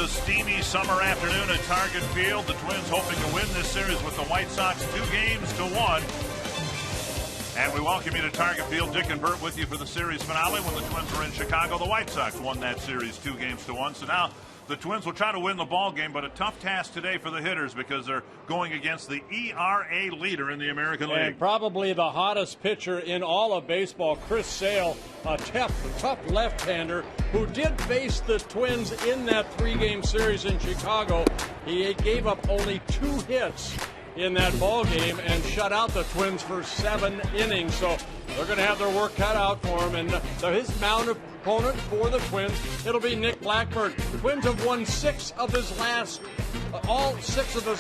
It's a steamy summer afternoon at Target Field. The Twins hoping to win this series with the White Sox 2-1. And we welcome you to Target Field. Dick and Bert with you for the series finale. When the Twins were in Chicago, the White Sox won that series 2-1. So now the Twins will try to win the ball game, but a tough task today for the hitters because they're going against the ERA leader in the American League. And probably the hottest pitcher in all of baseball, Chris Sale, a tough left-hander who did face the Twins in that 3-game series in Chicago. He gave up only 2 hits in that ball game and shut out the Twins for 7 innings. So they're going to have their work cut out for him. And his mound opponent for the Twins, it'll be Nick Blackburn. The Twins have won all 6 of his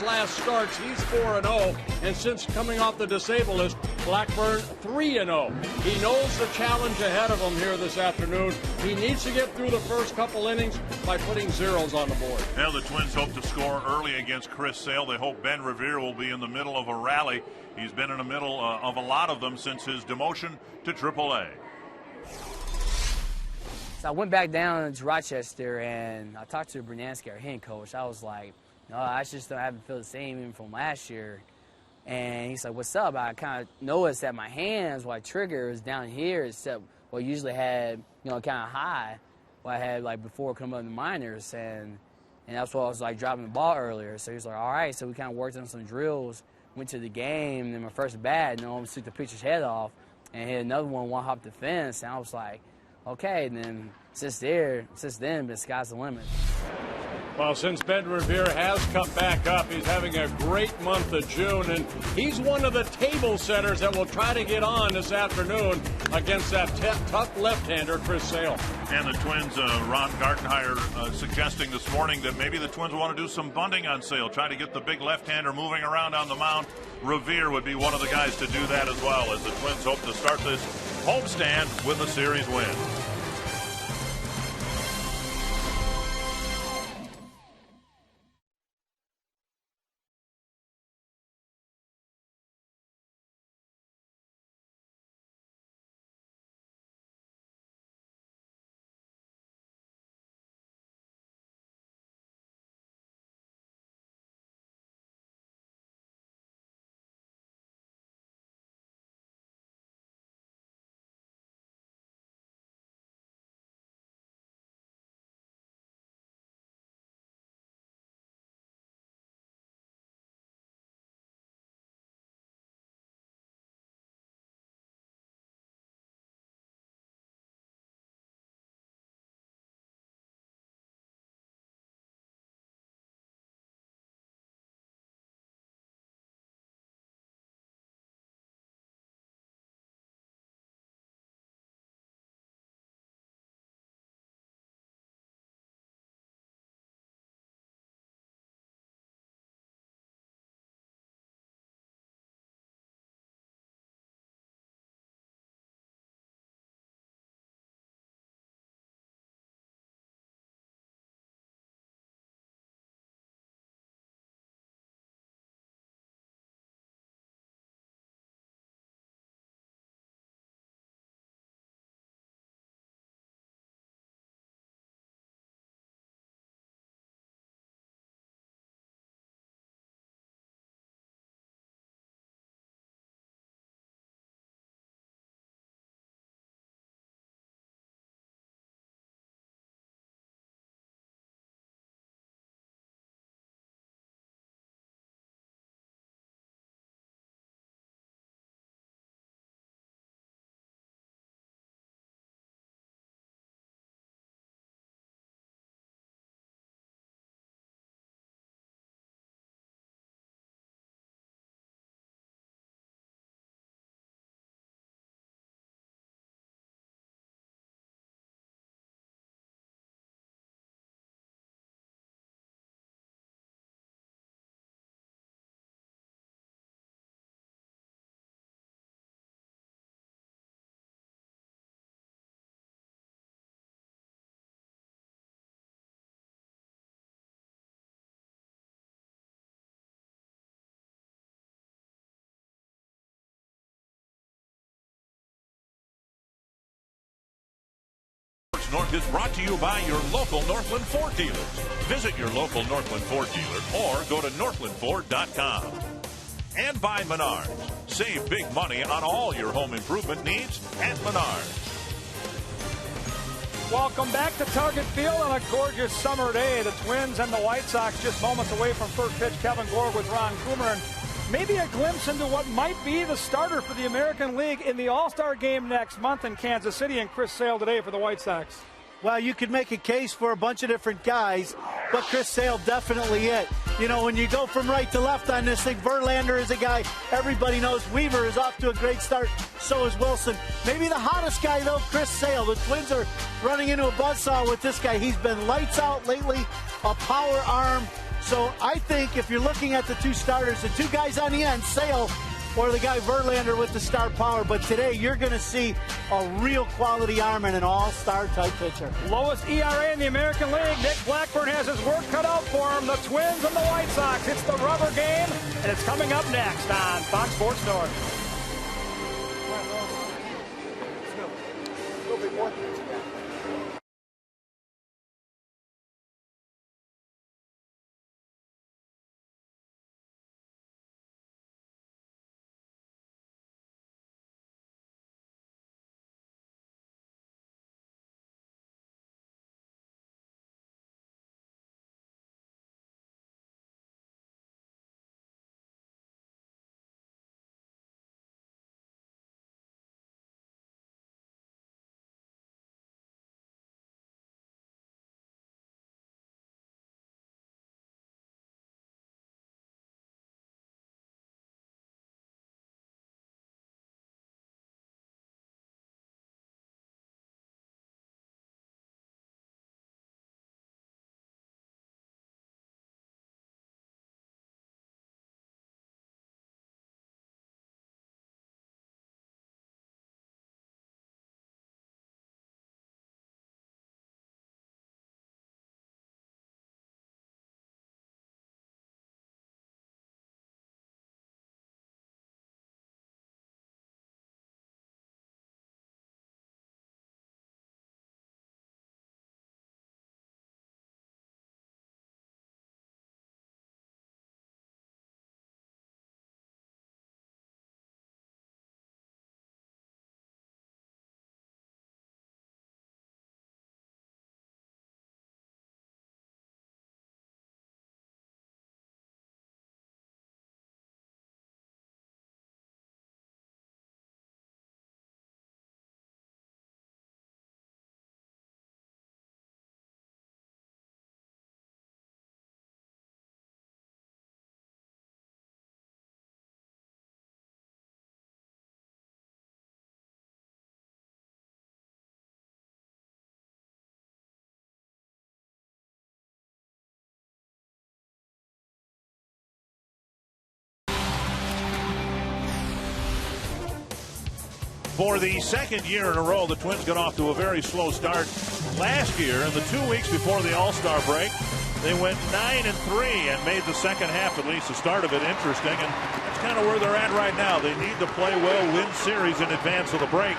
last starts. He's 4-0, and since coming off the disabled list, Blackburn 3-0. He knows the challenge ahead of him here this afternoon. He needs to get through the first couple innings by putting zeros on the board. Now the Twins hope to score early against Chris Sale. They hope Ben Revere will be in the middle of a rally. He's been in the middle of a lot of them since his demotion to AAA. So I went back down to Rochester, and I talked to Brunansky, our hitting coach. I was like, no, I just haven't feel the same even from last year. And he's like, what's up? I kind of noticed that my hands, while I trigger, is down here, except what I usually had, kind of high, what I had like before coming up in the minors. And that's why I was like dropping the ball earlier. So he was like, all right. So we kind of worked on some drills, went to the game, and then my first bat, I almost took the pitcher's head off and hit another one hop the fence. And I was like, okay. And then since then, the sky's the limit. Well, since Ben Revere has come back up, he's having a great month of June, and he's one of the table setters that will try to get on this afternoon against that tough left-hander, Chris Sale. And the Twins, Ron Gartenhire suggesting this morning that maybe the Twins want to do some bunting on Sale, try to get the big left-hander moving around on the mound. Revere would be one of the guys to do that as well, as the Twins hope to start this homestand with a series win. Sports North is brought to you by your local Northland Ford dealers. Visit your local Northland Ford dealer or go to northlandford.com. And by Menards. Save big money on all your home improvement needs at Menards. Welcome back to Target Field on a gorgeous summer day. The Twins and the White Sox just moments away from first pitch. Kevin Gorg with Ron Coomer. And maybe a glimpse into what might be the starter for the American League in the All-Star game next month in Kansas City. And Chris Sale today for the White Sox. Well, you could make a case for a bunch of different guys, but Chris Sale definitely it. You know, when you go from right to left on this thing, Verlander is a guy everybody knows. Weaver is off to a great start. So is Wilson. Maybe the hottest guy, though, Chris Sale. The Twins are running into a buzzsaw with this guy. He's been lights out lately, a power arm. So I think if you're looking at the two starters, the two guys on the end, Sale or the guy Verlander with the star power. But today you're going to see a real quality arm and an all-star type pitcher. Lowest ERA in the American League. Nick Blackburn has his work cut out for him. The Twins and the White Sox. It's the rubber game, and it's coming up next on Fox Sports North. For the second year in a row, the Twins got off to a very slow start. Last year, in the 2 weeks before the All-Star break, they went 9-3 and made the second half, at least the start of it, interesting. And that's kind of where they're at right now. They need to play well, win series in advance of the break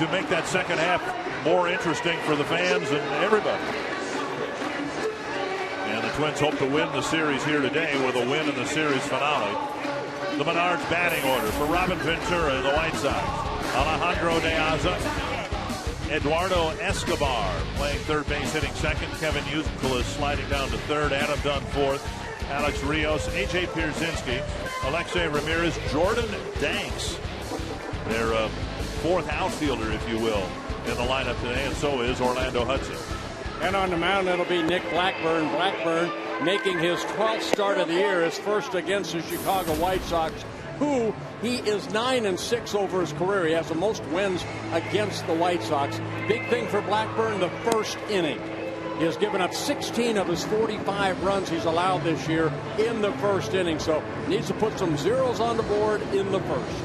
to make that second half more interesting for the fans and everybody. And the Twins hope to win the series here today with a win in the series finale. The Menards batting order for Robin Ventura and the White Sox. Alejandro De Aza, Eduardo Escobar playing third base, hitting second. Kevin Youkilis sliding down to third. Adam Dunn fourth. Alex Rios, A.J. Pierzynski, Alexei Ramirez, Jordan Danks. Their fourth outfielder, if you will, in the lineup today, and so is Orlando Hudson. And on the mound, it'll be Nick Blackburn. Blackburn making his 12th start of the year, his first against the Chicago White Sox, who he is 9-6 over his career. He has the most wins against the White Sox. Big thing for Blackburn, the first inning. He has given up 16 of his 45 runs he's allowed this year in the first inning, so needs to put some zeros on the board in the first.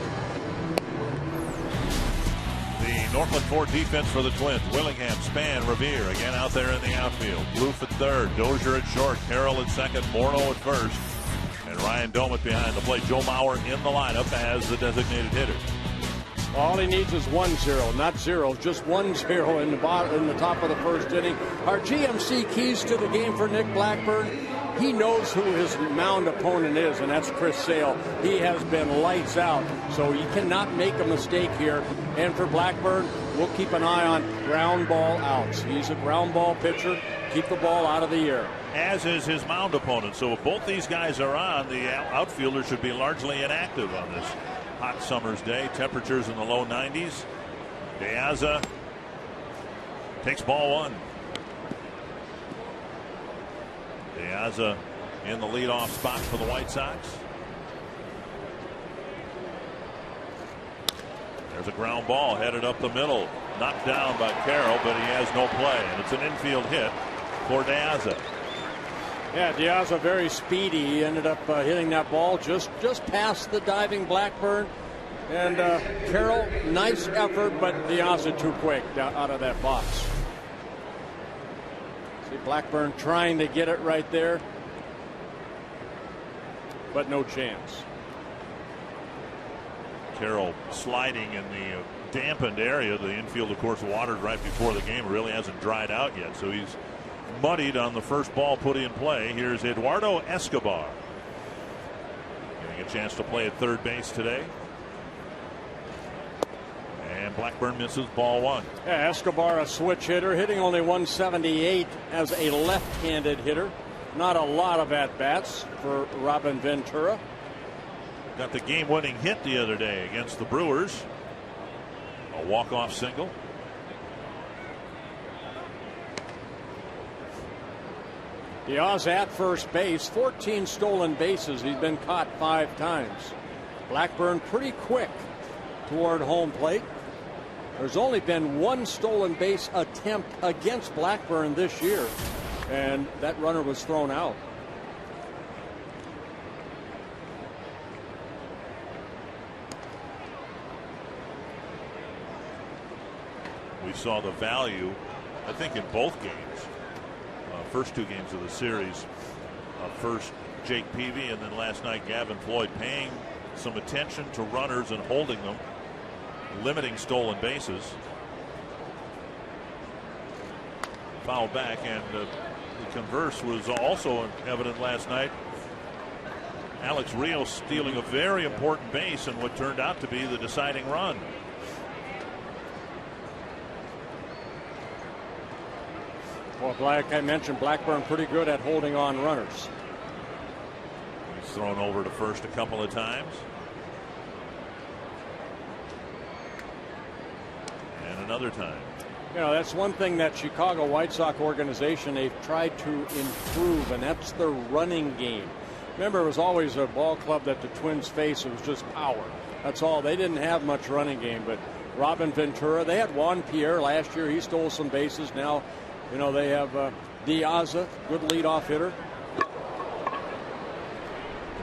The Northland Ford defense for the Twins. Willingham, Span, Revere again out there in the outfield. Bloof at third, Dozier at short, Carroll at second, Morneau at first. And Ryan Doumit behind the plate. Joe Mauer in the lineup as the designated hitter. All he needs is 1-0, not 0, just 1-0 in the top of the first inning. Our GMC keys to the game for Nick Blackburn. He knows who his mound opponent is, and that's Chris Sale. He has been lights out, so he cannot make a mistake here. And for Blackburn, we'll keep an eye on ground ball outs. He's a ground ball pitcher. Keep the ball out of the air. As is his mound opponent. So if both these guys are on, the outfielder should be largely inactive on this hot summer's day. Temperatures in the low 90s. De Aza takes ball one. De Aza in the leadoff spot for the White Sox. There's a ground ball headed up the middle. Knocked down by Carroll, but he has no play. And it's an infield hit for De Aza. Yeah, De Aza very speedy. He ended up hitting that ball just past the diving Blackburn. And Carroll, nice effort, but De Aza too quick out of that box. See Blackburn trying to get it right there, but no chance. Carroll sliding in the dampened area. The infield, of course, watered right before the game. It really hasn't dried out yet, so he's muddied on the first ball put in play. Here's Eduardo Escobar. Getting a chance to play at third base today. And Blackburn misses ball one. Yeah, Escobar, a switch hitter, hitting only 178 as a left-handed hitter. Not a lot of at-bats for Robin Ventura. Got the game-winning hit the other day against the Brewers. A walk-off single. Diaz at first base, 14 stolen bases. He's been caught 5 times. Blackburn pretty quick toward home plate. There's only been 1 stolen base attempt against Blackburn this year, and that runner was thrown out. We saw the value, I think, in both games. First 2 games of the series. First Jake Peavy, and then last night Gavin Floyd, paying some attention to runners and holding them, limiting stolen bases. Foul back, and the converse was also evident last night. Alex Rios stealing a very important base in what turned out to be the deciding run. Well, like I mentioned, Blackburn pretty good at holding on runners. He's thrown over to first a couple of times. And another time. You know, that's one thing that Chicago White Sox organization, they've tried to improve, and that's their running game. Remember, it was always a ball club that the Twins face. It was just power. That's all. They didn't have much running game, but Robin Ventura, they had Juan Pierre last year. He stole some bases. Now, you know, they have De Aza, good leadoff hitter. The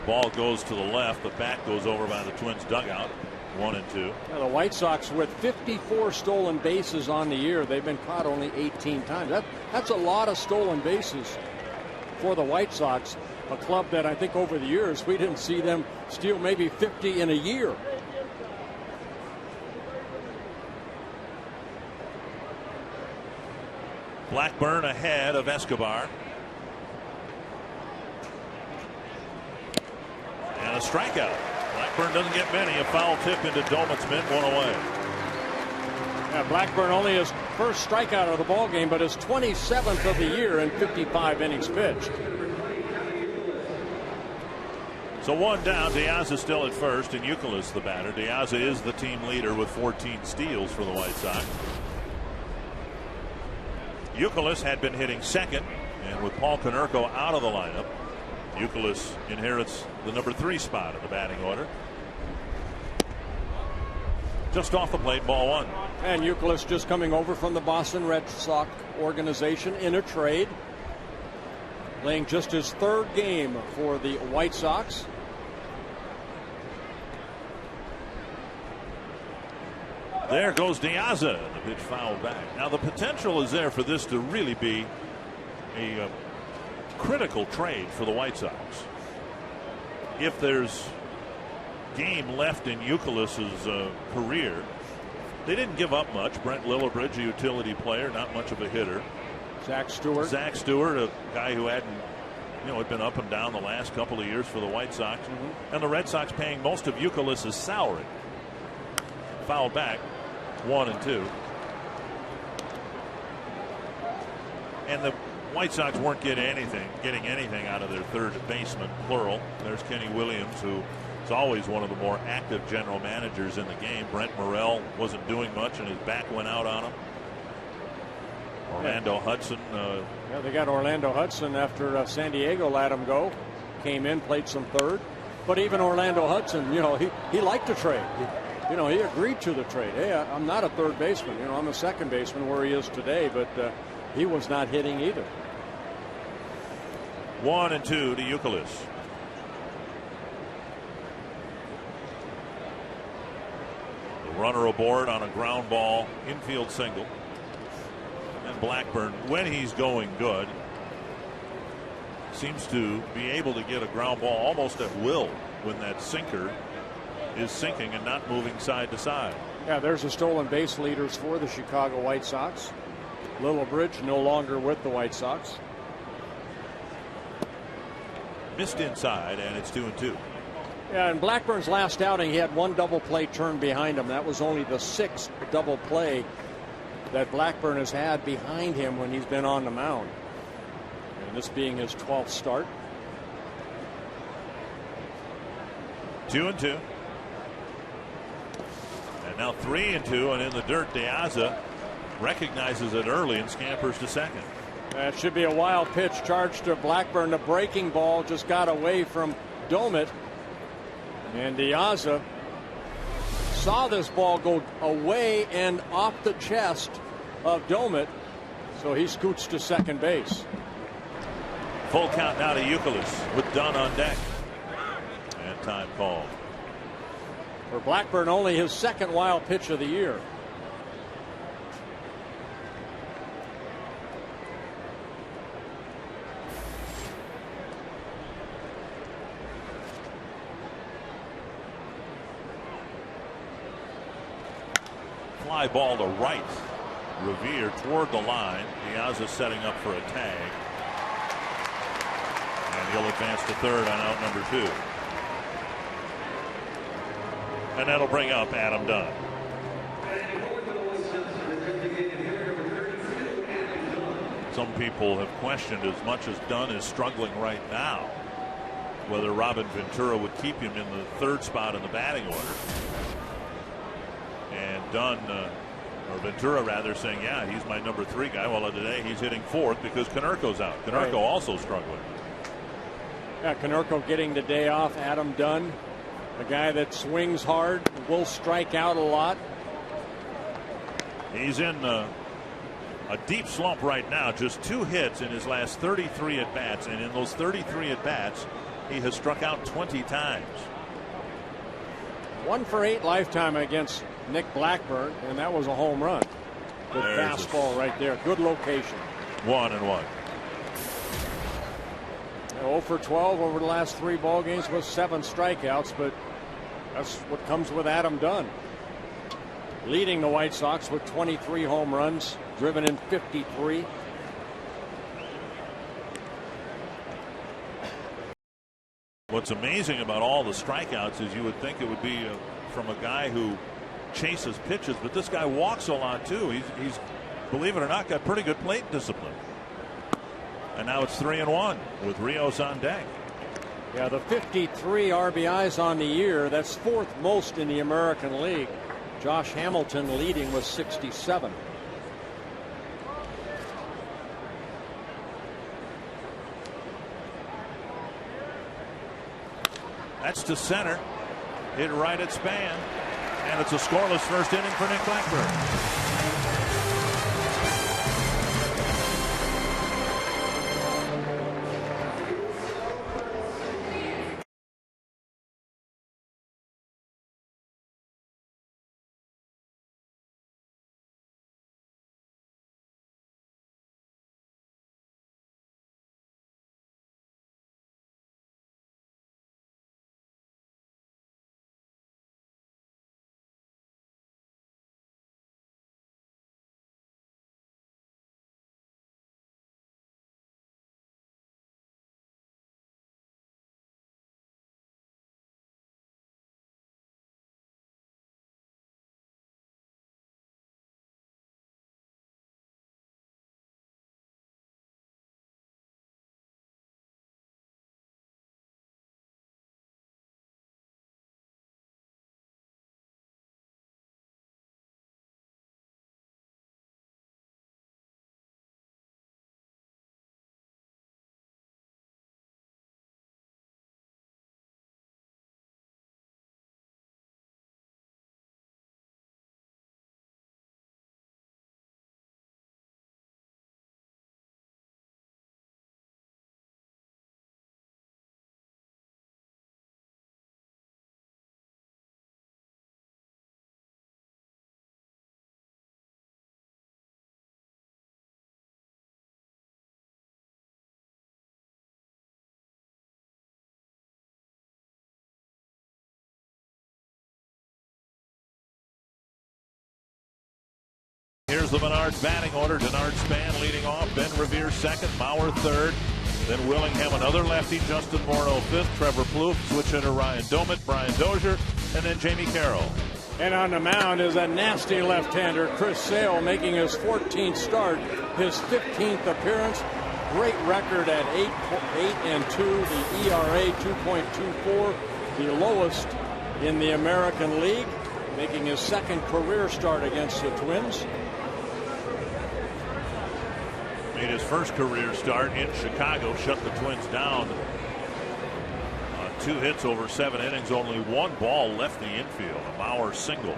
ball goes to the left. The bat goes over by the Twins dugout. 1 and 2. Now the White Sox with 54 stolen bases on the year. They've been caught only 18 times. That's a lot of stolen bases for the White Sox, a club that I think over the years we didn't see them steal maybe 50 in a year. Blackburn ahead of Escobar. And a strikeout. Blackburn doesn't get many. A foul tip into Doman's mitt, 1 away. Yeah, Blackburn only his first strikeout of the ball game, but his 27th of the year in 55 innings pitched. So 1 down. De Aza still at first, and Youkilis the batter. De Aza is the team leader with 14 steals for the White Sox. Youkilis had been hitting second, and with Paul Konerko out of the lineup, Youkilis inherits the number 3 spot in the batting order. Just off the plate, ball 1. And Youkilis just coming over from the Boston Red Sox organization in a trade, playing just his 3rd game for the White Sox. There goes De Aza. The pitch fouled back. Now the potential is there for this to really be a critical trade for the White Sox. If there's game left in Youkilis's career, They didn't give up much. Brent Lillibridge, a utility player, not much of a hitter. Zach Stewart, a guy who hadn't, had been up and down the last couple of years for the White Sox. And the Red Sox paying most of Youkilis's salary. Foul back, 1-2. And the White Sox weren't getting anything out of their third baseman, plural. There's Kenny Williams, who is always one of the more active general managers in the game. Brent Morrell wasn't doing much, and his back went out on him. Orlando Hudson. They got Orlando Hudson after San Diego let him go. Came in, played some third. But even Orlando Hudson, he liked the trade. He agreed to the trade. Hey, I'm not a third baseman. I'm a second baseman where he is today, but he was not hitting either. 1-2 to Youkilis. The runner aboard on a ground ball infield single. And Blackburn, when he's going good, seems to be able to get a ground ball almost at will when that sinker is sinking and not moving side to side. Yeah, there's the stolen base leaders for the Chicago White Sox. Lillibridge no longer with the White Sox. Missed inside, and it's 2-2. Yeah, in Blackburn's last outing, he had one double play turn behind him. That was only the sixth double play that Blackburn has had behind him when he's been on the mound. And this being his 12th start. 2-2. And now 3-2, and in the dirt, De Aza recognizes it early and scampers to second. That should be a wild pitch charged to Blackburn. The breaking ball just got away from Domit. And De Aza saw this ball go away and off the chest of Domit. So he scoots to second base. Full count now to Youkilis with Dunn on deck. And time called. For Blackburn, only his second wild pitch of the year. Fly ball to right. Revere toward the line. Piazza setting up for a tag. And he'll advance to third on out number 2. And that'll bring up Adam Dunn. Some people have questioned, as much as Dunn is struggling right now, whether Robin Ventura would keep him in the third spot in the batting order. And Dunn, or Ventura rather, saying, yeah, he's my number 3 guy. Well, today he's hitting fourth because Konerko's out. Konerko also struggling. Yeah, Konerko getting the day off. Adam Dunn, a guy that swings hard, will strike out a lot. He's in a deep slump right now. Just 2 hits in his last 33 at-bats. And in those 33 at-bats, he has struck out 20 times. 1 for 8 lifetime against Nick Blackburn, and that was a home run. Good fastball right there. Good location. 1-1. 0 for 12 over the last 3 ball games with 7 strikeouts, but that's what comes with Adam Dunn. Leading the White Sox with 23 home runs, driven in 53. What's amazing about all the strikeouts is you would think it would be from a guy who chases pitches, but this guy walks a lot too. He's believe it or not, got pretty good plate discipline. And now it's 3-1 with Rios on deck. Yeah, the 53 RBIs on the year. That's 4th most in the American League. Josh Hamilton leading with 67. That's to center. Hit right at Span. And it's a scoreless first inning for Nick Blackburn. here's the Menards batting order. Denard Span leading off. Ben Revere second. Mauer third. Then Willingham, another lefty. Justin Morneau fifth. Trevor Plouffe, switch hitter Ryan Domit, Brian Dozier, and then Jamie Carroll. And on the mound is a nasty left-hander, Chris Sale, making his 14th start, his 15th appearance. Great record at 8-2, the ERA 2.24, the lowest in the American League, making his second career start against the Twins. Made his first career start in Chicago, shut the Twins down. 2 hits over 7 innings, only 1 ball left the infield. A Mauer single.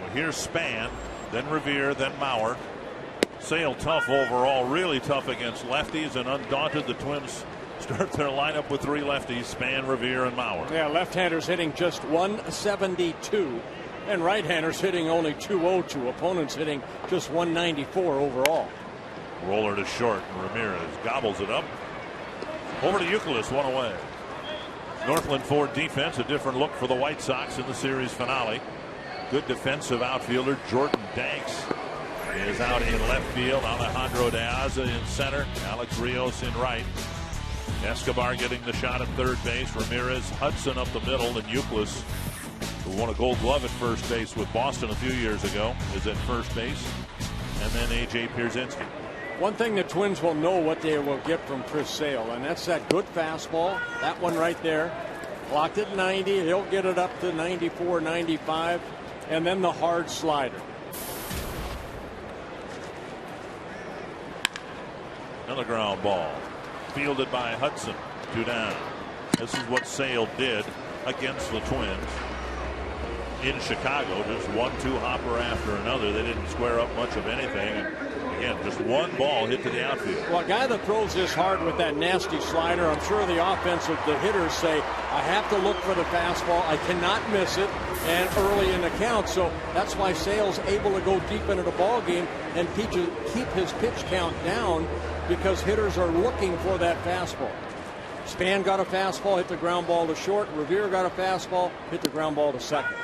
Well, here's Span, then Revere, then Mauer. Sale tough overall, really tough against lefties, and undaunted, the Twins start their lineup with 3 lefties: Span, Revere, and Mauer. Yeah, left-handers hitting just 172, and right-handers hitting only 202. Opponents hitting just 194 overall. Roller to short, and Ramirez gobbles it up. Over to Youkilis, 1 away. Northland Ford defense, a different look for the White Sox in the series finale. Good defensive outfielder Jordan Danks is out in left field. Alejandro De Aza in center. Alex Rios in right. Escobar getting the shot at third base. Ramirez, Hudson up the middle, and Youkilis, who won a Gold Glove at first base with Boston a few years ago, is at first base. And then A.J. Pierzynski. One thing the Twins will know what they will get from Chris Sale, and that's that good fastball. That one right there. Clocked at 90. He'll get it up to 94, 95. And then the hard slider. Another ground ball. Fielded by Hudson. 2 down. This is what Sale did against the Twins in Chicago. Just 1-2 hopper after another. They didn't square up much of anything. And again, just 1 ball hit to the outfield. Well, a guy that throws this hard with that nasty slider, I'm sure the hitters say, I have to look for the fastball. I cannot miss it, and early in the count. So that's why Sale's able to go deep into the ball game and keep his pitch count down, because hitters are looking for that fastball. Span got a fastball, hit the ground ball to short. Revere got a fastball, hit the ground ball to second.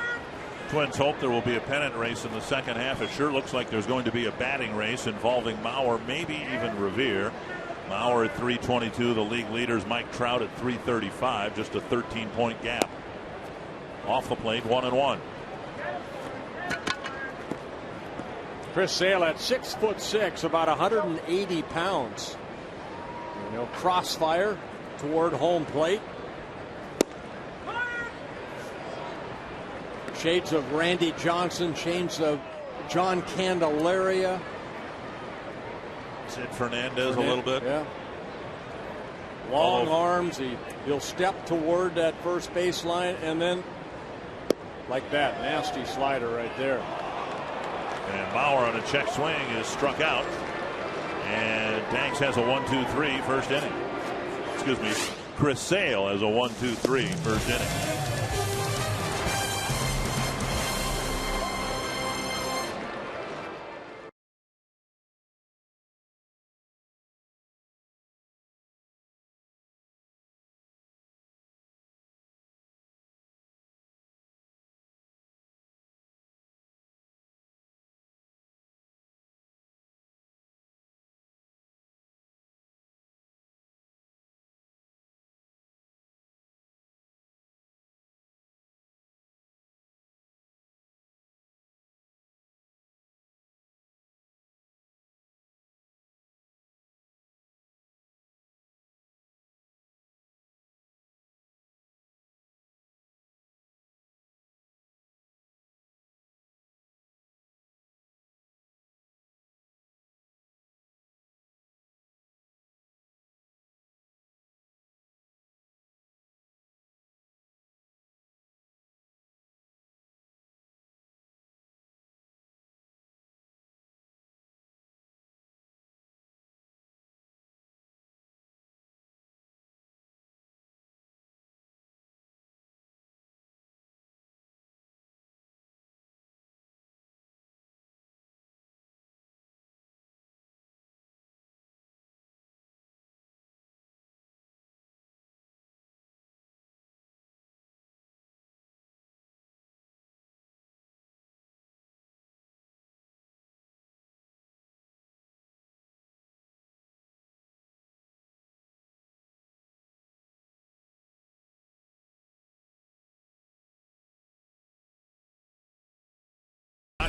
Twins hope there will be a pennant race in the second half. It sure looks like there's going to be a batting race involving Mauer, maybe even Revere. Mauer at 322, the league leaders. Mike Trout at 335, just a 13-point gap. Off the plate, 1-1. Chris Sale at 6'6", about 180 pounds. Crossfire toward home plate. Shades of Randy Johnson, shades of John Candelaria. Sid Fernandez a little bit. Yeah. Long arms. He'll step toward that first baseline, and then like that, nasty slider right there. And Mauer on a check swing is struck out. And Danks has a 1-2-3 first inning. Excuse me. Chris Sale has a 1-2-3 first inning.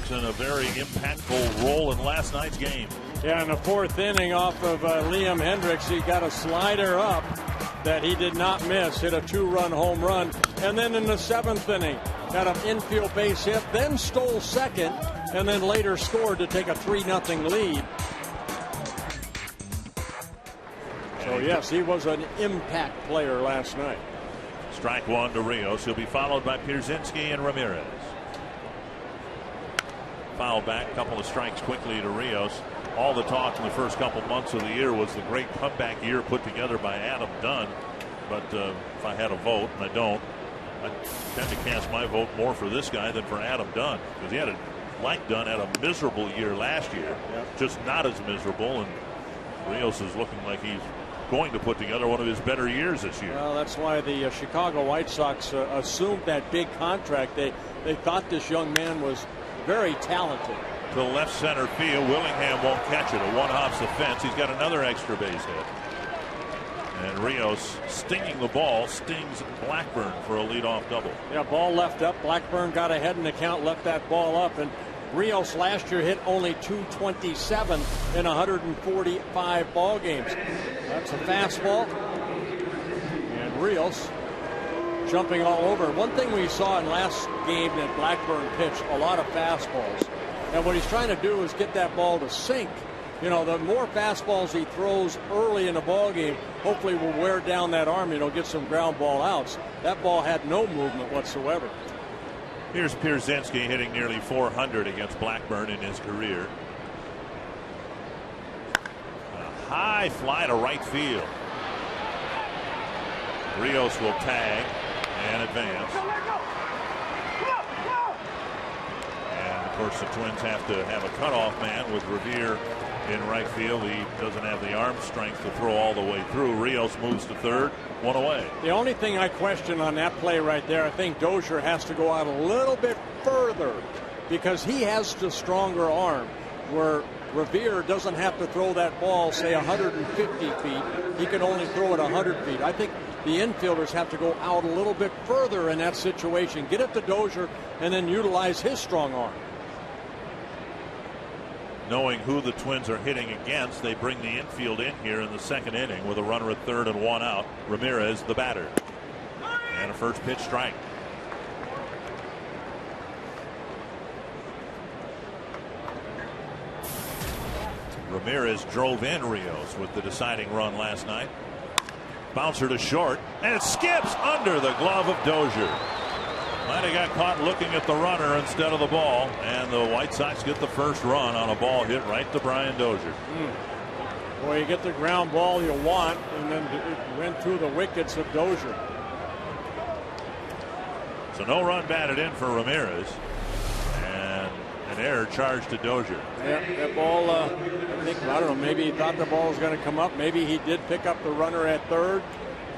Sox in a very impactful role in last night's game. Yeah, in the fourth inning off of Liam Hendriks, he got a slider up that he did not miss, hit a 2-run home run. And then in the seventh inning, got an infield base hit, then stole second, and then later scored to take a 3-0 lead. So yes, he was an impact player last night. Strike one to Rios. He'll be followed by Pierzynski and Ramirez. Foul back, couple of strikes quickly to Rios. All the talk in the first couple months of the year was the great comeback year put together by Adam Dunn. But if I had a vote, and I don't, I tend to cast my vote more for this guy than for Adam Dunn, because he had like Dunn had a miserable year last year, just not as miserable, and Rios is looking like he's going to put together one of his better years this year. Well, that's why the Chicago White Sox assumed that big contract. They thought this young man was very talented. To left center field, Willingham won't catch it. A one hops the fence. He's got another extra base hit. And Rios stinging the ball, stings Blackburn for a leadoff double. Yeah, ball left up. Blackburn got ahead in the count, left that ball up, and Rios last year hit only .227 in 145 ball games. That's a fastball. And Rios jumping all over. One thing we saw in last game that Blackburn pitched, a lot of fastballs. And what he's trying to do is get that ball to sink. You know, the more fastballs he throws early in the ball game, hopefully will wear down that arm, get some ground ball outs. That ball had no movement whatsoever. Here's Pierzynski hitting nearly .400 against Blackburn in his career. A high fly to right field. Rios will tag and advance. And of course the Twins have to have a cutoff man with Revere in right field. He doesn't have the arm strength to throw all the way through. Rios moves to third, one away. The only thing I question on that play right there, I think Dozier has to go out a little bit further because he has the stronger arm, where Revere doesn't have to throw that ball, say 150 feet. He can only throw it 100 feet. I think the infielders have to go out a little bit further in that situation, get it to Dozier, and then utilize his strong arm. Knowing who the Twins are hitting against, they bring the infield in here in the second inning with a runner at third and one out. Ramirez, the batter. And a first pitch strike. Ramirez drove in Rios with the deciding run last night. Bouncer to short, and it skips under the glove of Dozier. Might have got caught looking at the runner instead of the ball, and the White Sox get the first run on a ball hit right to Brian Dozier. Boy, you get the ground ball you want, and then it went through the wickets of Dozier. So no run batted in for Ramirez, and an error charged to Dozier. Yeah, that ball, I don't know, maybe he thought the ball was going to come up. Maybe he did pick up the runner at third,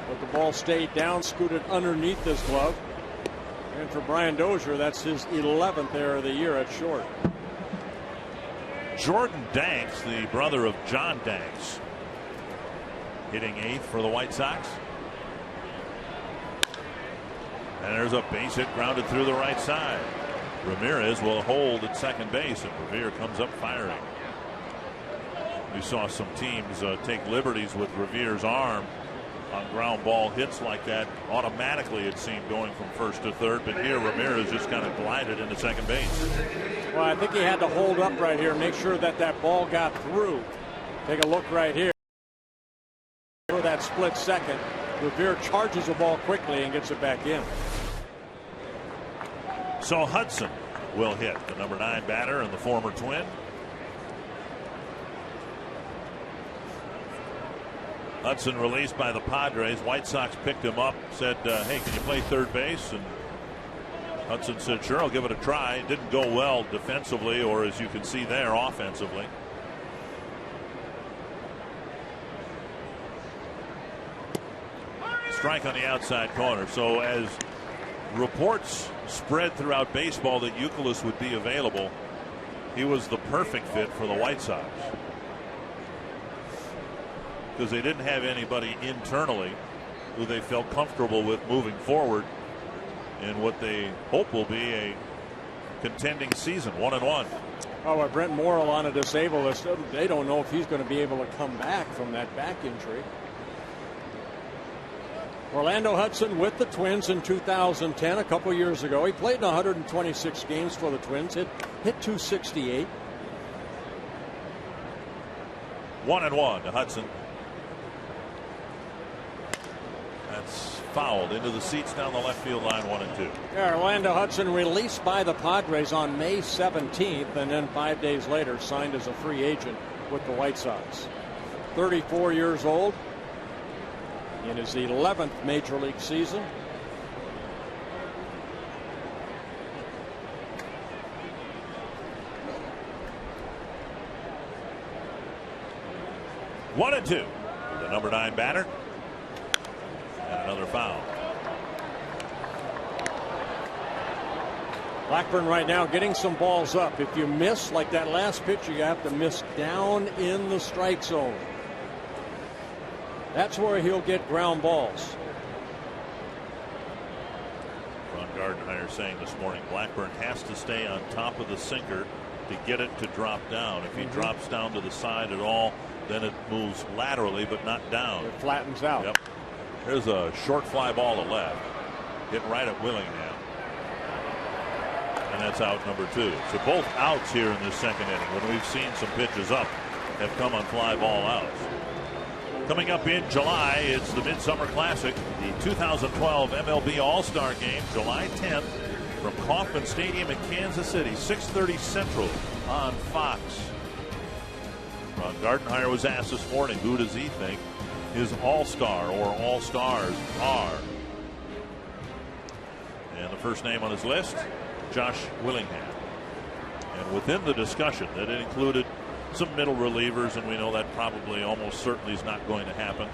but the ball stayed down, scooted underneath his glove. And for Brian Dozier, that's his 11th error of the year at short. Jordan Danks, the brother of John Danks, hitting eighth for the White Sox. And there's a base hit grounded through the right side. Ramirez will hold at second base, and Revere comes up firing. We saw some teams take liberties with Revere's arm on ground ball hits like that automatically, it seemed, going from first to third, but here Ramirez just kind of glided into second base. Well, I think he had to hold up right here, make sure that that ball got through. Take a look right here. For that split second, Revere charges the ball quickly and gets it back in. So Hudson will hit, the number 9 batter and the former Twin. Hudson released by the Padres. White Sox picked him up, said, hey, can you play third base? And Hudson said, sure, I'll give it a try. It didn't go well defensively, or as you can see there, offensively. Strike on the outside corner. So as reports spread throughout baseball that Youkilis would be available, he was the perfect fit for the White Sox, because they didn't have anybody internally who they felt comfortable with moving forward in what they hope will be a contending season, 1-1. Oh, with Brent Morrill on a disabled list, they don't know if he's going to be able to come back from that back injury. Orlando Hudson with the Twins in 2010, a couple years ago. He played in 126 games for the Twins, hit 268. 1-1 to Hudson. That's fouled into the seats down the left field line, 1-2. Yeah, Orlando Hudson released by the Padres on May 17th, and then 5 days later signed as a free agent with the White Sox. 34 years old, in his 11th major league season. One and two. The number 9 batter. And another foul. Blackburn right now getting some balls up. If you miss like that last pitch, you have to miss down in the strike zone. That's where he'll get ground balls. Ron Gardenhire saying this morning Blackburn has to stay on top of the sinker to get it to drop down. If he drops down to the side at all, then it moves laterally but not down. It flattens out. Yep. There's a short fly ball to left. Hit right at Willingham. And that's out number 2. So both outs here in this second inning, when we've seen some pitches up, have come on fly ball outs. Coming up in July, it's the Midsummer Classic, the 2012 MLB All-Star Game, July 10th from Kauffman Stadium in Kansas City, 6:30 Central on Fox. Ron Gardenhire was asked this morning, who does he think his All-Star or All-Stars are? And the first name on his list, Josh Willingham. And within the discussion, that it included some middle relievers, and we know that probably almost certainly is not going to happen.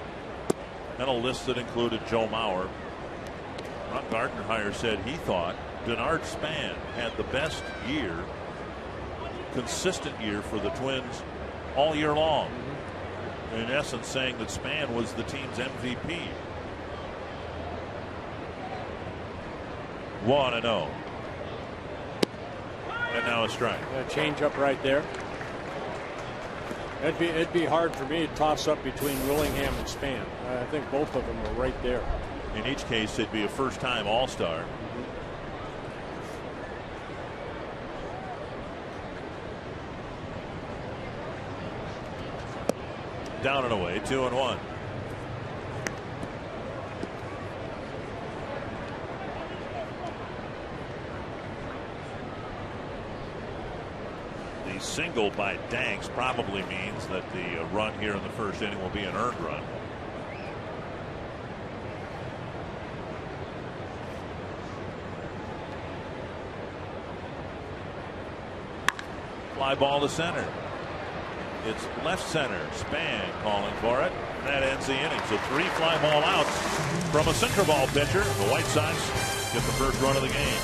And a list that included Joe Mauer. Ron Gardenhire said he thought Denard Span had the best year, consistent year for the Twins all year long. In essence, saying that Span was the team's MVP. 1-0. And now a strike. A change up right there. It'd be hard for me to toss up between Willingham and Span. I think both of them are right there. In each case, it'd be a first-time All-Star. Down and away, 2-1. The single by Danks probably means that the run here in the first inning will be an earned run. Fly ball to center. It's left center. Span calling for it. And that ends the inning. So 3 fly ball outs from a sinker ball pitcher. The White Sox get the first run of the game.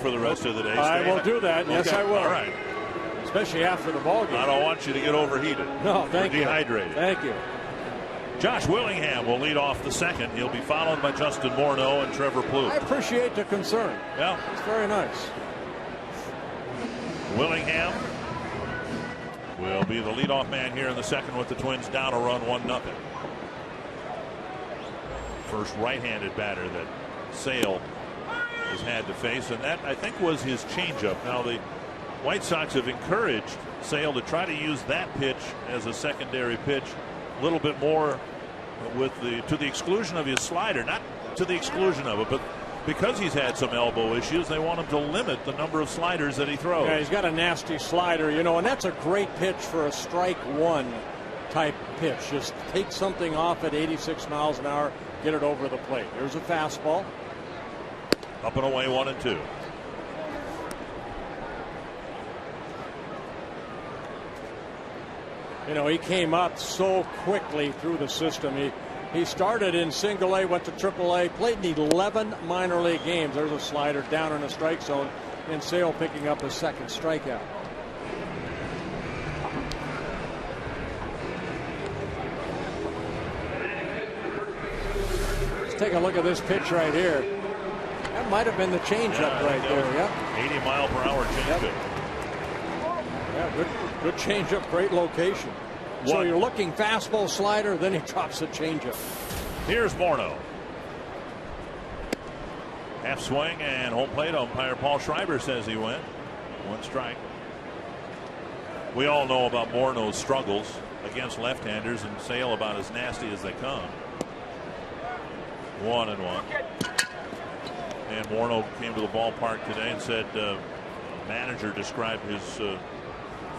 for the rest of the day. I will do that. Yes, Okay. I will. All right. Especially after the ball game. I don't want you to get overheated. No, thank or you. dehydrated. Thank you. Josh Willingham will lead off the second. He'll be followed by Justin Morneau and Trevor Plouffe. I appreciate the concern. Yeah. It's very nice. Willingham will be the leadoff man here in the second with the Twins down a run 1-0. First right-handed batter that Sale has had to face, and that I think was his changeup. Now the White Sox have encouraged Sale to try to use that pitch as a secondary pitch a little bit more to the exclusion of his slider, not to the exclusion of it, but because he's had some elbow issues, they want him to limit the number of sliders that he throws. Yeah, he's got a nasty slider, and that's a great pitch for a strike one type pitch. Just take something off at 86 miles an hour, get it over the plate. Here's a fastball. Up and away, 1-2. He came up so quickly through the system. He started in single A, went to triple A, played in 11 minor league games. There's a slider down in the strike zone, and Sale picking up his second strikeout. Let's take a look at this pitch right here. That might have been the changeup right there. Yep. 80-mile-per-hour changeup. Yep. Yeah, good changeup, great location. So you're looking fastball, slider, then he drops a changeup. Here's Morneau. Half swing and home plate umpire Paul Schreiber says he went. One strike. We all know about Morneau's struggles against left-handers, and Sale about as nasty as they come. 1-1. And Morneau came to the ballpark today and said manager described his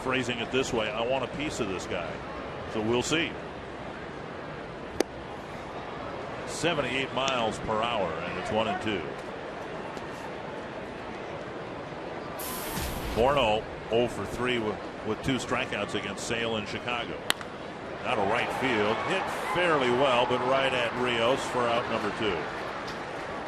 phrasing it this way: I want a piece of this guy. So we'll see. 78 miles per hour, and it's 1-2. Morneau 0 for 3 with 2 strikeouts against Sale in Chicago. Out of right field, hit fairly well, but right at Rios for out number 2.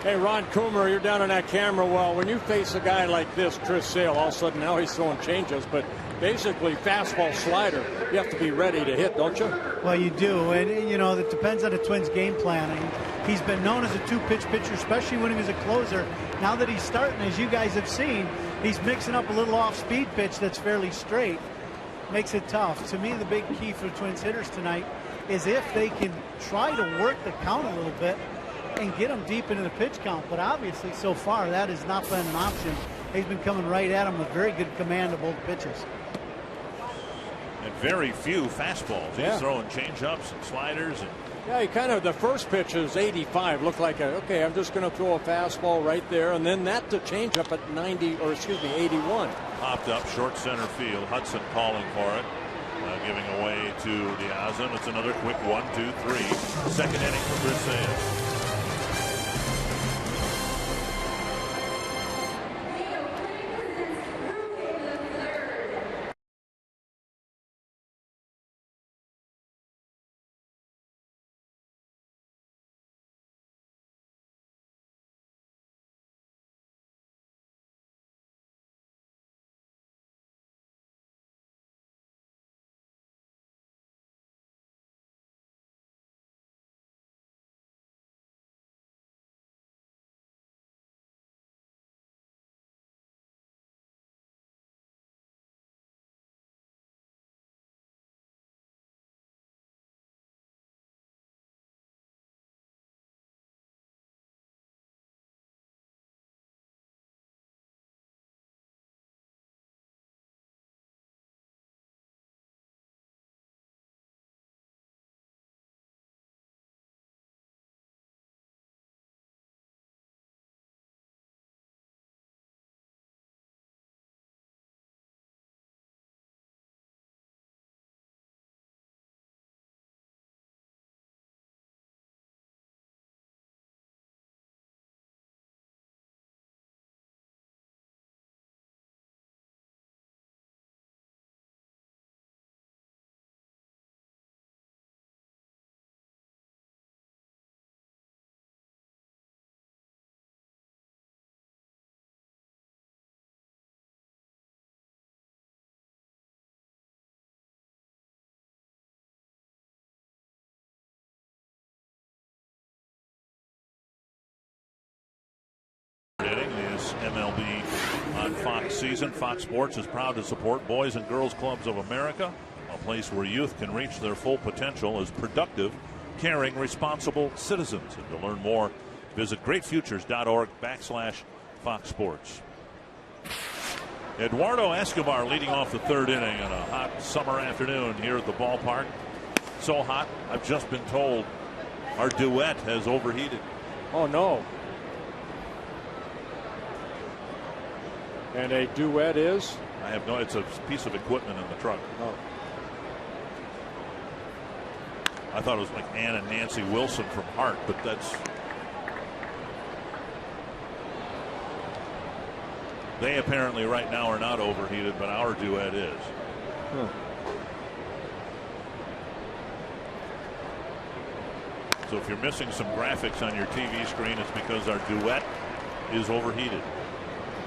Hey, Ron Coomer, you're down on that camera. Well, when you face a guy like this, Chris Sale, all of a sudden now he's throwing changes, but basically fastball, slider, you have to be ready to hit, don't you? Well, you do, and it depends on the Twins' game planning. He's been known as a 2-pitch pitcher, especially when he was a closer. Now that he's starting, as you guys have seen, he's mixing up a little off-speed pitch that's fairly straight. Makes it tough. To me, the big key for Twins hitters tonight is if they can try to work the count a little bit and get him deep into the pitch count. But obviously, so far, that has not been an option. He's been coming right at him with very good command of both pitches. And very few fastballs. Yeah. He's throwing change-ups and sliders. And Yeah, he kind of, the first pitch is 85. Looked like, okay, I'm just going to throw a fastball right there. And then that to change up at 81. popped up short center field. Hudson calling for it. Giving away to Diaz. It's another quick 1-2-3. Second inning for Chris Sale. MLB on Fox season. Fox Sports is proud to support Boys and Girls Clubs of America, a place where youth can reach their full potential as productive, caring, responsible citizens. And to learn more, visit greatfutures.org/Fox Sports. Eduardo Escobar leading off the third inning on a hot summer afternoon here at the ballpark. So hot, I've just been told our duet has overheated. Oh, no. And a duet is? I have no, it's a piece of equipment in the truck. Oh. I thought it was like Ann and Nancy Wilson from Heart, but that's. They apparently right now are not overheated, but our duet is. So if you're missing some graphics on your TV screen, it's because our duet is overheated.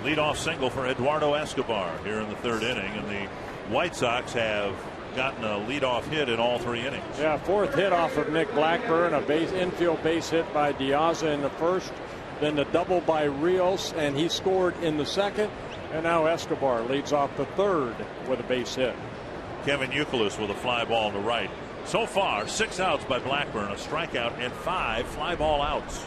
Leadoff single for Eduardo Escobar here in the third inning, and the White Sox have gotten a leadoff hit in all 3 innings. Yeah, fourth hit off of Nick Blackburn, a infield base hit by Diaza in the first, then the double by Rios, and he scored in the second, and now Escobar leads off the third with a base hit. Kevin Youkilis with a fly ball to right. So far, 6 outs by Blackburn, a strikeout, and 5 fly ball outs.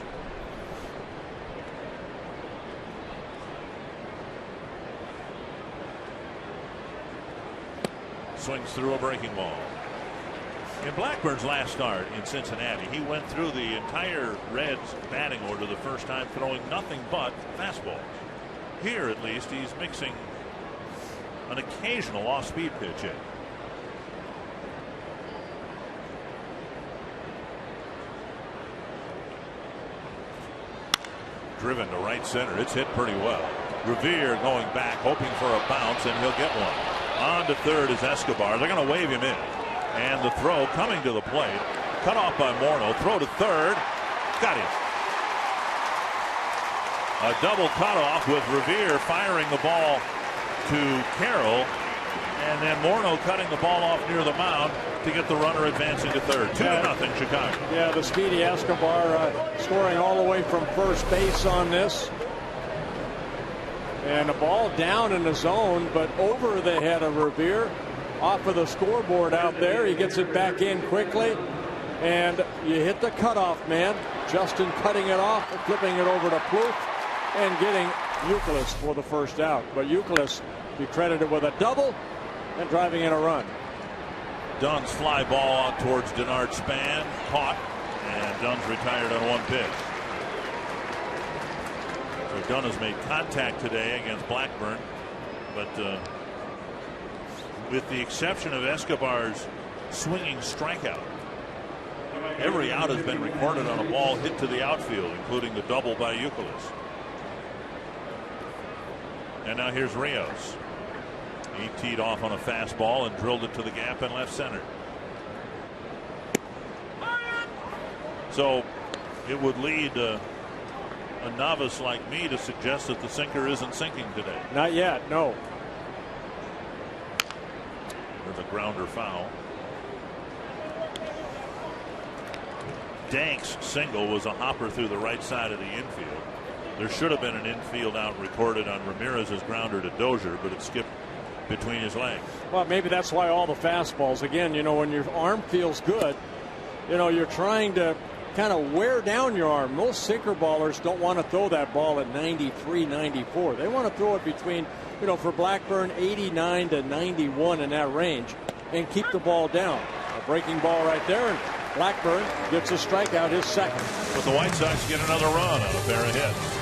Swings through a breaking ball. In Blackburn's last start in Cincinnati, he went through the entire Reds batting order the first time, throwing nothing but fastballs. Here, at least, he's mixing an occasional off-speed pitch in. Driven to right center. It's hit pretty well. Revere going back, hoping for a bounce, and he'll get one. On to third is Escobar. They're going to wave him in. And the throw coming to the plate. Cut off by Morneau. Throw to third. Got him. A double cutoff with Revere firing the ball to Carroll. And then Morneau cutting the ball off near the mound to get the runner advancing to third. 2-0 Chicago. Yeah, the speedy Escobar scoring all the way from first base on this. And the ball down in the zone, but over the head of Revere, off of the scoreboard out there. He gets it back in quickly, and you hit the cutoff man. Justin cutting it off, flipping it over to Plouffe, and getting Youkilis for the first out. But Youkilis be credited with a double and driving in a run. Dunn's fly ball out towards Denard Span, caught, and Dunn's retired on 1 pitch. So Dunn has made contact today against Blackburn, but with the exception of Escobar's swinging strikeout, every out has been recorded on a ball hit to the outfield, including the double by Youkilis. And now here's Rios. He teed off on a fastball and drilled it to the gap in left center. So it would lead a novice like me to suggest that the sinker isn't sinking today. Not yet, no. There's a grounder foul. Dank's single was a hopper through the right side of the infield. There should have been an infield out recorded on Ramirez's grounder to Dozier, but it skipped between his legs. Well, maybe that's why all the fastballs, again, you know, when your arm feels good, you know, you're trying to kind of wear down your arm. Most sinker ballers don't want to throw that ball at 93, 94. They want to throw it between, you know, for Blackburn, 89 to 91 in that range and keep the ball down. A breaking ball right there, and Blackburn gets a strikeout, his second. But the White Sox get another run on a pair of hits.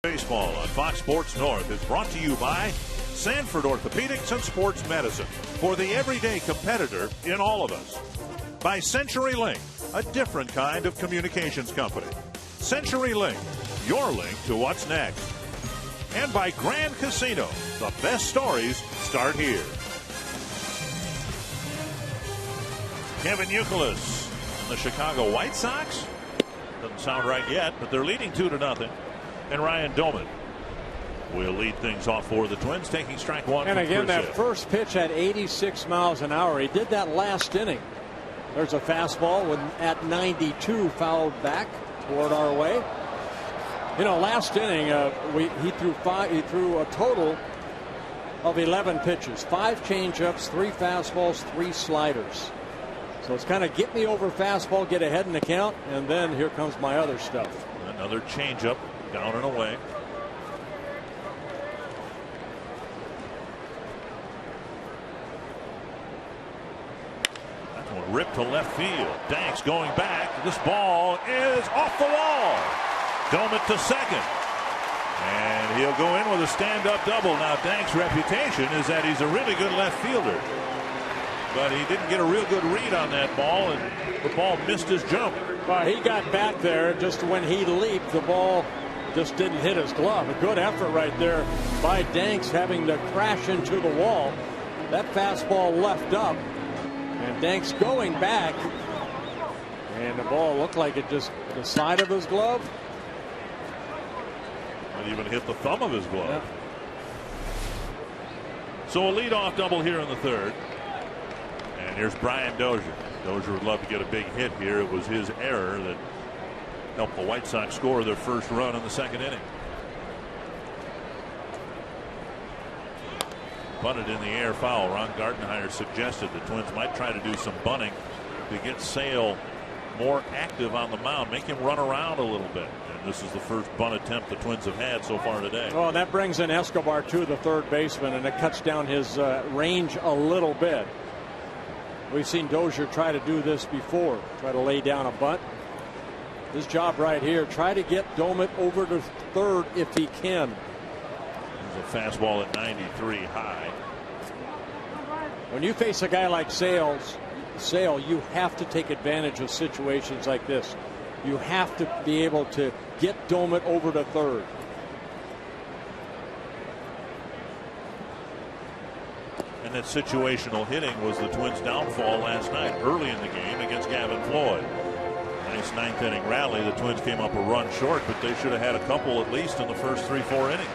Baseball on Fox Sports North is brought to you by Sanford Orthopedics and Sports Medicine, for the everyday competitor in all of us. By CenturyLink, a different kind of communications company. CenturyLink, your link to what's next. And by Grand Casino, the best stories start here. Kevin Youkilis and the Chicago White Sox. Doesn't sound right yet, but they're leading 2-0. And Ryan Doumit will lead things off for the Twins, taking strike one. And again, that first pitch at 86 miles an hour. He did that last inning. There's a fastball at 92 fouled back toward our way. You know, last inning he threw a total of 11 pitches, 5 changeups, 3 fastballs, 3 sliders. So it's kind of get me over fastball, get ahead in the count, and then here comes my other stuff. Another changeup. Down and away. That one ripped to left field. Danks going back. This ball is off the wall. Doumit to second. And he'll go in with a stand-up double. Now Danks' reputation is that he's a really good left fielder. But he didn't get a real good read on that ball, and the ball missed his jump. Well, he got back there just when he leaped. The ball just didn't hit his glove. A good effort right there by Danks, having to crash into the wall. That fastball left up, and Danks going back, and the ball looked like it just the side of his glove. It even hit the thumb of his glove. Yeah. So a leadoff double here in the third. And here's Brian Dozier. Dozier would love to get a big hit here. It was his error that helped the White Sox score their first run in the second inning. Bunted in the air, foul. Ron Gardenhire suggested the Twins might try to do some bunting to get Sale more active on the mound, make him run around a little bit. And this is the first bunt attempt the Twins have had so far today. Well, that brings in Escobar to the third baseman, and it cuts down his range a little bit. We've seen Dozier try to do this before, try to lay down a bunt. His job right here, try to get Doumit over to third if he can. There's a fastball at 93 high. When you face a guy like Sale, you have to take advantage of situations like this. You have to be able to get Doumit over to third. And that situational hitting was the Twins' downfall last night early in the game against Gavin Floyd. Nice ninth inning rally. The Twins came up a run short, but they should have had a couple at least in the first 3-4 innings.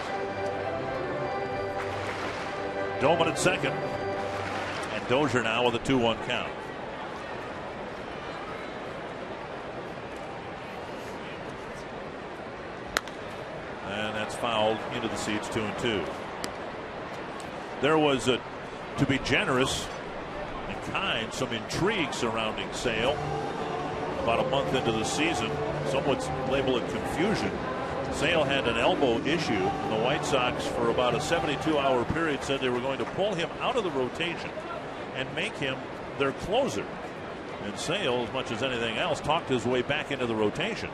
Doumit at second. And Dozier now with a 2-1 count. And that's fouled into the seats, 2-2. There was, to be generous and kind, some intrigue surrounding Sale. About a month into the season, some would label it confusion. Sale had an elbow issue, and the White Sox, for about a 72-hour period, said they were going to pull him out of the rotation and make him their closer. And Sale, as much as anything else, talked his way back into the rotation.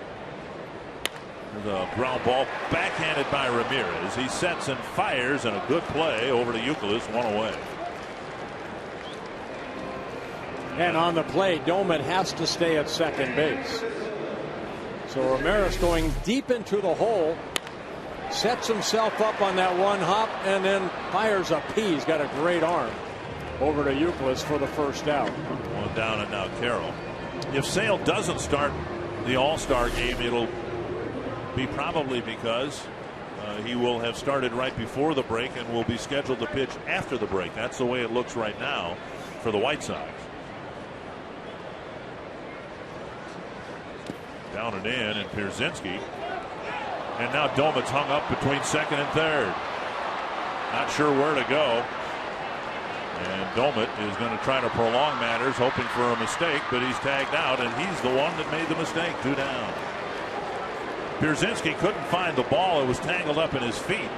The ground ball backhanded by Ramirez. He sets and fires, and a good play over to Youkilis, one away. And on the play, Doumit has to stay at second base. So Ramirez going deep into the hole, sets himself up on that one hop, and then fires a P. He's got a great arm over to Youkilis for the first out. One down, and now Carroll. If Sale doesn't start the All-Star game, it'll be probably because he will have started right before the break and will be scheduled to pitch after the break. That's the way it looks right now for the White Sox. Down and in, and Pierzynski. And now Doumit's hung up between second and third. Not sure where to go. And Doumit is going to try to prolong matters, hoping for a mistake, but he's tagged out, and he's the one that made the mistake. 2 down. Pierzynski couldn't find the ball. It was tangled up in his feet.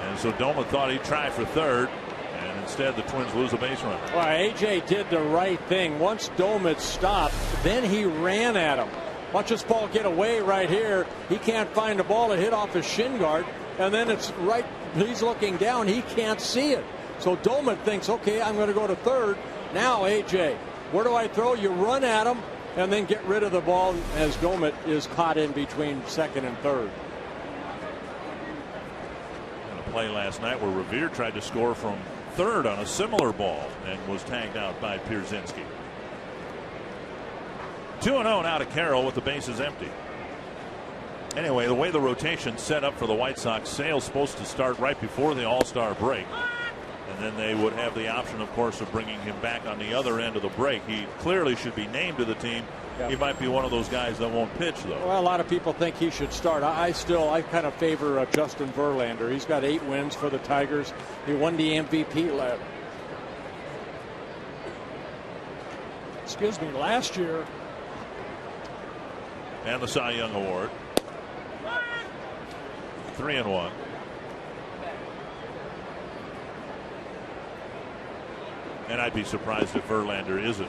And so Doumit thought he'd try for third. And instead, the Twins lose a base run. Well, A.J. did the right thing. Once Doumit stopped, then he ran at him. Watch this ball get away right here. He can't find the ball. It hit off his shin guard. And then it's right. He's looking down. He can't see it. So Domet thinks, okay, I'm going to go to third. Now, A.J., where do I throw? You run at him and then get rid of the ball as Domet is caught in between second and third. And a play last night where Revere tried to score from third on a similar ball and was tagged out by Pierzynski. 2-0 now to Carroll with the bases empty. Anyway, the way the rotation's set up for the White Sox, Sale's supposed to start right before the All-Star break. And then they would have the option, of course, of bringing him back on the other end of the break. He clearly should be named to the team. Yep. He might be one of those guys that won't pitch, though. Well, a lot of people think he should start. I kind of favor Justin Verlander. He's got 8 wins for the Tigers. He won the MVP last year. And the Cy Young Award. 3-1. And I'd be surprised if Verlander isn't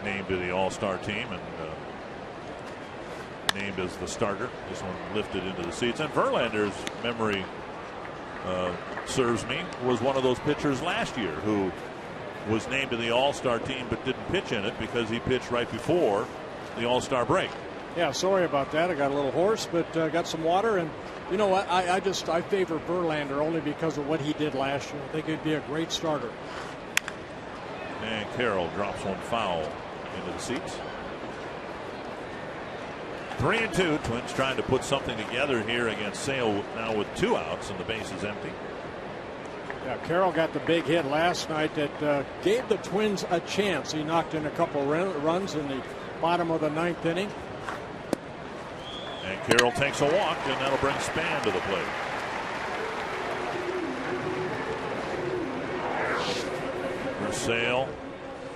named to the All-Star team and named as the starter. This one lifted into the seats. And Verlander's memory serves me, was one of those pitchers last year who was named to the All-Star team but didn't pitch in it because he pitched right before the All-Star break. Yeah, sorry about that. I got a little hoarse, but got some water. And you know what? I favor Verlander only because of what he did last year. I think he'd be a great starter. And Carroll drops one foul into the seats. 3-2. Twins trying to put something together here against Sale now with 2 outs and the base is empty. Yeah, Carroll got the big hit last night that gave the Twins a chance. He knocked in a couple runs in the bottom of the 9th inning. And Carroll takes a walk, and that'll bring Span to the plate. For Sale,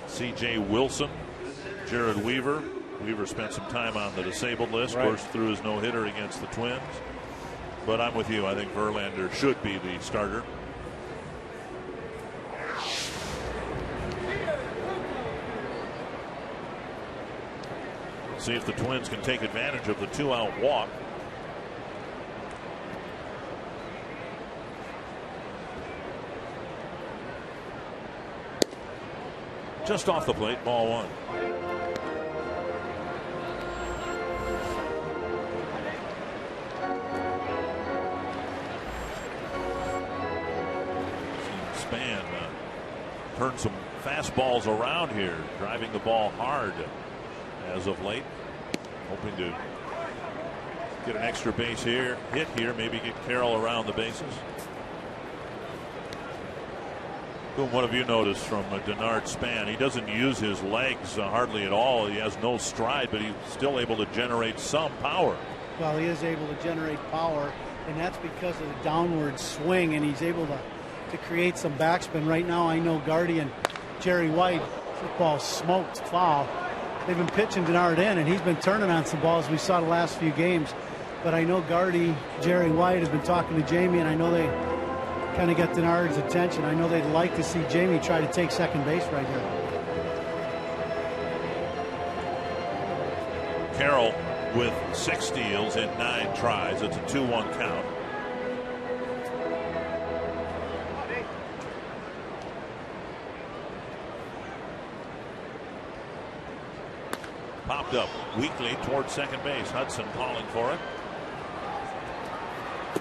C.J. Wilson, Jared Weaver. Weaver spent some time on the disabled list, of course, threw his no-hitter against the Twins. But I'm with you. I think Verlander should be the starter. See if the Twins can take advantage of the 2-out walk. Just off the plate, ball 1. Span turned some fastballs around here, driving the ball hard as of late, hoping to get an extra base hit here, maybe get Carroll around the bases. What have you noticed from Denard Span? He doesn't use his legs hardly at all. He has no stride, but he's still able to generate some power. Well, he is able to generate power, and that's because of the downward swing, and he's able to create some backspin. Right now, I know Gardy and Jerry White, football smoked foul. They've been pitching Denard in, and he's been turning on some balls we saw the last few games. But I know Gardy, Jerry White has been talking to Jamie, and I know they kind of got Denard's attention. I know they'd like to see Jamie try to take second base right here. Carroll with 6 steals in 9 tries. It's a 2-1 count. Popped up weakly towards second base. Hudson calling for it.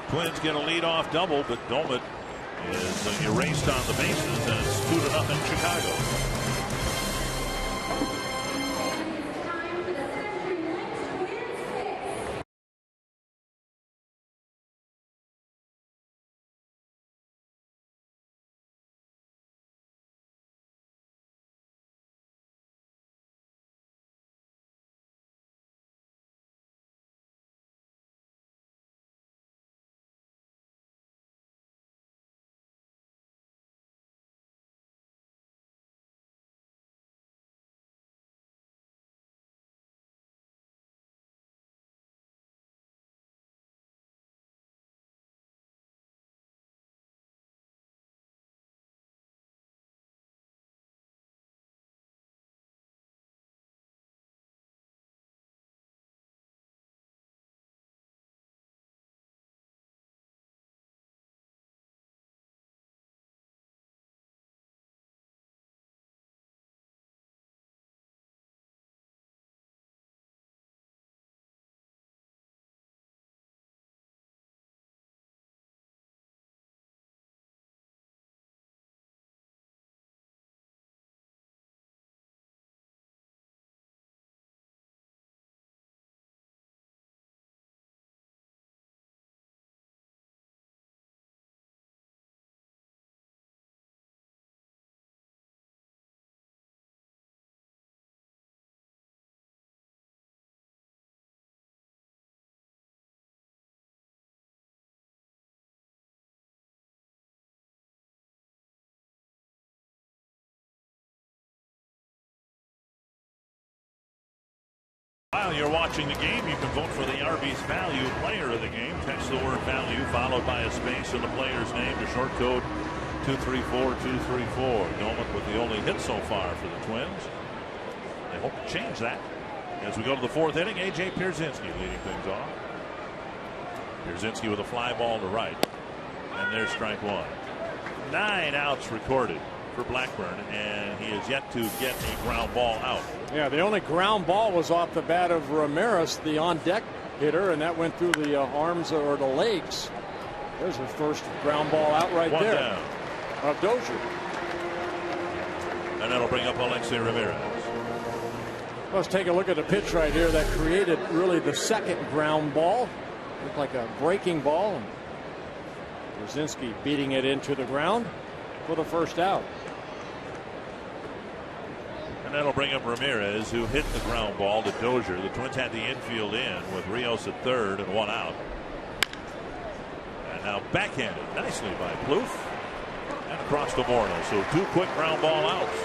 Twins get a lead-off double, but Domet is erased on the bases, and it's 2-0 Chicago. While you're watching the game, you can vote for the Arby's Value Player of the Game. Text the word value followed by a space in the player's name to short code 234234. Doman with the only hit so far for the Twins. They hope to change that as we go to the fourth inning. A.J. Pierzynski leading things off. Pierzynski with a fly ball to right. And there's strike one. 9 outs recorded for Blackburn, and he has yet to get a ground ball out. Yeah, the only ground ball was off the bat of Ramirez, the on-deck hitter, and that went through the arms or the legs. There's his first ground ball out right One there. down. Of Dozier. And that'll bring up Alexei Ramirez. Let's take a look at the pitch right here that created really the second ground ball. Looked like a breaking ball. And Pierzynski beating it into the ground for the first out. And that'll bring up Ramirez, who hit the ground ball to Dozier. The Twins had the infield in with Rios at third and 1 out. And now backhanded nicely by Plouffe. And across to Morneau. So 2 quick ground ball outs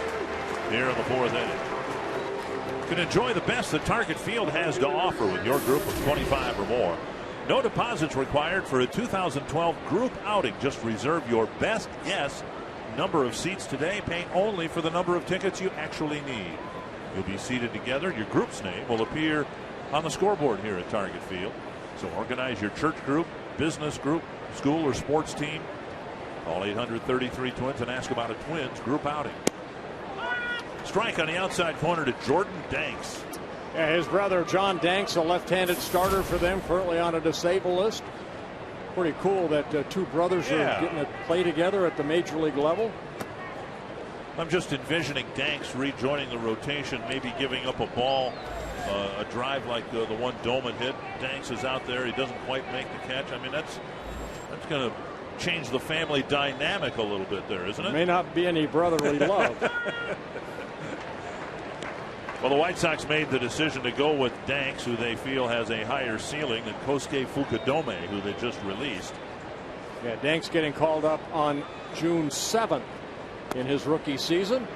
here in the fourth inning. You can enjoy the best that Target Field has to offer with your group of 25 or more. No deposits required for a 2012 group outing. Just reserve your best guess number of seats today, paying only for the number of tickets you actually need. You'll be seated together. Your group's name will appear on the scoreboard here at Target Field. So organize your church group, business group, school or sports team. Call 833 Twins and ask about a Twins group outing. Strike on the outside corner to Jordan Danks. Yeah, his brother John Danks, a left-handed starter for them, currently on a disabled list. Pretty cool that 2 brothers are getting to play together at the major league level. I'm just envisioning Danks rejoining the rotation, maybe giving up a ball, a drive like the one Doman hit. Danks is out there. He doesn't quite make the catch. I mean, that's going to change the family dynamic a little bit there, isn't it? May not be any brotherly love. Well, the White Sox made the decision to go with Danks, who they feel has a higher ceiling than Kosuke Fukudome, who they just released. Yeah, Danks getting called up on June 7th in his rookie season.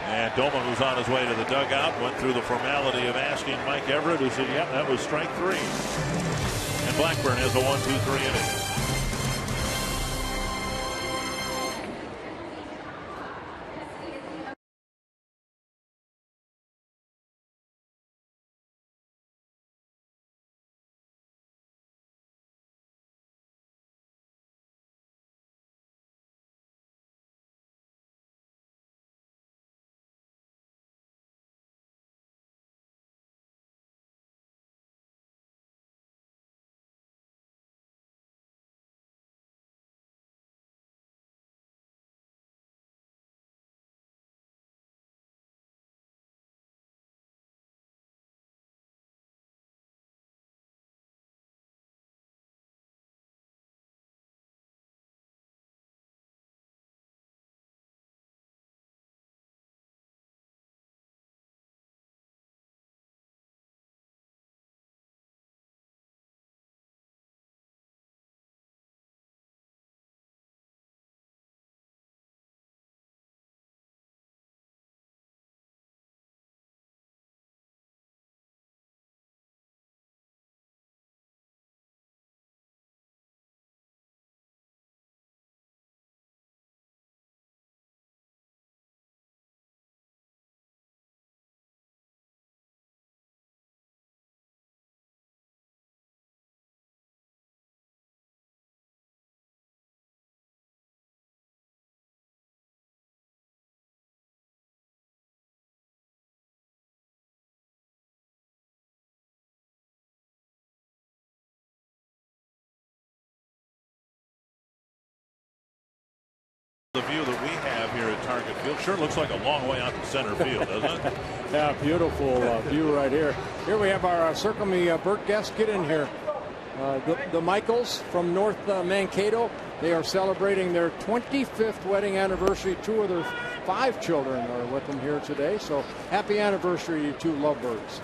And Doman was on his way to the dugout, went through the formality of asking Mike Everett, who said, yep, that was strike 3. And Blackburn has a 1-2-3 inning. The view that we have here at Target Field sure looks like a long way out to center field, doesn't it? Yeah, beautiful view right here. Here we have our Circle Me Burt guests. Get in here. The Michaels from North Mankato. They are celebrating their 25th wedding anniversary. 2 of their 5 children are with them here today. So happy anniversary, you 2 lovebirds.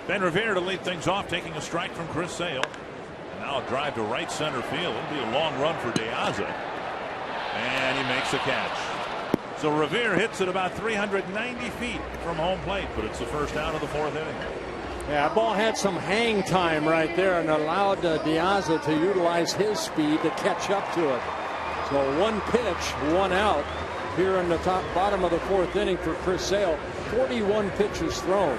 Ben Revere to lead things off, taking a strike from Chris Sale. And now a drive to right center field. It'll be a long run for De Aza. And he makes the catch. So Revere hits it about 390 feet from home plate, but it's the first out of the fourth inning. Yeah, that ball had some hang time right there and allowed Diaz to utilize his speed to catch up to it. So one pitch, one out here in the bottom of the fourth inning for Chris Sale. 41 pitches thrown.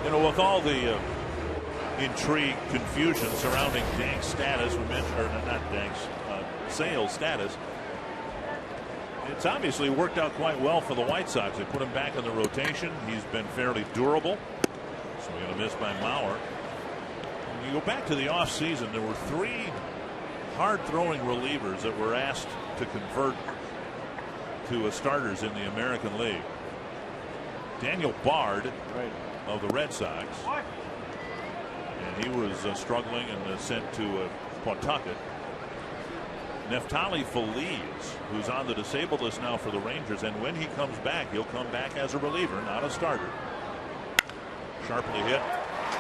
You know, with all the intrigue, confusion surrounding Dank's status, we mentioned, or not Dank's, Sale's status, it's obviously worked out quite well for the White Sox. They put him back in the rotation. He's been fairly durable. Swing and a miss by Mauer. When you go back to the offseason, there were 3 hard-throwing relievers that were asked to convert to starters in the American League. Daniel Bard of the Red Sox, and he was struggling and sent to Pawtucket. Neftali Feliz, who's on the disabled list now for the Rangers, and when he comes back, he'll come back as a reliever, not a starter. Sharply hit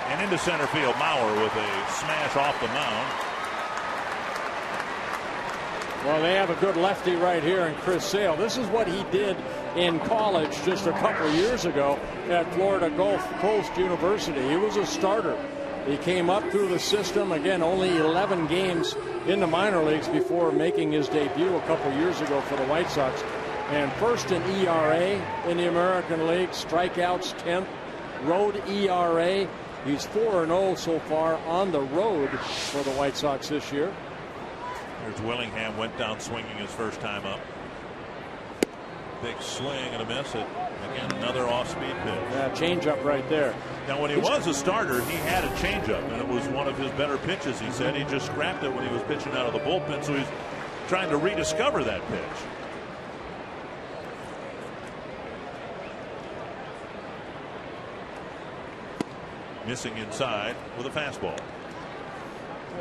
and into center field. Mauer with a smash off the mound. Well, they have a good lefty right here in Chris Sale. This is what he did in college just a couple years ago at Florida Gulf Coast University. He was a starter. He came up through the system, again, only 11 games in the minor leagues before making his debut a couple years ago for the White Sox. And first in ERA in the American League, strikeouts 10th, road ERA. He's 4-0 so far on the road for the White Sox this year. Here's Willingham, went down swinging his first time up. Big swing and a miss. Again, another off-speed pitch. Yeah, changeup right there. Now, when he was a starter, he had a changeup, and it was one of his better pitches. He said he just scrapped it when he was pitching out of the bullpen, so he's trying to rediscover that pitch. Missing inside with a fastball.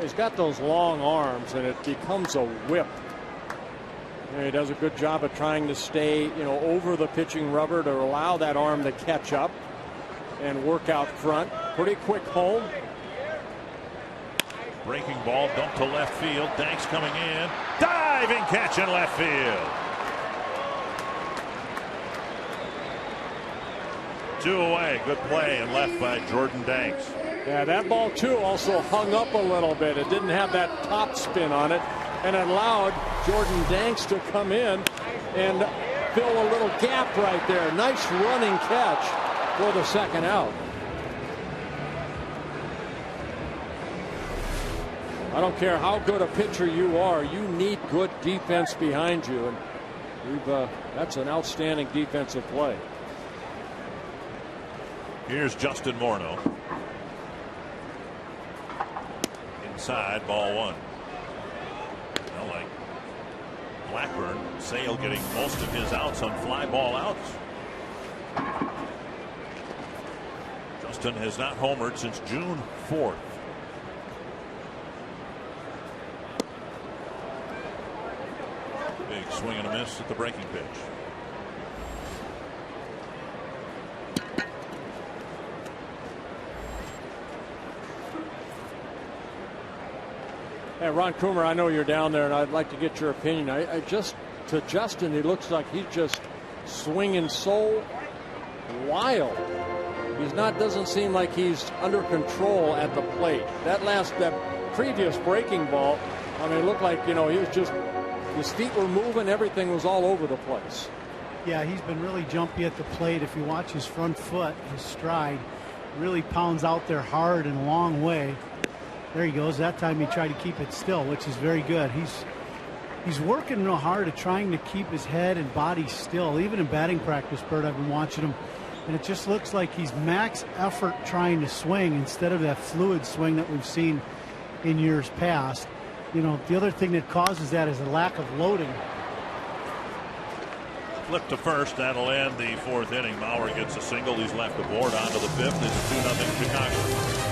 He's got those long arms, and it becomes a whip. And he does a good job of trying to stay, over the pitching rubber to allow that arm to catch up and work out front. Pretty quick home. Breaking ball dumped to left field. Danks coming in. Diving catch in left field. 2 away. Good play and left by Jordan Danks. Yeah, that ball too also hung up a little bit. It didn't have that top spin on it, and it allowed Jordan Danks to come in and fill a little gap right there. Nice running catch for the second out. I don't care how good a pitcher you are, you need good defense behind you, and that's an outstanding defensive play. Here's Justin Morneau. Inside, ball 1. Well, like Blackburn, Sale getting most of his outs on fly ball outs. Justin has not homered since June 4th. Big swing and a miss at the breaking pitch. Hey, Ron Coomer, I know you're down there, and I'd like to get your opinion. To Justin, he looks like he's just swinging so wild. Doesn't seem like he's under control at the plate. That previous breaking ball, it looked like, he was just, his feet were moving, everything was all over the place. Yeah, he's been really jumpy at the plate. If you watch his front foot, his stride, really pounds out there hard and a long way. There he goes. That time he tried to keep it still, which is very good. He's working real hard at trying to keep his head and body still. Even in batting practice, Bert, I've been watching him, and it just looks like he's max effort trying to swing instead of that fluid swing that we've seen in years past. The other thing that causes that is a lack of loading. Flip to first. That'll end the fourth inning. Mauer gets a single. He's left aboard onto the fifth. It's 2-0 Chicago.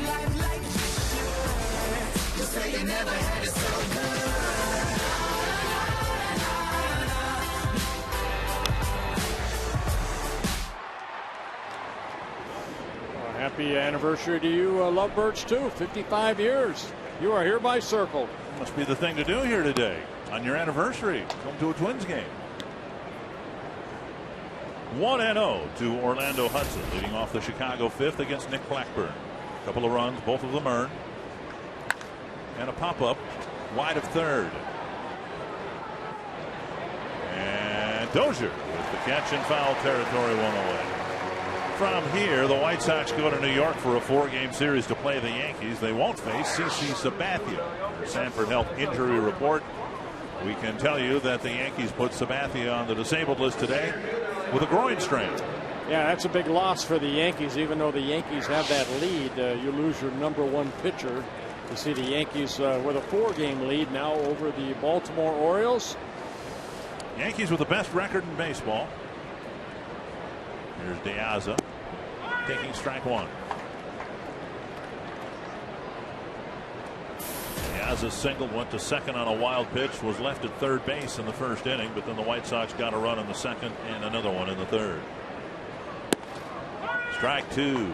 life like you should. Just say you never had it so good. Happy anniversary to you, Lovebirds, too. 55 years. You are hereby circled. Must be the thing to do here today on your anniversary. Come to a Twins game. 1-0 to Orlando Hudson, leading off the Chicago fifth against Nick Blackburn. A couple of runs, both of them earned. And a pop-up wide of third. And Dozier with the catch in foul territory, one away. From here, the White Sox go to New York for a 4-game series to play the Yankees. They won't face CC Sabathia. Sanford Health injury report. We can tell you that the Yankees put Sabathia on the disabled list today with a groin strain. Yeah, that's a big loss for the Yankees. Even though the Yankees have that lead, you lose your #1 pitcher. You see the Yankees with a 4-game lead now over the Baltimore Orioles. Yankees with the best record in baseball. Here's De Aza taking strike one. De Aza singled, went to second on a wild pitch, was left at third base in the first inning, but then the White Sox got a run in the second and another one in the third. Strike two.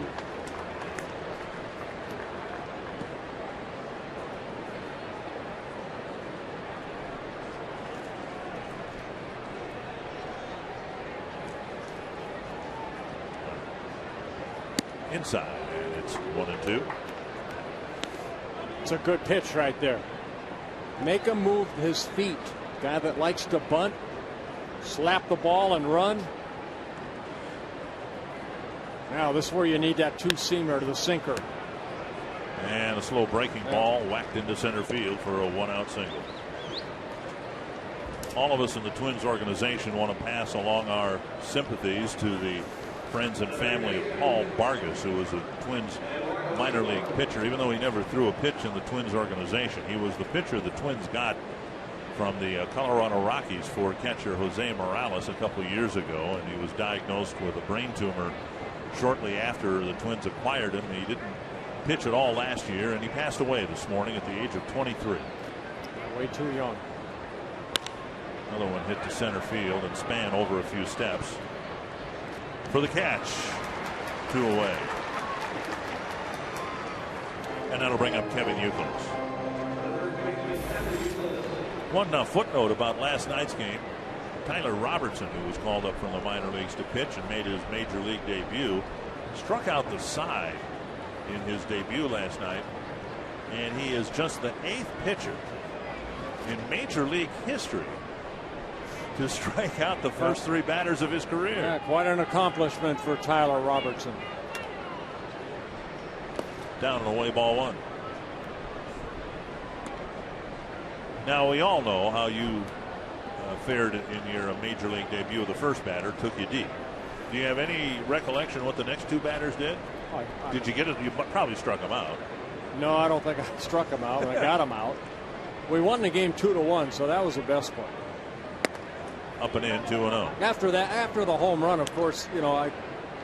Inside, and it's 1-2. It's a good pitch right there. Make him move his feet. Guy that likes to bunt, slap the ball and run. Now this is where you need that 2-seamer to the sinker. And a slow breaking ball whacked into center field for a 1-out single. All of us in the Twins organization want to pass along our sympathies to the friends and family of Paul Vargas, who was a Twins minor league pitcher. Even though he never threw a pitch in the Twins organization, he was the pitcher the Twins got from the Colorado Rockies for catcher Jose Morales a couple of years ago, and he was diagnosed with a brain tumor shortly after the Twins acquired him. He didn't pitch at all last year, and he passed away this morning at the age of 23. Way too young. Another one hit to center field and span over a few steps for the catch. 2 away. And that'll bring up Kevin Youkilis. One footnote about last night's game. Tyler Robertson, who was called up from the minor leagues to pitch and made his major league debut, struck out the side in his debut last night, and he is just the 8th pitcher in major league history to strike out the first 3 batters of his career. Yeah, quite an accomplishment for Tyler Robertson. Down and away, ball 1. Now we all know how you fared in your major league debut. The first batter took you deep. Do you have any recollection what the next 2 batters did? Did you get it? You probably struck them out. No, I don't think I struck him out. I got him out. We won the game 2-1, so that was the best part. Up and in, 2-0. After that, after the home run, of course, you know, I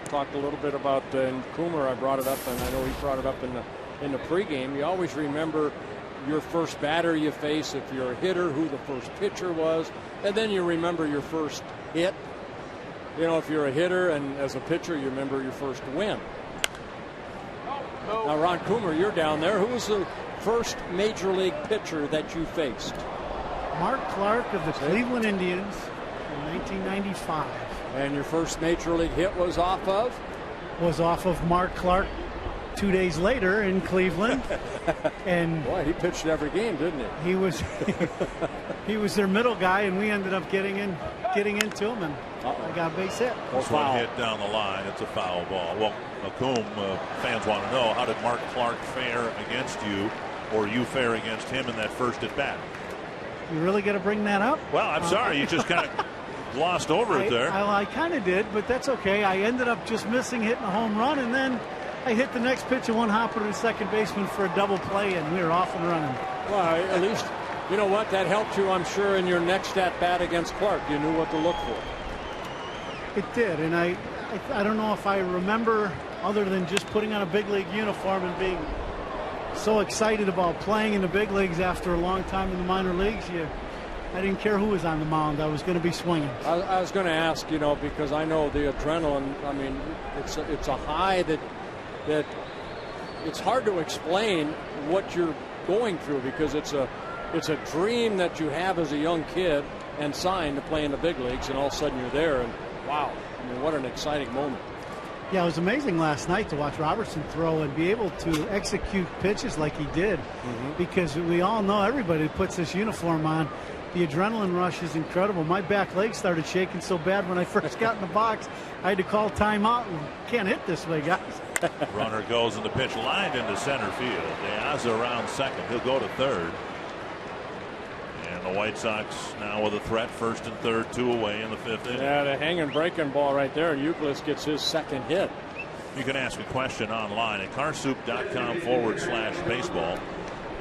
talked a little bit about in Coomer. I brought it up, and I know he brought it up in the pregame. You always remember your first batter you face, if you're a hitter, who the first pitcher was, and then you remember your first hit. You know, if you're a hitter, and as a pitcher, you remember your first win. Now, Ron Coomer, you're down there. Who was the first major league pitcher that you faced? Mark Clark of the Cleveland Indians in 1995. And your first major league hit was off of? Was off of Mark Clark 2 days later in Cleveland. And boy, he pitched every game, didn't he? He was he was their middle guy, and we ended up getting into him, and I got a base hit. This one hit down the line. It's a foul ball. Well, Macomb, fans want to know, how did Mark Clark fare against you, or you fare against him in that first at bat? You really got to bring that up? Well, I'm sorry, you just kind of glossed over it there. I kind of did, but that's okay. I ended up just missing hitting a home run, and then I hit the next pitch and one hopper to the second baseman for a double play, and we were off and running. Well, at least, you know what, that helped you, I'm sure, in your next at bat against Clark. You knew what to look for. It did, and I don't know if I remember, other than just putting on a big league uniform and being so excited about playing in the big leagues after a long time in the minor leagues. I didn't care who was on the mound. I was going to be swinging. I was going to ask, because I know the adrenaline. I mean, it's a high that it's hard to explain what you're going through, because it's a dream that you have as a young kid and signed to play in the big leagues, and all of a sudden you're there, and wow, I mean, what an exciting moment. Yeah, it was amazing last night to watch Robertson throw and be able to execute pitches like he did, because we all know, everybody who puts this uniform on, the adrenaline rush is incredible. My back leg started shaking so bad when I first got in the box, I had to call timeout. Can't hit this way, guys. Runner goes and the pitch lined into center field. De Aza around second. He'll go to third. And the White Sox now with a threat, first and third, 2 away in the 5th inning. Yeah, the hanging breaking ball right there. Euclid gets his second hit. You can ask a question online at carsoup.com/baseball.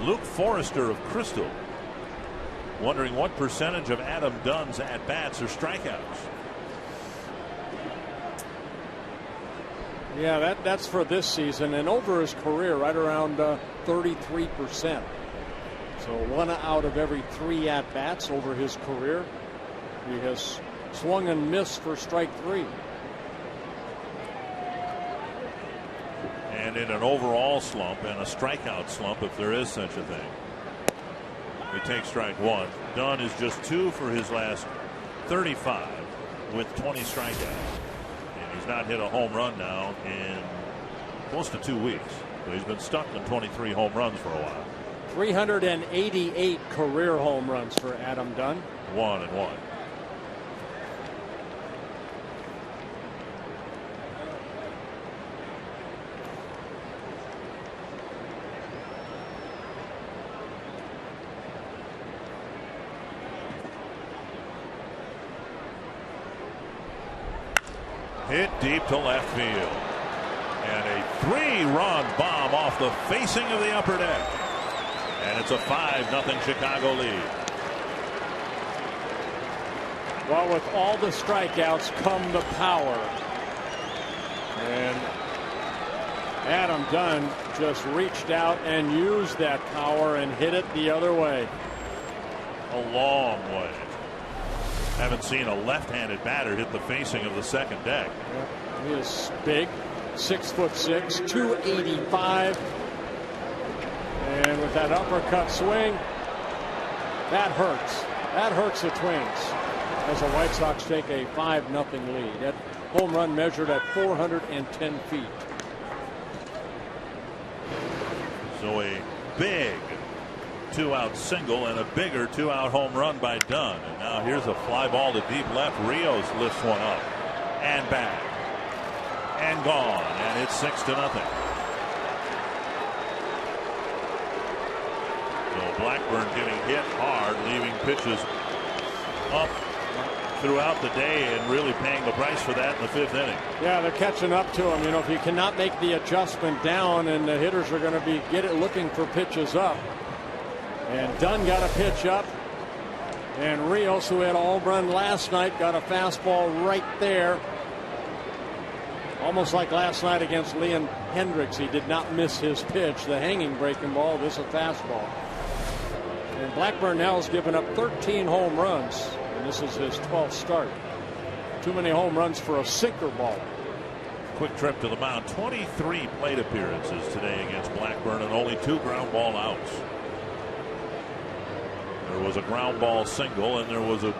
Luke Forrester of Crystal wondering what percentage of Adam Dunn's at-bats are strikeouts. Yeah, that's for this season, and over his career, right around 33%. So 1 out of every 3 at-bats over his career, he has swung and missed for strike 3. And in an overall slump and a strikeout slump, if there is such a thing, he takes strike 1. Dunn is just 2 for his last 35 with 20 strikeouts. And he's not hit a home run now in close to 2 weeks. So he's been stuck in 23 home runs for a while. 388 career home runs for Adam Dunn. 1 and 1. Hit deep to left field. And a 3-run bomb off the facing of the upper deck. And it's a 5-0 Chicago lead. Well, with all the strikeouts come the power. And Adam Dunn just reached out and used that power and hit it the other way. A long way. Haven't seen a left-handed batter hit the facing of the second deck. Yeah, he is big, 6'6", 285. And with that uppercut swing, that hurts. That hurts the Twins as the White Sox take a 5-0 lead. That home run measured at 410 feet. So a big 2-out single and a bigger 2-out home run by Dunn. And now here's a fly ball to deep left. Rios lifts one up and back and gone. And it's 6-0. So Blackburn getting hit hard, leaving pitches up throughout the day and really paying the price for that in the 5th inning. Yeah, they're catching up to him. If you cannot make the adjustment down, and the hitters are going to be looking for pitches up. And Dunn got a pitch up. And Rios, who had a home run last night, got a fastball right there. Almost like last night against Leon Hendricks. He did not miss his pitch. The hanging breaking ball, this a fastball. And Blackburn now has given up 13 home runs. And this is his 12th start. Too many home runs for a sinker ball. Quick trip to the mound. 23 plate appearances today against Blackburn and only 2 ground ball outs. There was a ground ball single and there was a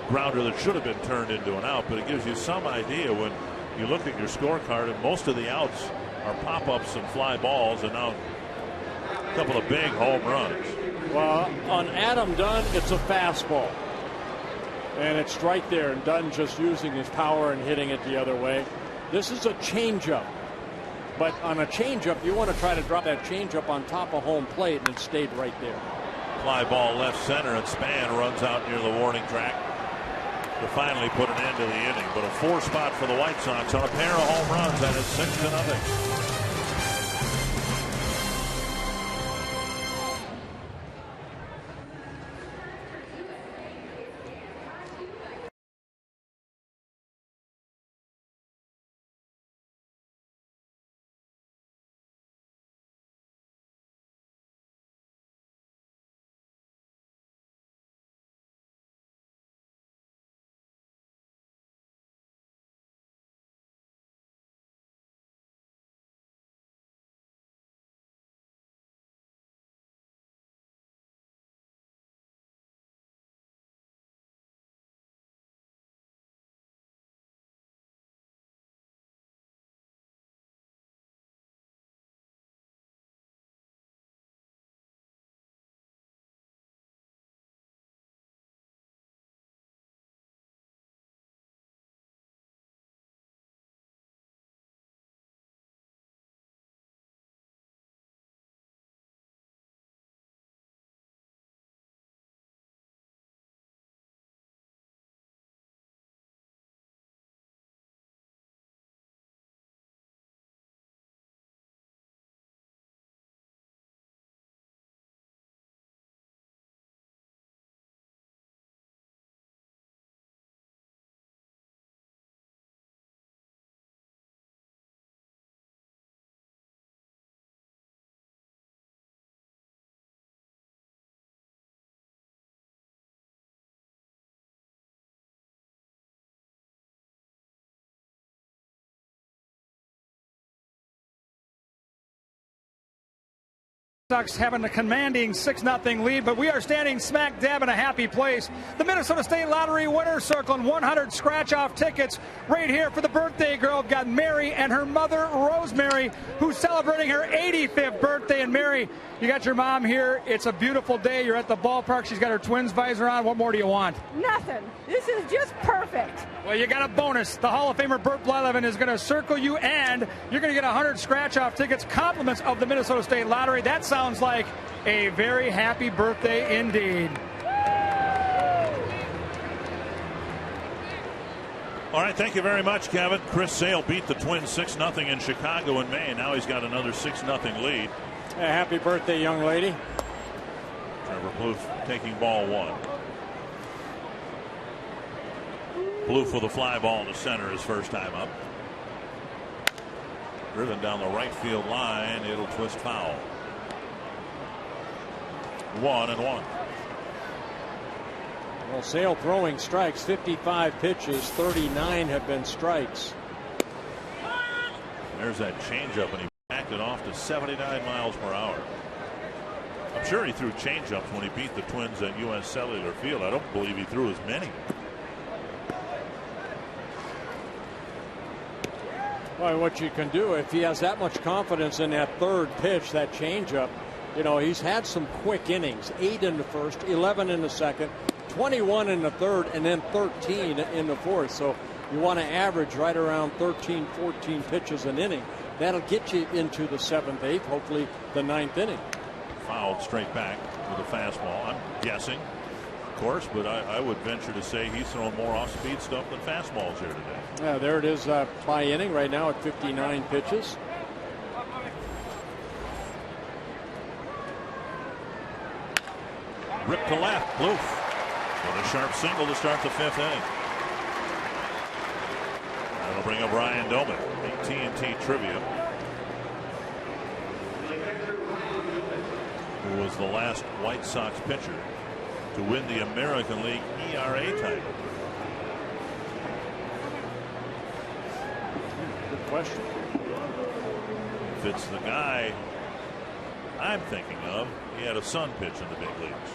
grounder that should have been turned into an out, but it gives you some idea when you look at your scorecard, and most of the outs are pop-ups and fly balls, and now a couple of big home runs. Well, on Adam Dunn, it's a fastball. And it's right there, and Dunn just using his power and hitting it the other way. This is a changeup. But on a changeup, you want to try to drop that changeup on top of home plate, and it stayed right there. Fly ball left center, and Span runs out near the warning track to finally put an end to the inning. But a 4 spot for the White Sox on a pair of home runs, and it's 6-0. Sox having a commanding 6-0 lead, but we are standing smack dab in a happy place. The Minnesota State Lottery winner's circle and 100 scratch-off tickets right here for the birthday girl. We've got Mary and her mother, Rosemary, who's celebrating her 85th birthday. And Mary, you got your mom here. It's a beautiful day. You're at the ballpark. She's got her Twins visor on. What more do you want? Nothing. This is just perfect. Well, you got a bonus. The Hall of Famer Bert Blyleven is going to circle you, and you're going to get 100 scratch-off tickets, compliments of the Minnesota State Lottery. That sounds like a very happy birthday indeed. All right, thank you very much, Kevin. Chris Sale beat the Twins 6-0 in Chicago in May. Now he's got another 6-0 lead. Happy birthday, young lady. Trevor Plouffe taking ball one. Plouffe with a fly ball to center his first time up. Driven down the right field line. It'll twist foul. 1-1. Well, Sale throwing strikes, 55 pitches, 39 have been strikes. There's that changeup, and he backed it off to 79 miles per hour. I'm sure he threw changeups when he beat the Twins at U.S. Cellular Field. I don't believe he threw as many. Well, what you can do if he has that much confidence in that third pitch, that changeup, you know, he's had some quick innings, 8 in the first, 11 in the second, 21 in the third, and then 13 in the fourth. So you want to average right around 13, 14 pitches an inning. That'll get you into the 7th, 8th, hopefully the 9th inning. Fouled straight back with a fastball. I'm guessing, of course, but I would venture to say he's throwing more off-speed stuff than fastballs here today. Yeah, there it is by inning right now at 59 pitches. Ripped to left. Plouffe with a sharp single to start the 5th inning. That'll bring up Ryan Doman. AT&T trivia. Who was the last White Sox pitcher to win the American League ERA title? Good question. If it's the guy I'm thinking of, he had a son pitch in the big leagues.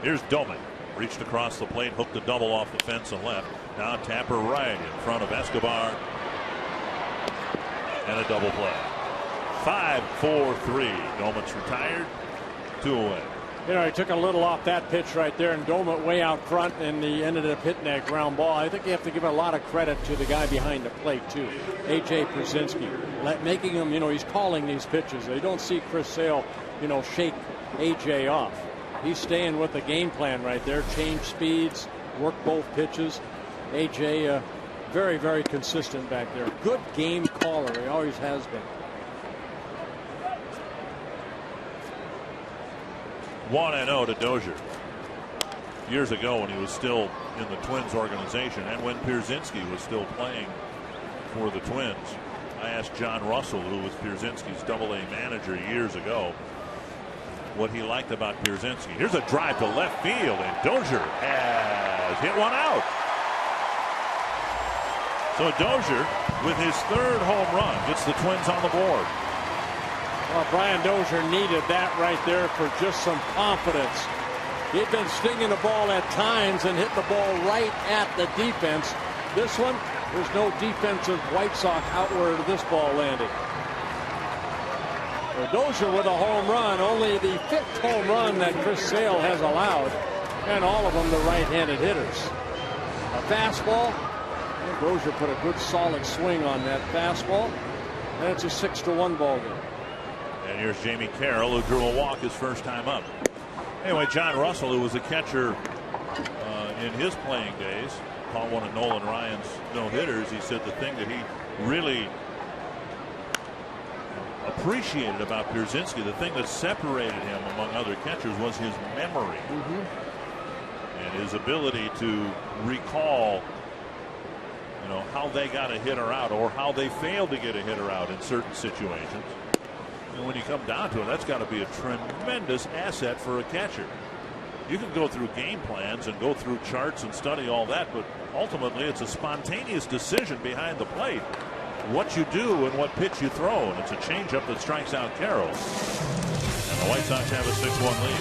Here's Doman. Reached across the plate, hooked a double off the fence and left. Now Tapper right in front of Escobar. And a double play. 5-4-3. Doman's retired. 2 away. You know, he took a little off that pitch right there, and Doman way out front, and he ended up hitting that ground ball. I think you have to give a lot of credit to the guy behind the plate, too, A.J. Pierzynski. Making him, you know, he's calling these pitches. They don't see Chris Sale, you know, shake A.J. off. He's staying with the game plan right there. Change speeds, work both pitches. A.J. Very, very consistent back there. Good game caller. He always has been. 1-0 to Dozier. Years ago when he was still in the Twins organization and when Pierzynski was still playing for the Twins, I asked John Russell, who was Pierzynski's Double-A manager years ago, what he liked about Pierzynski. Here's a drive to left field, and Dozier has hit one out. So Dozier, with his 3rd home run, gets the Twins on the board. Well, Brian Dozier needed that right there for just some confidence. He'd been stinging the ball at times and hitting the ball right at the defense. This one, there's no defensive White Sox out where this ball landed. So Dozier with a home run, only the 5th home run that Chris Sale has allowed, and all of them the right-handed hitters. A fastball, and Dozier put a good solid swing on that fastball, and it's a 6-1 ball game. And here's Jamie Carroll, who drew a walk his first time up. Anyway, John Russell, who was a catcher in his playing days, caught one of Nolan Ryan's no-hitters. He said the thing that he really appreciated about Pierzynski, the thing that separated him among other catchers, was his memory. And his ability to recall, you know, how they got a hitter out or how they failed to get a hitter out in certain situations. And when you come down to it, that's got to be a tremendous asset for a catcher. You can go through game plans and go through charts and study all that, but ultimately it's a spontaneous decision behind the plate. what you do and what pitch you throw, and it's a changeup that strikes out Carroll. And the White Sox have a 6-1 lead.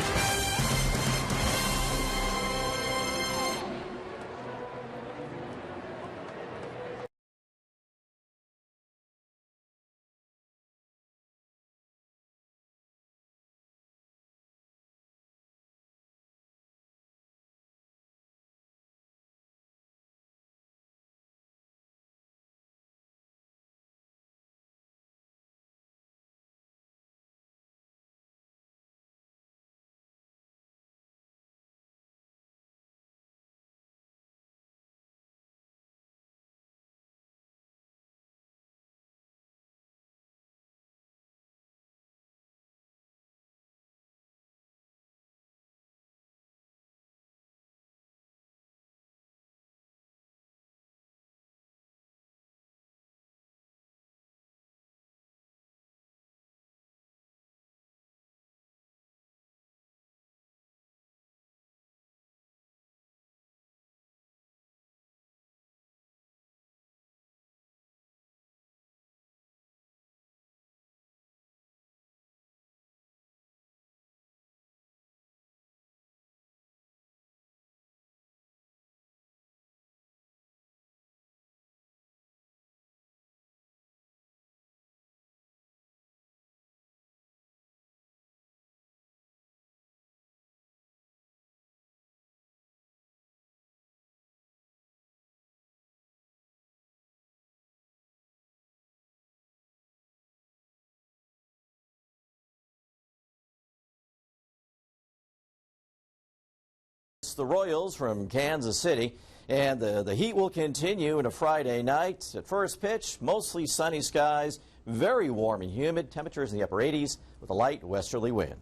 The Royals from Kansas City, and the heat will continue into Friday night. At first pitch, mostly sunny skies, very warm and humid, temperatures in the upper 80s with a light westerly wind.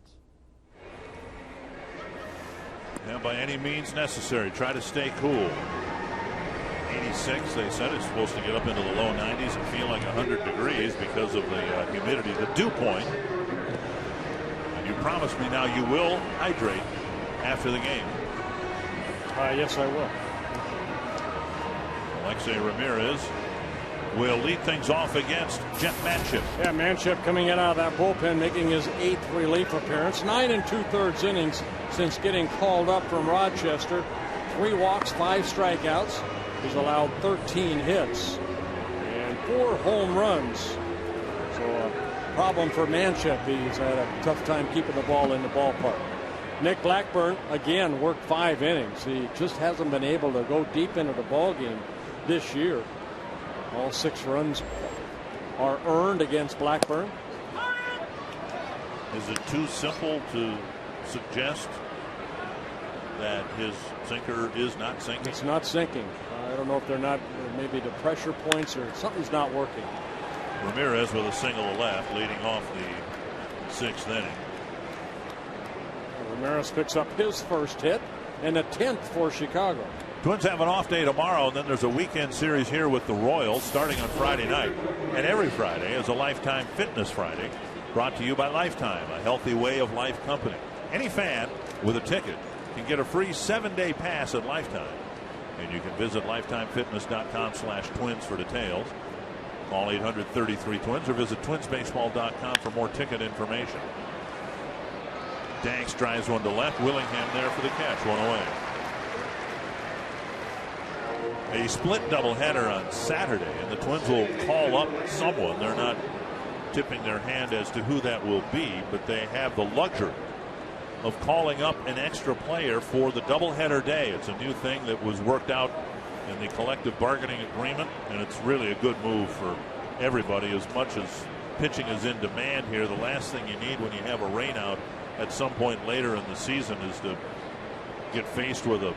And by any means necessary, try to stay cool. 86, they said it's supposed to get up into the low 90s and feel like 100 degrees because of the humidity, the dew point. And you promised me now you will hydrate after the game. Yes, I will. Alexei Ramirez will lead things off against Jeff Manship. Yeah, Manship coming in out of that bullpen, making his 8th relief appearance. 9 2/3 innings since getting called up from Rochester. 3 walks, 5 strikeouts. He's allowed 13 hits and 4 home runs. So a problem for Manship. He's had a tough time keeping the ball in the ballpark. Nick Blackburn, again, worked 5 innings. He just hasn't been able to go deep into the ball game this year. All 6 runs are earned against Blackburn. Is it too simple to suggest that his sinker is not sinking? It's not sinking. I don't know if they're not, maybe the pressure points or something's not working. Ramirez with a single left, leading off the 6th inning. Ramirez picks up his first hit and a 10th for Chicago. Twins have an off day tomorrow, and then there's a weekend series here with the Royals starting on Friday night. And every Friday is a Lifetime Fitness Friday, brought to you by Lifetime, a healthy way of life company. Any fan with a ticket can get a free 7-day pass at Lifetime. And you can visit lifetimefitness.com/twins for details. Call 800-33-TWINS or visit twinsbaseball.com for more ticket information. Danks drives one to left. Willingham there for the catch. 1 away. A split doubleheader on Saturday, and the Twins will call up someone. They're not tipping their hand as to who that will be, but they have the luxury of calling up an extra player for the doubleheader day. It's a new thing that was worked out in the collective bargaining agreement, and it's really a good move for everybody. As much as pitching is in demand here, the last thing you need when you have a rainout at some point later in the season is to get faced with a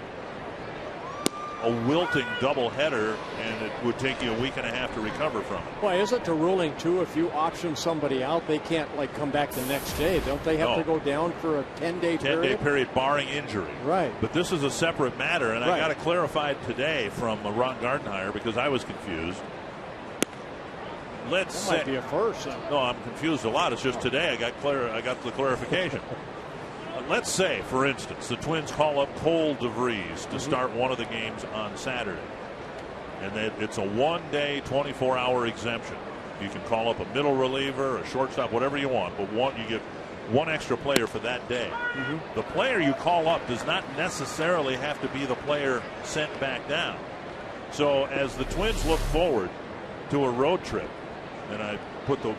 wilting doubleheader, and it would take you a week and a half to recover from it. Why isn't the ruling too, if you option somebody out, they can't like come back the next day? Don't they have to go down for a 10-day period? 10-day period barring injury. Right. But this is a separate matter, and I got it clarified today from Ron Gardenhire because I was confused. Let's say, might be a first. No, I'm confused a lot. It's just today I got the clarification. Let's say, for instance, the Twins call up Cole DeVries to start one of the games on Saturday. And it's a one-day, 24-hour exemption. You can call up a middle reliever, a shortstop, whatever you want, but you get one extra player for that day. The player you call up does not necessarily have to be the player sent back down. So as the Twins look forward to a road trip, and I put the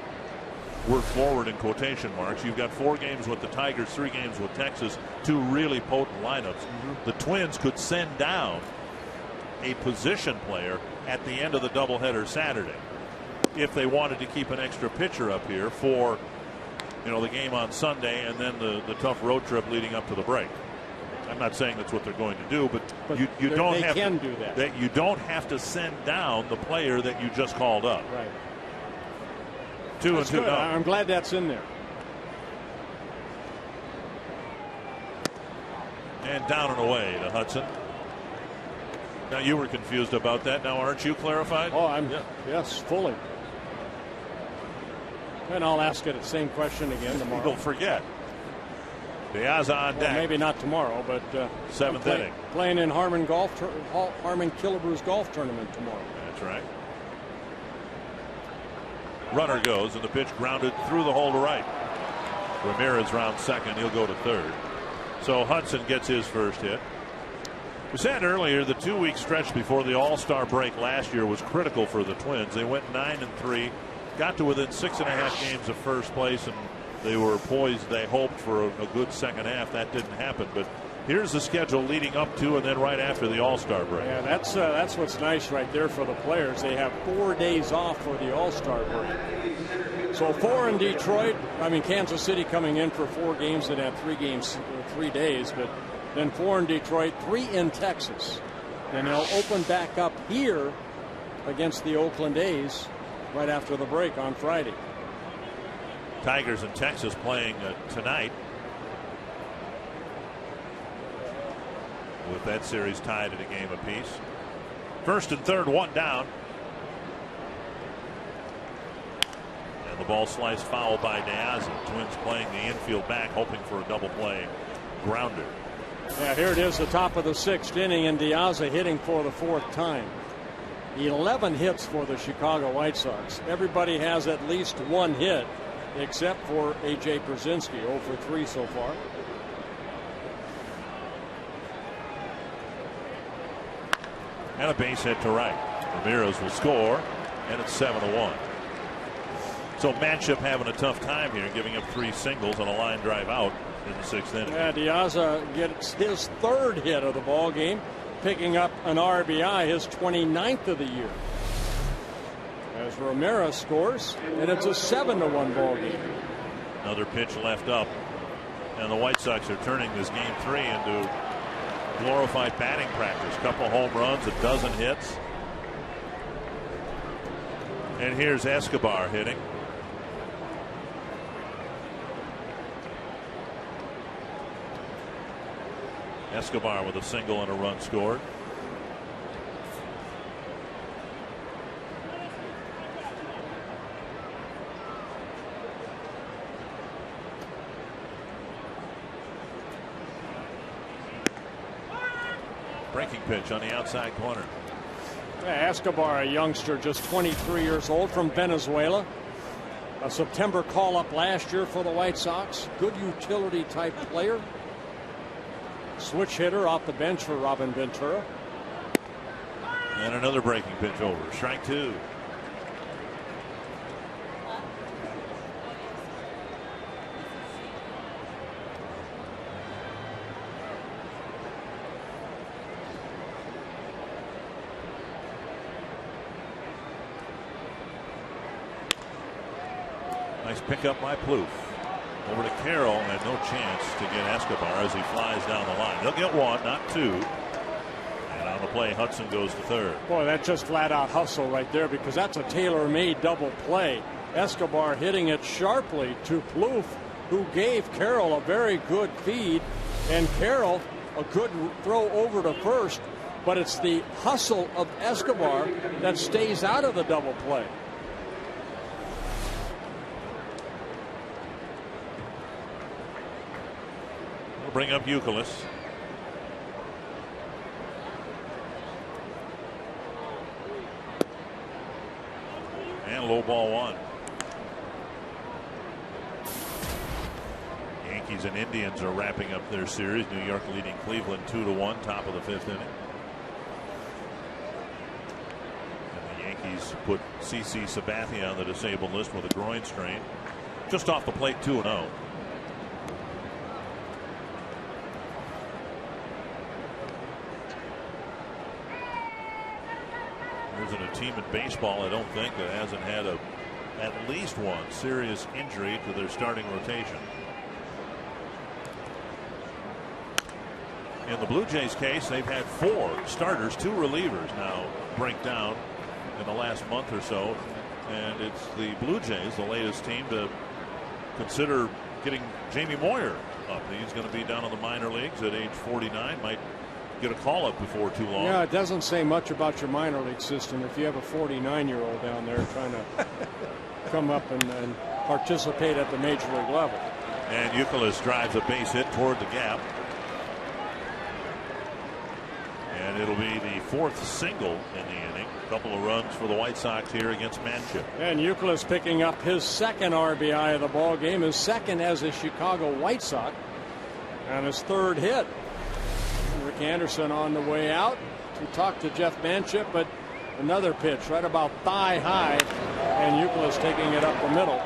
word forward in quotation marks, you've got 4 games with the Tigers, 3 games with Texas, 2 really potent lineups. The Twins could send down a position player at the end of the doubleheader Saturday if they wanted to keep an extra pitcher up here for the game on Sunday and then the tough road trip leading up to the break. I'm not saying that's what they're going to do, but you don't have to do that. That you don't have to send down the player that you just called up. Right. 2 and 2. No. I'm glad that's in there. And down and away to Hudson. Now you were confused about that. Now aren't you clarified? Oh, yes, fully. And I'll ask it the same question again tomorrow. Don't forget. De Aza on deck. Maybe not tomorrow, but 7th inning. Playing in Harmon Killebrew's golf tournament tomorrow. That's right. Runner goes, and the pitch grounded through the hole to right. Ramirez round second. He'll go to third. So Hudson gets his first hit. We said earlier the 2-week stretch before the All-Star break last year was critical for the Twins. They went 9-3, got to within 6.5 games of first place, and they were poised, they hoped, for a good second half. That didn't happen, but here's the schedule leading up to and then right after the All-Star break. Yeah, that's what's nice right there for the players. They have 4 days off for the All-Star break. So 4 in Detroit. Kansas City coming in for 4 games and had 3 days, but then 4 in Detroit, 3 in Texas. Then they'll open back up here against the Oakland A's right after the break on Friday. Tigers and Texas playing tonight, with that series tied at a game apiece. First and third, 1 down. And the ball sliced foul by De Aza. Twins playing the infield back, hoping for a double play grounder. Yeah, here it is, the top of the 6th inning, and De Aza hitting for the 4th time. 11 hits for the Chicago White Sox. Everybody has at least 1 hit, except for A.J. Pierzynski, 0 for 3 so far. And a base hit to right. Ramirez will score, and it's 7-1. So Manship having a tough time here, giving up 3 singles on a line drive out in the 6th inning. Yeah, De Aza gets his 3rd hit of the ball game, picking up an RBI, his 29th of the year. As Ramirez scores, and it's a 7-1 ball game. Another pitch left up, and the White Sox are turning this game 3 into glorified batting practice. Couple home runs, a dozen hits. And here's Escobar hitting. Escobar with a single and a run scored. Breaking pitch on the outside corner. Yeah, Escobar, a youngster, just 23 years old, from Venezuela. A September call-up last year for the White Sox. Good utility type player. Switch hitter off the bench for Robin Ventura. And another breaking pitch over. Strike 2. Nice pickup by Plouffe. Over to Carroll, and no chance to get Escobar as he flies down the line. He'll get 1, not 2. And on the play, Hudson goes to third. Boy, that's just flat out hustle right there, because that's a tailor-made double play. Escobar hitting it sharply to Plouffe, who gave Carroll a very good feed, and Carroll a good throw over to first, but it's the hustle of Escobar that stays out of the double play. Bring up Youkilis. low ball one. Yankees and Indians are wrapping up their series. New York leading Cleveland 2-1, top of the 5th inning. And the Yankees put CC Sabathia on the disabled list with a groin strain. Just off the plate, 2-0. There's a team in baseball, I don't think, that hasn't had at least one serious injury to their starting rotation. In the Blue Jays case, they've had 4 starters, 2 relievers now break down in the last month or so. And it's the Blue Jays, the latest team to consider getting Jamie Moyer up. He's going to be down in the minor leagues at age 49. Might get a call up before too long. Yeah, it doesn't say much about your minor league system if you have a 49-year-old down there trying to come up and participate at the major league level. And Youkilis drives a base hit toward the gap. And it'll be the 4th single in the inning. A couple of runs for the White Sox here against Manship. And Youkilis picking up his 2nd RBI of the ball game, his 2nd as a Chicago White Sox, and his 3rd hit. Rick Anderson on the way out to talk to Jeff Manship, but another pitch right about thigh high, and Youkilis taking it up the middle.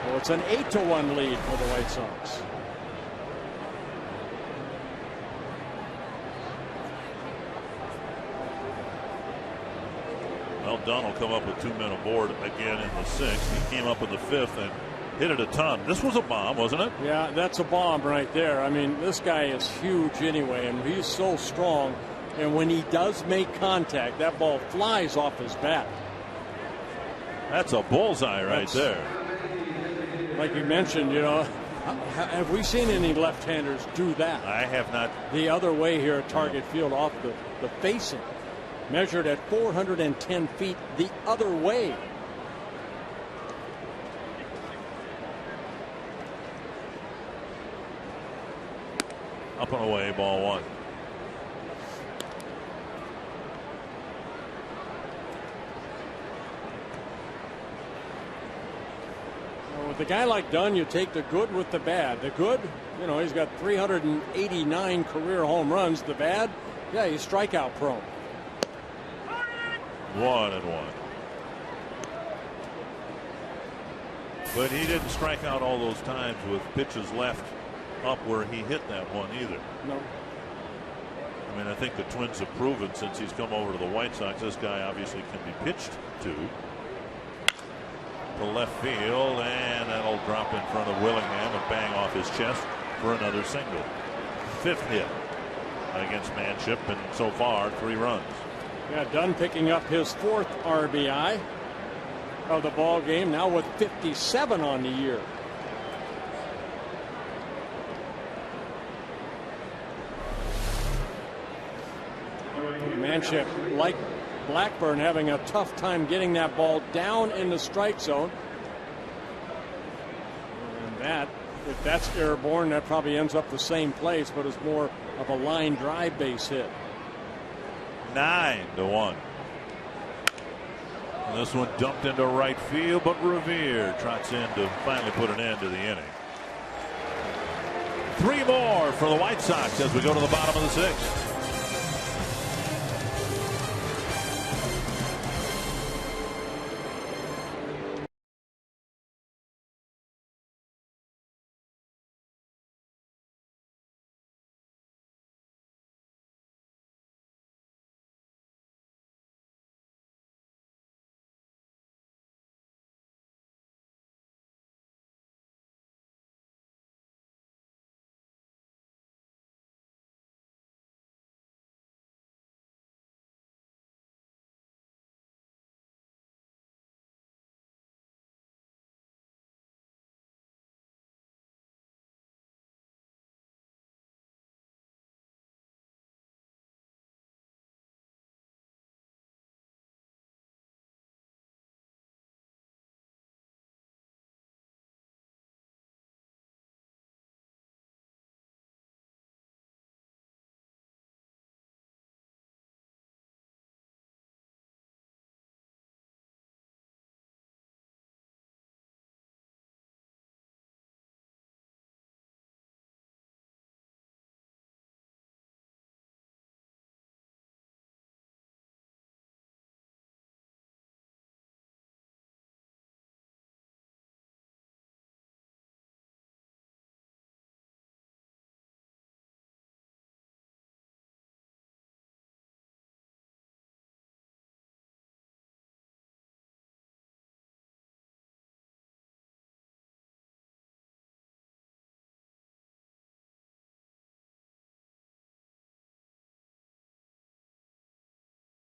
So it's an 8-1 lead for the White Sox. Well, Dunn will come up with 2 men aboard again in the 6th. He came up in the 5th and hit it a ton. This was a bomb, wasn't it? Yeah, that's a bomb right there. I mean, this guy is huge anyway, and he's so strong. And when he does make contact, that ball flies off his bat. That's a bullseye right there. Like you mentioned, you know, have we seen any left-handers do that? I have not. The other way here at Target Field off the facing. Measured at 410 feet the other way. Up and away, ball 1. Well, with a guy like Dunn, you take the good with the bad. The good, you know, he's got 389 career home runs. The bad, yeah, he's strikeout prone. 1-1. But he didn't strike out all those times with pitches left up where he hit that one either. No. I mean, I think the Twins have proven since he's come over to the White Sox, this guy obviously can be pitched to left field, and that'll drop in front of Willingham and bang off his chest for another single. 5th hit against Manship, and so far 3 runs. Yeah, Dunn picking up his 4th RBI of the ball game, now with 57 on the year. Manship, like Blackburn, having a tough time getting that ball down in the strike zone. And that, if that's airborne, that probably ends up the same place, but it's more of a line drive base hit. 9-1. And this one dumped into right field, but Revere trots in to finally put an end to the inning. 3 more for the White Sox as we go to the bottom of the 6th.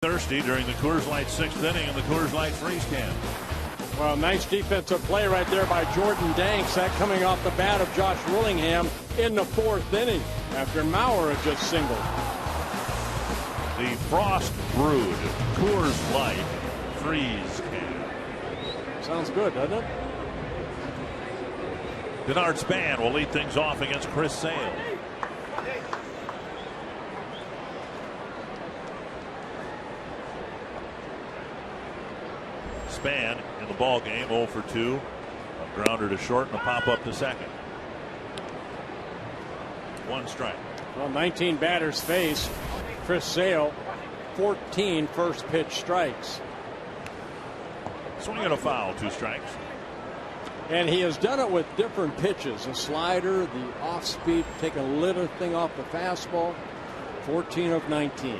Thirsty during the Coors Light 6th inning and the Coors Light freeze can. Well, nice defensive play right there by Jordan Danks. That coming off the bat of Josh Willingham in the 4th inning after Mauer had just singled. The Frost Brewed Coors Light freeze can. Sounds good, doesn't it? Denard Span will lead things off against Chris Sale. Span in the ball game, 0 for 2. A grounder to short and a pop up to second. 1 strike. Well, 19 batters face. Chris Sale, 14 first pitch strikes. Swing and a foul, 2 strikes. And he has done it with different pitches. A slider, the off speed, take a little thing off the fastball. 14 of 19.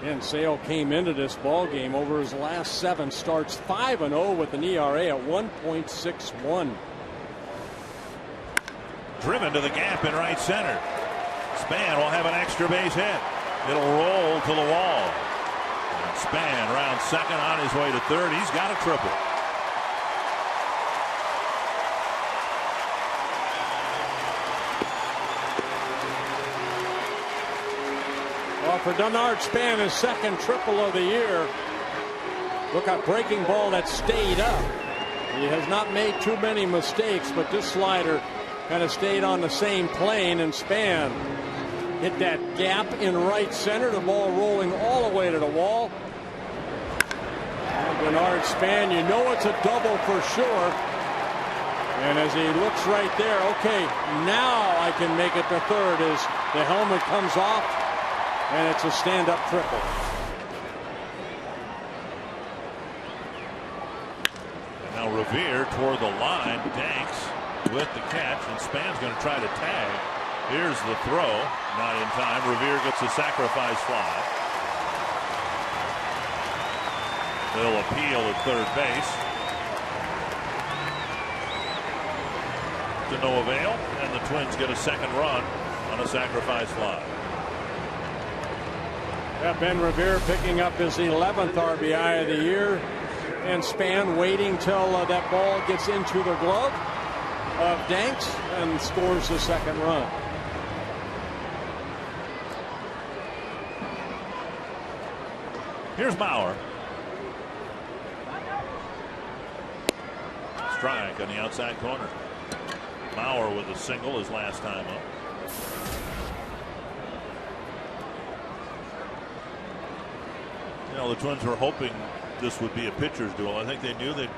And Sale came into this ball game over his last 7 starts 5-0 with an ERA at 1.61. Driven to the gap in right center. Span will have an extra base hit. It'll roll to the wall. And Span around second on his way to third. He's got a triple. Well, for Denard Span, his second triple of the year. Look at breaking ball that stayed up. He has not made too many mistakes, but this slider kind of stayed on the same plane, and Span hit that gap in right center. The ball rolling all the way to the wall. Denard Span, you know it's a double for sure. And as he looks right there, okay, now I can make it to third as the helmet comes off, and it's a stand-up triple. And now Revere toward the line. Danks with the catch, and Span's going to try to tag. Here's the throw. Not in time. Revere gets a sacrifice fly. They'll appeal at third base. To no avail, and the Twins get a second run on a sacrifice fly. Yeah, Ben Revere picking up his 11th RBI of the year, and Span waiting till that ball gets into the glove of Danks and scores the second run. Here's Mauer. Strike on the outside corner. Mauer with a single his last time up. You know, the Twins were hoping this would be a pitcher's duel. I think they knew they'd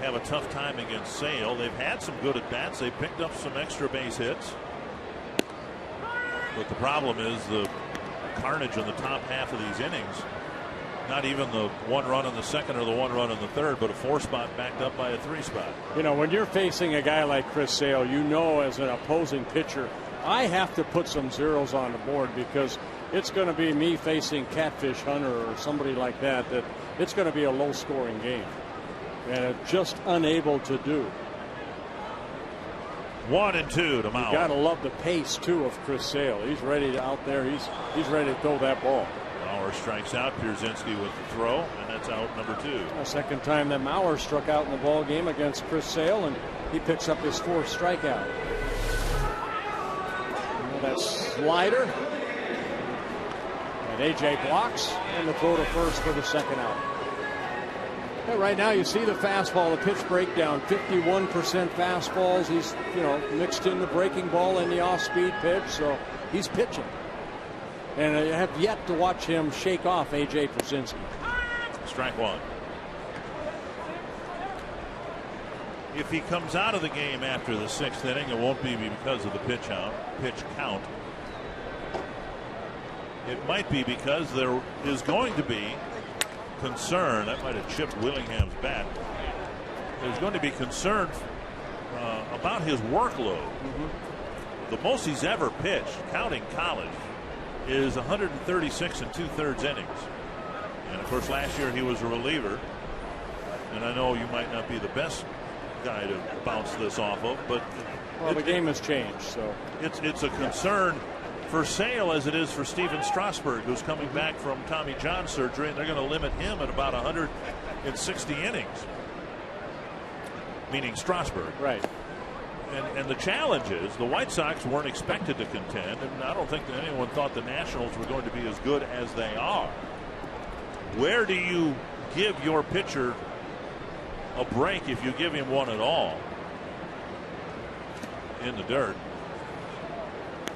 have a tough time against Sale. They've had some good at bats. They picked up some extra base hits. But the problem is the carnage in the top half of these innings. Not even the 1 run in the second or the 1 run in the third, but a 4 spot backed up by a 3 spot. You know, when you're facing a guy like Chris Sale, you know, as an opposing pitcher, I have to put some zeros on the board because it's going to be me facing Catfish Hunter or somebody like that, that it's going to be a low scoring game. And it's just unable to do. 1-2 to Mauer. You got to love the pace, too, of Chris Sale. He's ready to out there. He's ready to throw that ball. Mauer strikes out. Pierzynski with the throw, and that's out number 2. The second time that Mauer struck out in the ball game against Chris Sale, and he picks up his 4th strikeout. That slider. And A.J. blocks, and the throw to first for the second out. Yeah, right now you see the fastball, the pitch breakdown, 51% fastballs. He's, mixed in the breaking ball and the off-speed pitch, so he's pitching. And I have yet to watch him shake off A.J. Pierzynski. Strike 1. If he comes out of the game after the 6th inning, it won't be because of the pitch count. It might be because there is going to be concern. That might have chipped Willingham's bat. There's going to be concern about his workload. The most he's ever pitched, counting college, is 136 2/3 innings. And of course, last year he was a reliever. And I know you might not be the best guy to bounce this off of, but the game has changed, so it's a concern for Sale as it is for Steven Strasburg, who's coming back from Tommy John surgery, and they're going to limit him at about 160 innings, meaning Strasburg. Right. And the challenge is the White Sox weren't expected to contend, and I don't think that anyone thought the Nationals were going to be as good as they are. Where do you give your pitcher a break if you give him one at all? In the dirt.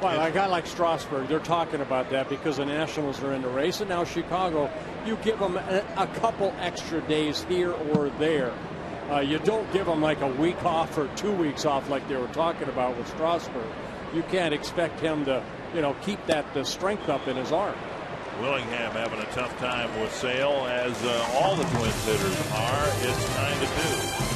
Well, a guy like Strasburg, they're talking about that because the Nationals are in the race, and now Chicago, you give them a couple extra days here or there. You don't give them like a week off or 2 weeks off like they were talking about with Strasburg. You can't expect him to, keep that strength up in his arm. Willingham having a tough time with Sale, as all the Twins hitters are. It's 9-2.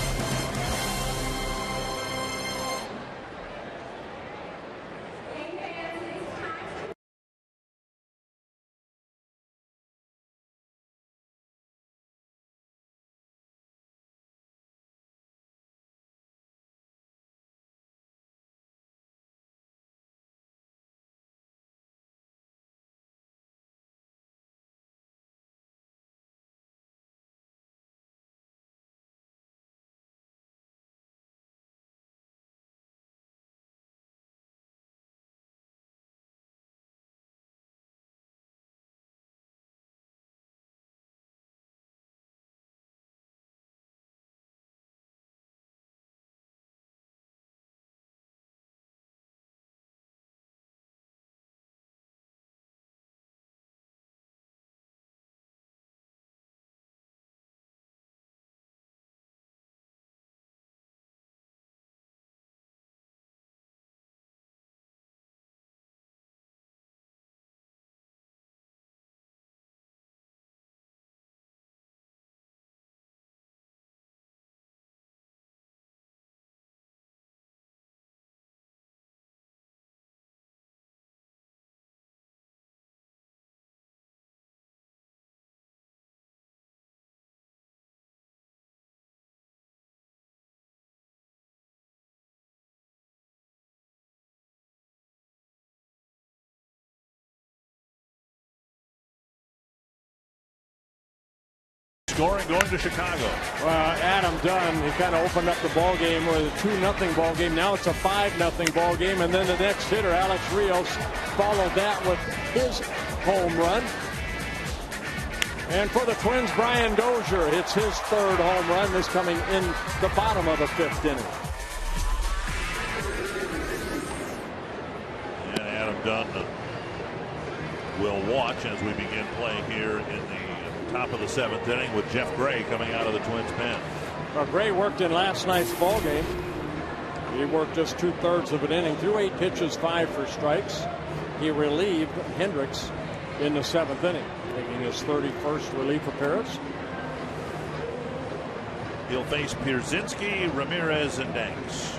Scoring going to Chicago. Adam Dunn, he kind of opened up the ball game with a 2-0 ball game. Now it's a 5-0 ball game, and then the next hitter, Alex Rios, followed that with his home run. And for the Twins, Brian Dozier hits his third home run. This coming in the bottom of the 5th inning. And Adam Dunn will watch as we begin play here in the top of the 7th inning with Jeff Gray coming out of the Twins pen. Well, Gray worked in last night's ball game. He worked just 2/3 of an inning, threw 8 pitches, 5 for strikes. He relieved Hendricks in the 7th inning, making his 31st relief appearance. He'll face Pierzynski, Ramirez, and Danks.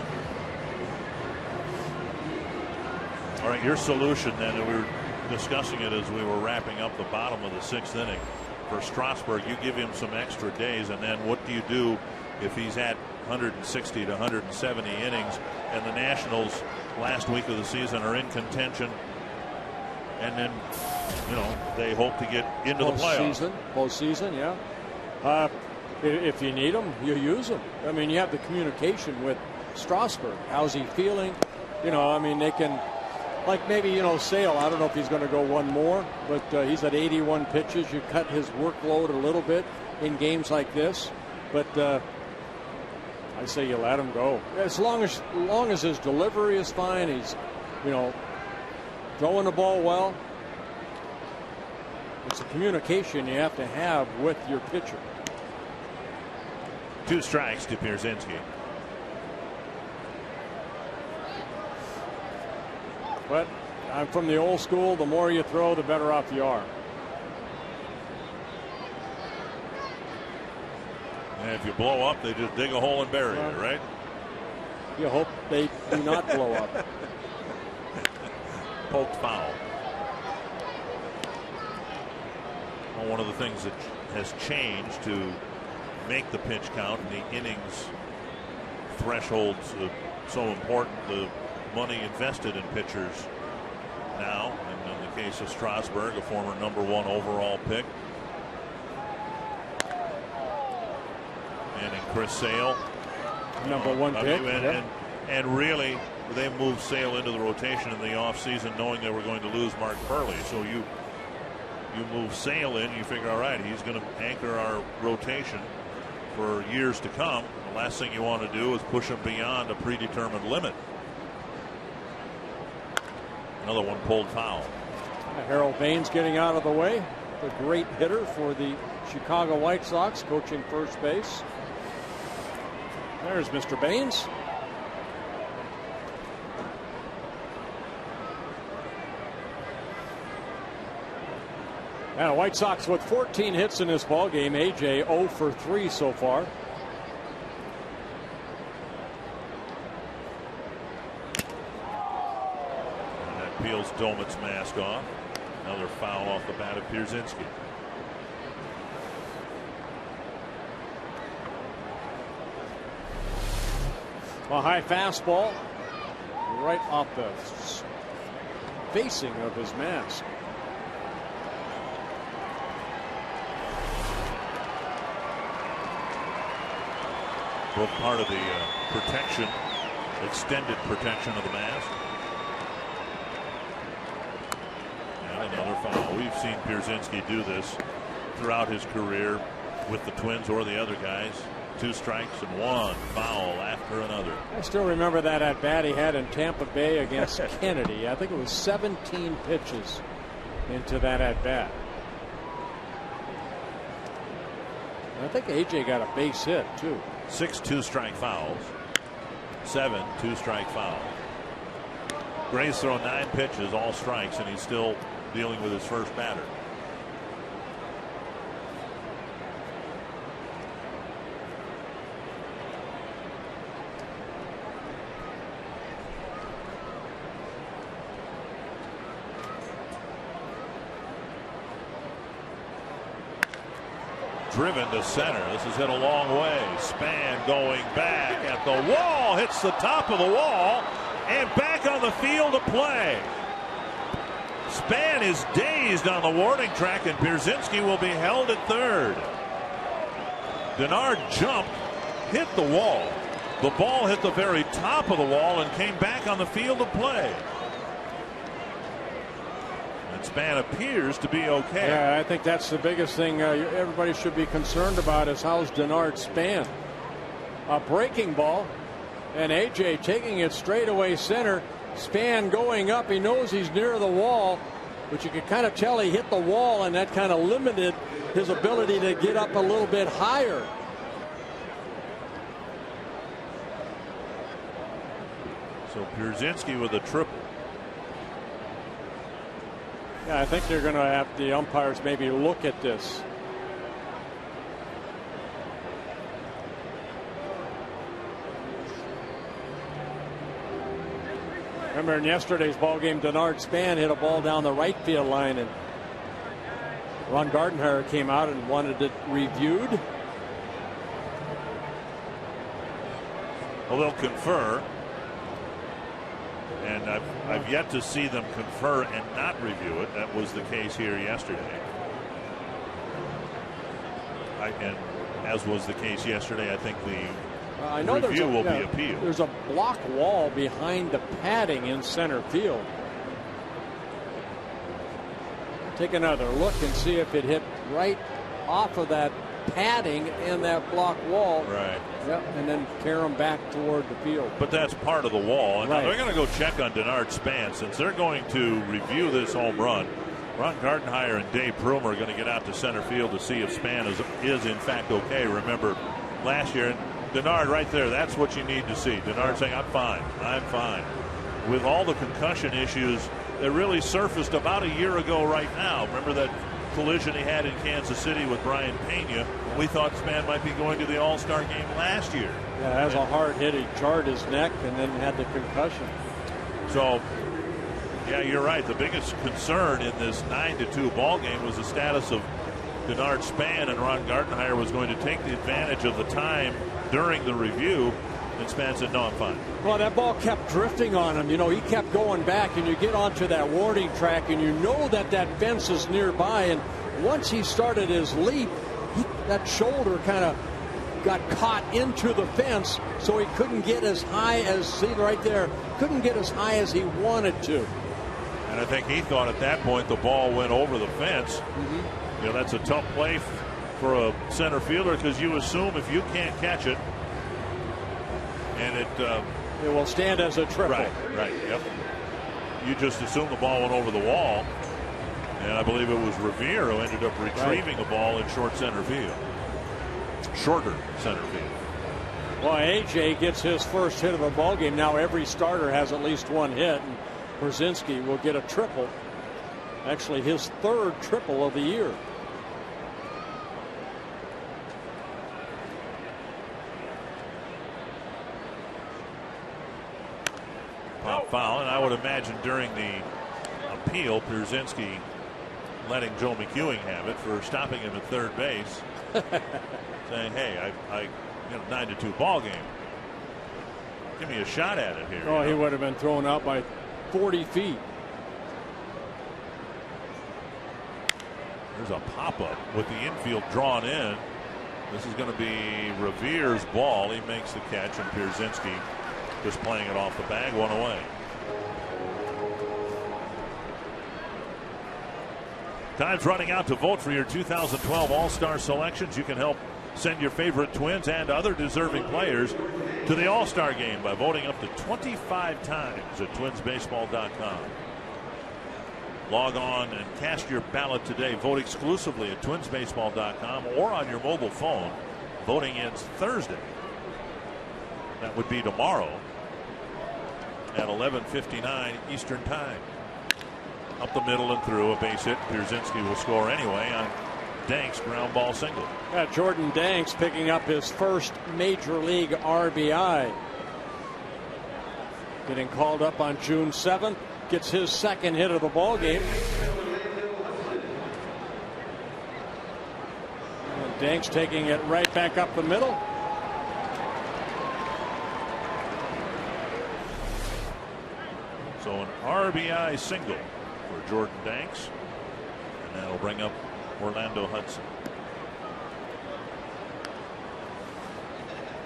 All right, your solution then, and we were discussing it as we were wrapping up the bottom of the 6th inning. For Strasburg, you give him some extra days, and then what do you do if he's at 160 to 170 innings and the Nationals last week of the season are in contention, and then they hope to get into the playoffs? Postseason, yeah. If you need them, you use them. I mean, you have the communication with Strasburg. How's he feeling? They can. Like maybe, Sale, I don't know if he's going to go one more, but he's at 81 pitches. You cut his workload a little bit in games like this. But I say you let him go. As long as his delivery is fine, he's, throwing the ball well. It's a communication you have to have with your pitcher. 2 strikes to Pierzynski. But I'm from the old school. The more you throw, the better off you are. And if you blow up, they just dig a hole and bury it, right? You hope they do not blow up. Poked foul. Well, one of the things that has changed to make the pitch count and the innings thresholds so important, the money invested in pitchers now. And in the case of Strasburg, a former #1 overall pick. And in Chris Sale, #1 pick. And really, they moved Sale into the rotation in the offseason knowing they were going to lose Mark Purley. So you move Sale in, you figure, all right, he's going to anchor our rotation for years to come. The last thing you want to do is push him beyond a predetermined limit. Another one pulled foul. Harold Baines getting out of the way. The great hitter for the Chicago White Sox, coaching first base. There's Mr. Baines. And the White Sox with 14 hits in this ball game. AJ 0 for 3 so far. And that peels Domit's mask off. Another foul off the bat of Pierzynski. A high fastball right off the facing of his mask. Both part of the protection, extended protection of the mask. And another foul. We've seen Pierzynski do this throughout his career with the Twins or the other guys. 2 strikes and 1 foul after another. I still remember that at bat he had in Tampa Bay against Kennedy. I think it was 17 pitches into that at bat. I think AJ got a base hit too. 6 2-strike fouls. 7 2-strike fouls. Gray's thrown 9 pitches, all strikes, and he's still dealing with his first batter. Driven to center. This is hit a long way. Span going back at the wall. Hits the top of the wall and back on the field to play. Span is dazed on the warning track, and Pierzynski will be held at third. Denard jumped, hit the wall. The ball hit the very top of the wall and came back on the field to play. Span appears to be okay. Yeah, I think that's the biggest thing everybody should be concerned about is how's Denard Span. A breaking ball and AJ taking it straight away center. Span going up. He knows he's near the wall, but you can kind of tell he hit the wall, and that kind of limited his ability to get up a little bit higher. So Pierzynski with a triple. Yeah, I think they're going to have the umpires maybe look at this. Remember in yesterday's ball game, Denard Span hit a ball down the right field line, and Ron Gardenhire came out and wanted it reviewed. Well, they'll confer. And I've yet to see them confer and not review it. That was the case here yesterday. And as was the case yesterday, I think the review will be appealed. There's a block wall behind the padding in center field. Take another look and see if it hit right off of that padding in that block wall. Right. Yep, and then carry them back toward the field. But that's part of the wall. And right. Now they're going to go check on Denard Span since they're going to review this home run. Ron Gardenhire and Dave Prumer are going to get out to center field to see if Span is in fact okay. Remember last year, Denard right there, that's what you need to see. Denard saying, I'm fine. With all the concussion issues that really surfaced about a year ago right now. Remember that collision he had in Kansas City with Brian Pena. We thought Span might be going to the All-Star game last year. Yeah, that was a hard hit. He jarred his neck and then had the concussion. So, yeah, you're right. The biggest concern in this 9-2 ball game was the status of Denard Span, and Ron Gardenhire was going to take the advantage of the time during the review And Span said, no, I'm fine. Well, that ball kept drifting on him. You know, he kept going back, and you get onto that warning track, and you know that that fence is nearby. And once he started his leap, that shoulder kind of got caught into the fence, so he couldn't get as high as, see right there, couldn't get as high as he wanted to. And I think he thought at that point the ball went over the fence. You know, that's a tough play for a center fielder, because you assume if you can't catch it, and it will stand as a triple. Right, yep. You just assume the ball went over the wall, and I believe it was Revere who ended up retrieving a ball in short center field. Shorter center field. Well, AJ gets his first hit of the ball game. Now every starter has at least one hit, and Pierzynski will get a triple. Actually, his third triple of the year. Pop foul, and I would imagine during the appeal, Pierzynski letting Joe McEwing have it for stopping him at third base, saying, "Hey, I 9-2 ball game. Give me a shot at it here." Oh, he would have been thrown out by 40 feet. There's a pop-up with the infield drawn in. This is going to be Revere's ball. He makes the catch, and Pierzynski just playing it off the bag, one away. Time's running out to vote for your 2012 All-Star selections. You can help send your favorite Twins and other deserving players to the All-Star game by voting up to 25 times at twinsbaseball.com. Log on and cast your ballot today. Vote exclusively at twinsbaseball.com or on your mobile phone. Voting ends Thursday. That would be tomorrow at 11:59 Eastern Time. Up the middle and through, a base hit. Pierzynski will score anyway on Dank's ground ball single. Jordan Danks picking up his first major league RBI. Getting called up on June 7th. Gets his second hit of the ball game. And Danks taking it right back up the middle. So an RBI single for Jordan Danks, and that'll bring up Orlando Hudson.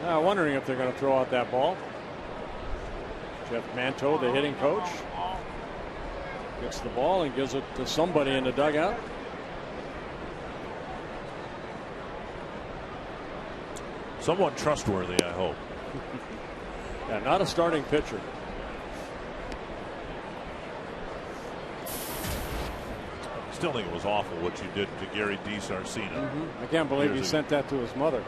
Now wondering if they're going to throw out that ball. Jeff Manto, the hitting coach, gets the ball and gives it to somebody in the dugout. Someone trustworthy, I hope. Yeah, not a starting pitcher. Still think it was awful what you did to Gary DiSarcina. I can't believe he sent that to his mother.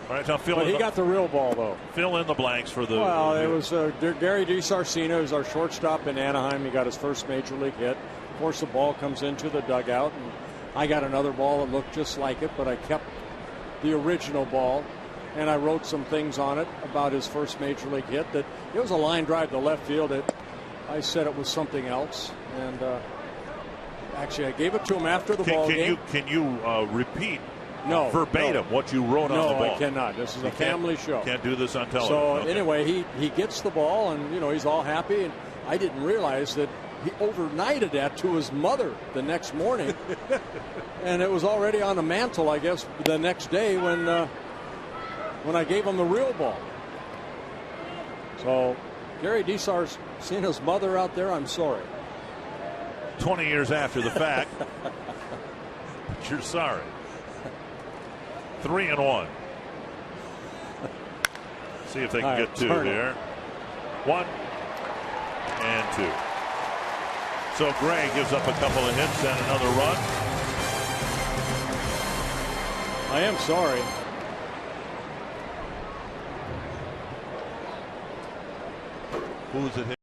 All right, now but he got the real ball, though. Fill in the blanks for the. Well, it was Gary DiSarcina, who's our shortstop in Anaheim. He got his first major league hit. Of course, the ball comes into the dugout, and I got another ball that looked just like it, but I kept the original ball, and I wrote some things on it about his first major league hit. That it was a line drive to left field. I said it was something else, and actually, I gave it to him after the ball game. Can you repeat? No, verbatim what you wrote on the ball? No, I cannot. This is a family show. Can't do this on television. So okay. Anyway, he gets the ball, and he's all happy. And I didn't realize that he overnighted that to his mother the next morning, and it was already on the mantle, I guess, the next day when I gave him the real ball. So Gary DiSarcina's mother out there, I'm sorry. 20 years after the fact, but you're sorry. 3-1. See if they can get two there. 1 and 2. So Gray gives up a couple of hits and another run. I am sorry. Who's it hit?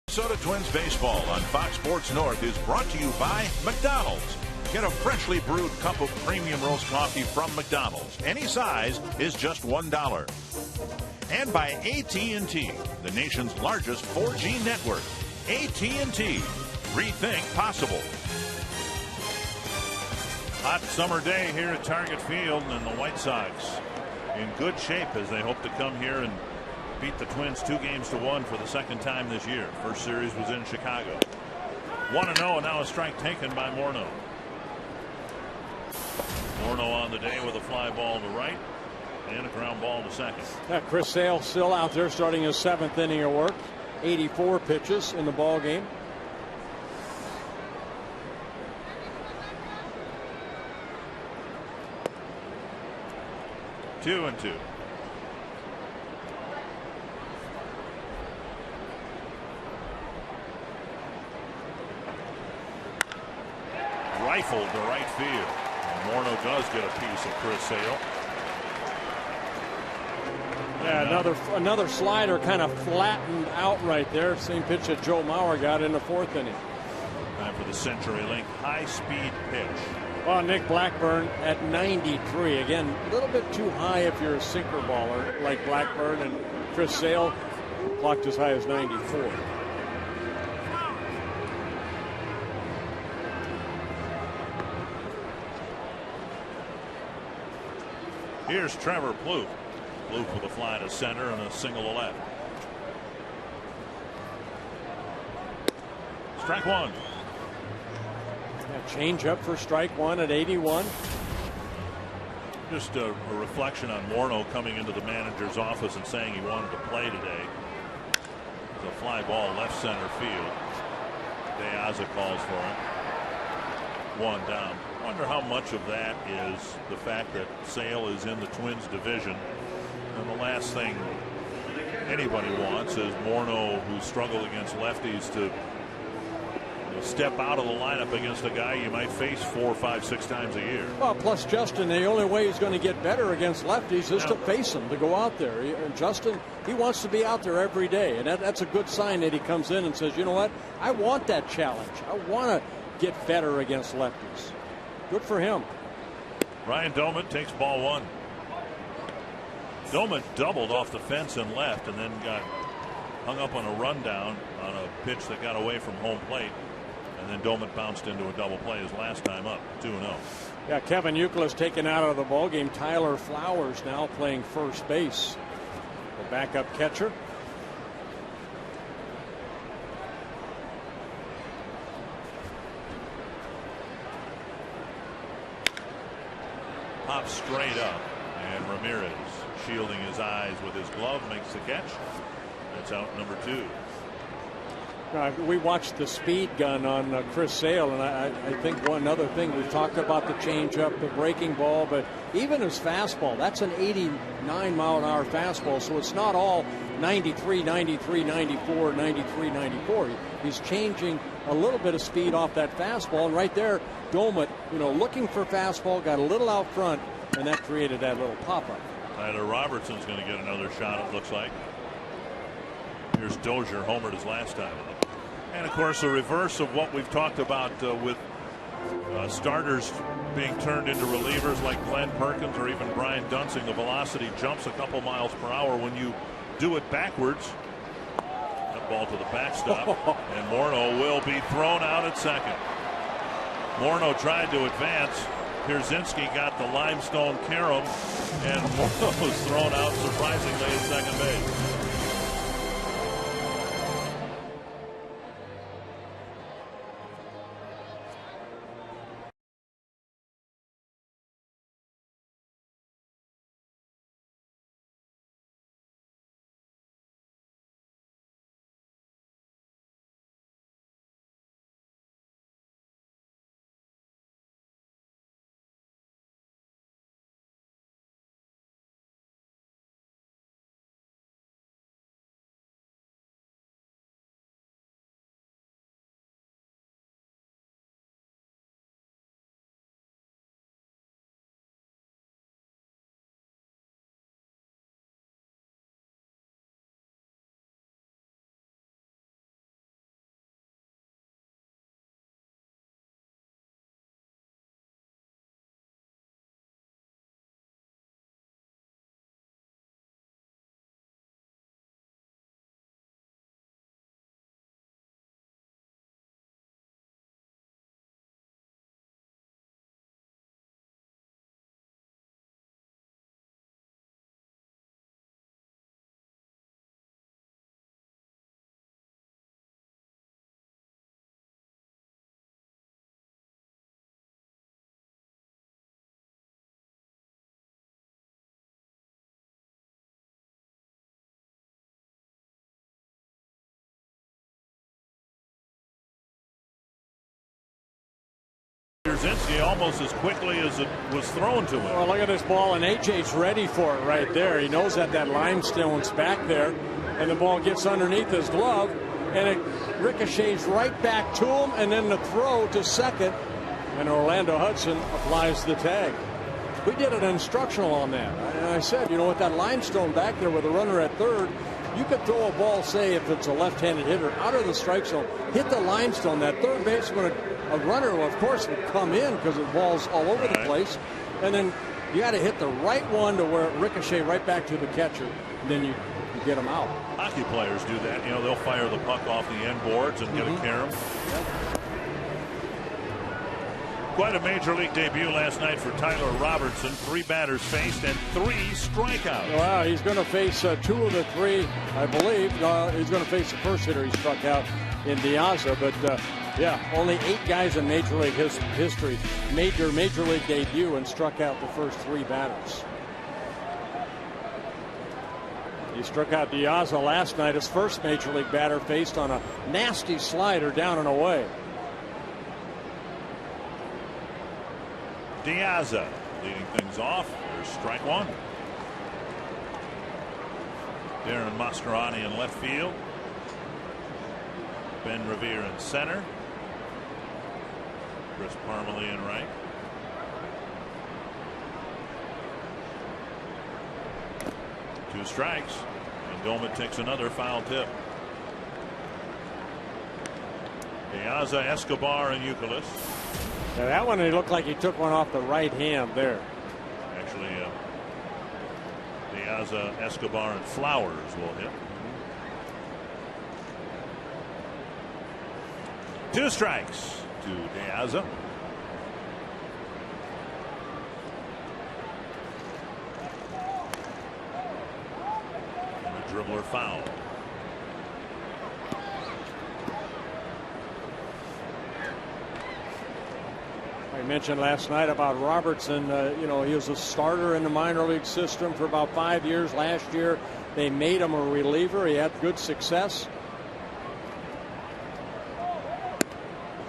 Minnesota Twins baseball on Fox Sports North is brought to you by McDonald's. Get a freshly brewed cup of premium roast coffee from McDonald's. Any size is just $1. And by AT&T, the nation's largest 4G network. AT&T. Rethink possible. Hot summer day here at Target Field, and the White Sox in good shape as they hope to come here and beat the Twins 2-1 for the second time this year. First series was in Chicago. 1-0, and now a strike taken by Morneau. Morneau on the day with a fly ball to right and a ground ball to second. Yeah, Chris Sale still out there starting his 7th inning of work. 84 pitches in the ball game. Two and two. Rifled to right field. And Morneau does get a piece of Chris Sale. Yeah, another slider kind of flattened out right there. Same pitch that Joe Mauer got in the 4th inning. Time for the CenturyLink high-speed pitch. Well, Nick Blackburn at 93. Again, a little bit too high if you're a sinker baller like Blackburn, and Chris Sale clocked as high as 94. Here's Trevor Plouffe. Plouffe with a fly to center and a single to left. Strike one. Change up for strike one at 81. Just a reflection on Morneau coming into the manager's office and saying he wanted to play today. It's a fly ball left center field. De Aza calls for it. One down. Wonder how much of that is the fact that Sale is in the Twins division. And the last thing anybody wants is Morneau, who struggled against lefties, to step out of the lineup against a guy you might face 4, 5, 6 times a year. Well, plus Justin, the only way he's going to get better against lefties is to face them, to go out there. And Justin, he wants to be out there every day, and that's a good sign that he comes in and says, you know what, I want that challenge. I want to get better against lefties. Good for him. Ryan Doumit takes ball one. Doumit doubled off the fence and left, and then got hung up on a rundown on a pitch that got away from home plate. And then Doumit bounced into a double play his last time up, 2-0. Yeah, Kevin Youkilis taken out of the ballgame. Tyler Flowers now playing first base. The backup catcher. Pops straight up, and Ramirez, shielding his eyes with his glove, makes the catch. That's out number 2. We watched the speed gun on Chris Sale, and I think one other thing, we've talked about the changeup, the breaking ball, but even his fastball, that's an 89-mile-an-hour fastball, so it's not all 93, 93, 94, 93, 94. He's changing a little bit of speed off that fastball, and right there, Doumit, looking for fastball, got a little out front, and that created that little pop-up. Tyler Robertson's going to get another shot, it looks like. Here's Dozier, homered his last time. And of course, a reverse of what we've talked about with starters being turned into relievers like Glenn Perkins or even Brian Dunsing. The velocity jumps a couple miles per hour when you do it backwards. That ball to the backstop, and Morneau will be thrown out at second. Morneau tried to advance. Pierzynski got the limestone carom, and Morneau was thrown out surprisingly at second base. Pierzynski almost as quickly as it was thrown to him. Well, look at this ball, and AJ's ready for it right there. He knows that limestone's back there, and the ball gets underneath his glove, and it ricochets right back to him, and then the throw to second, and Orlando Hudson applies the tag. We did an instructional on that, and I said, you know, with that limestone back there with a runner at third, you could throw a ball, say, if it's a left-handed hitter, out of the strike zone, hit the limestone. That third baseman, a runner, of course, would come in because the ball's all over the place. And then you got to hit the right one to where it ricochet right back to the catcher. And then you get them out. Hockey players do that. You know, they'll fire the puck off the end boards and get a carom. Quite a major league debut last night for Tyler Robertson. 3 batters faced and 3 strikeouts. Well, he's going to face 2 of the 3, I believe. He's going to face the first hitter he struck out in De Aza. But, yeah, only 8 guys in Major League history made their Major League debut and struck out the first 3 batters. He struck out De Aza last night. His first Major League batter faced on a nasty slider down and away. De Aza leading things off. There's strike 1. Darren Mastroianni in left field. Ben Revere in center. Chris Parmelee in right. Two strikes, and Goldman takes another foul tip. De Aza, Escobar, and Youkilis. Now that one, he looked like he took one off the right hand there. Actually, De Aza, Escobar, and Flowers will hit. 2 strikes to De Aza. And a dribbler foul. I mentioned last night about Robertson. You know, he was a starter in the minor league system for about 5 years. Last year, they made him a reliever. He had good success.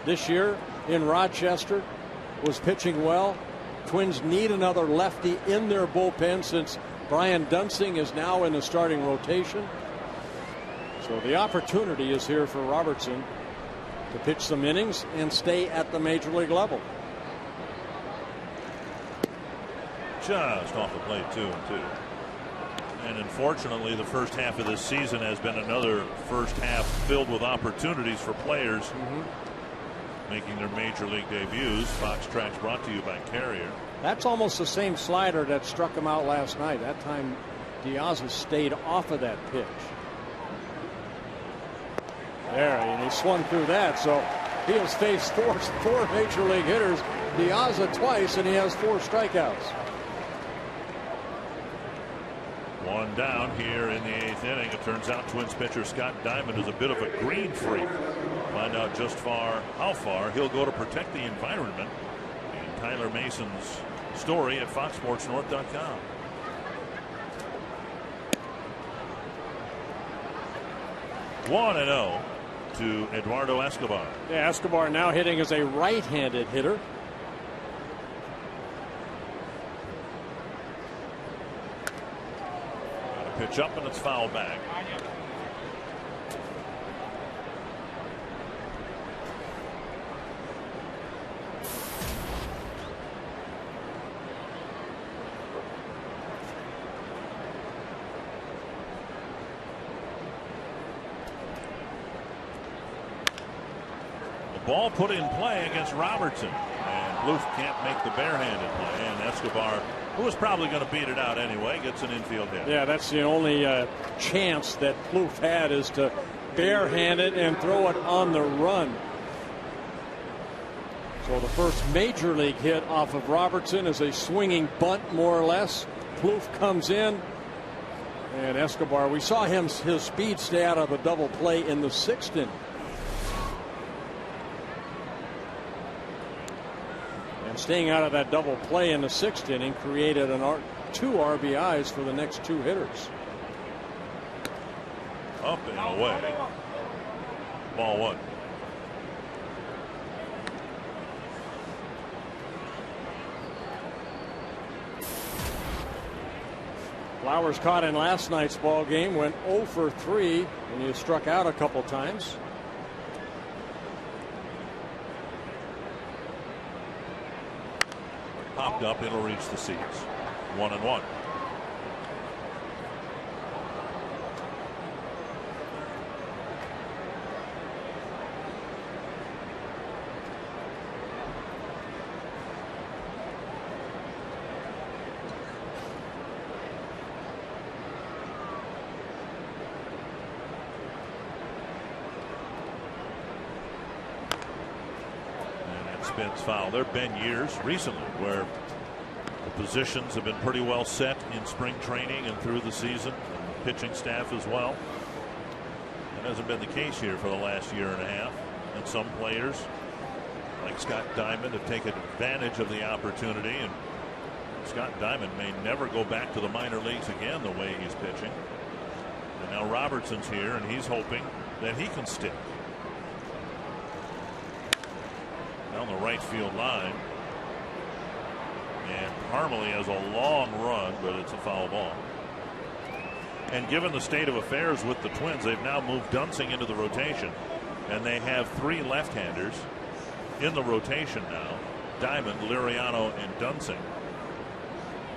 This year in Rochester, was pitching well. Twins need another lefty in their bullpen since Brian Dunsing is now in the starting rotation. So the opportunity is here for Robertson to pitch some innings and stay at the major league level. Just off the plate, 2-2. And unfortunately, the first half of this season has been another first half filled with opportunities for players making their major league debuts. Fox Tracks brought to you by Carrier. That's almost the same slider that struck him out last night. That time De Aza stayed off of that pitch. There, and he swung through that. So he has faced four major league hitters. De Aza twice, and he has 4 strikeouts. 1 down here in the 8th inning. It turns out Twins pitcher Scott Diamond is a bit of a green freak. Find out just how far he'll go to protect the environment in Tyler Mason's story at foxsportsnorth.com. One 1-0 to Eduardo Escobar. Yeah, Escobar now hitting as a right-handed hitter. Pitch up and it's fouled back. The ball put in play against Robertson, and Plouffe can't make the barehanded play, and Escobar, who was probably going to beat it out anyway, gets an infield hit. Yeah, that's the only chance that Plouffe had, is to barehand it and throw it on the run. So the first major league hit off of Robertson is a swinging bunt, more or less. Plouffe comes in, and Escobar, we saw his speed stay out of the double play in the 6th inning. Staying out of that double play in the 6th inning created 2 RBIs for the next 2 hitters. Up and away. Ball 1. Flowers caught in last night's ball game, went 0 for 3, and he struck out a couple times. Popped up, it'll reach the seats. 1-1. Spins foul. There have been years recently where the positions have been pretty well set in spring training and through the season, and the pitching staff as well. That hasn't been the case here for the last year and a half. And some players, like Scott Diamond, have taken advantage of the opportunity. And Scott Diamond may never go back to the minor leagues again the way he's pitching. And now Robertson's here, and he's hoping that he can stick. Down the right field line. And Parmalee has a long run, but it's a foul ball. And given the state of affairs with the Twins, they've now moved Dunsing into the rotation. And they have 3 left-handers in the rotation now. Diamond, Liriano, and Dunsing.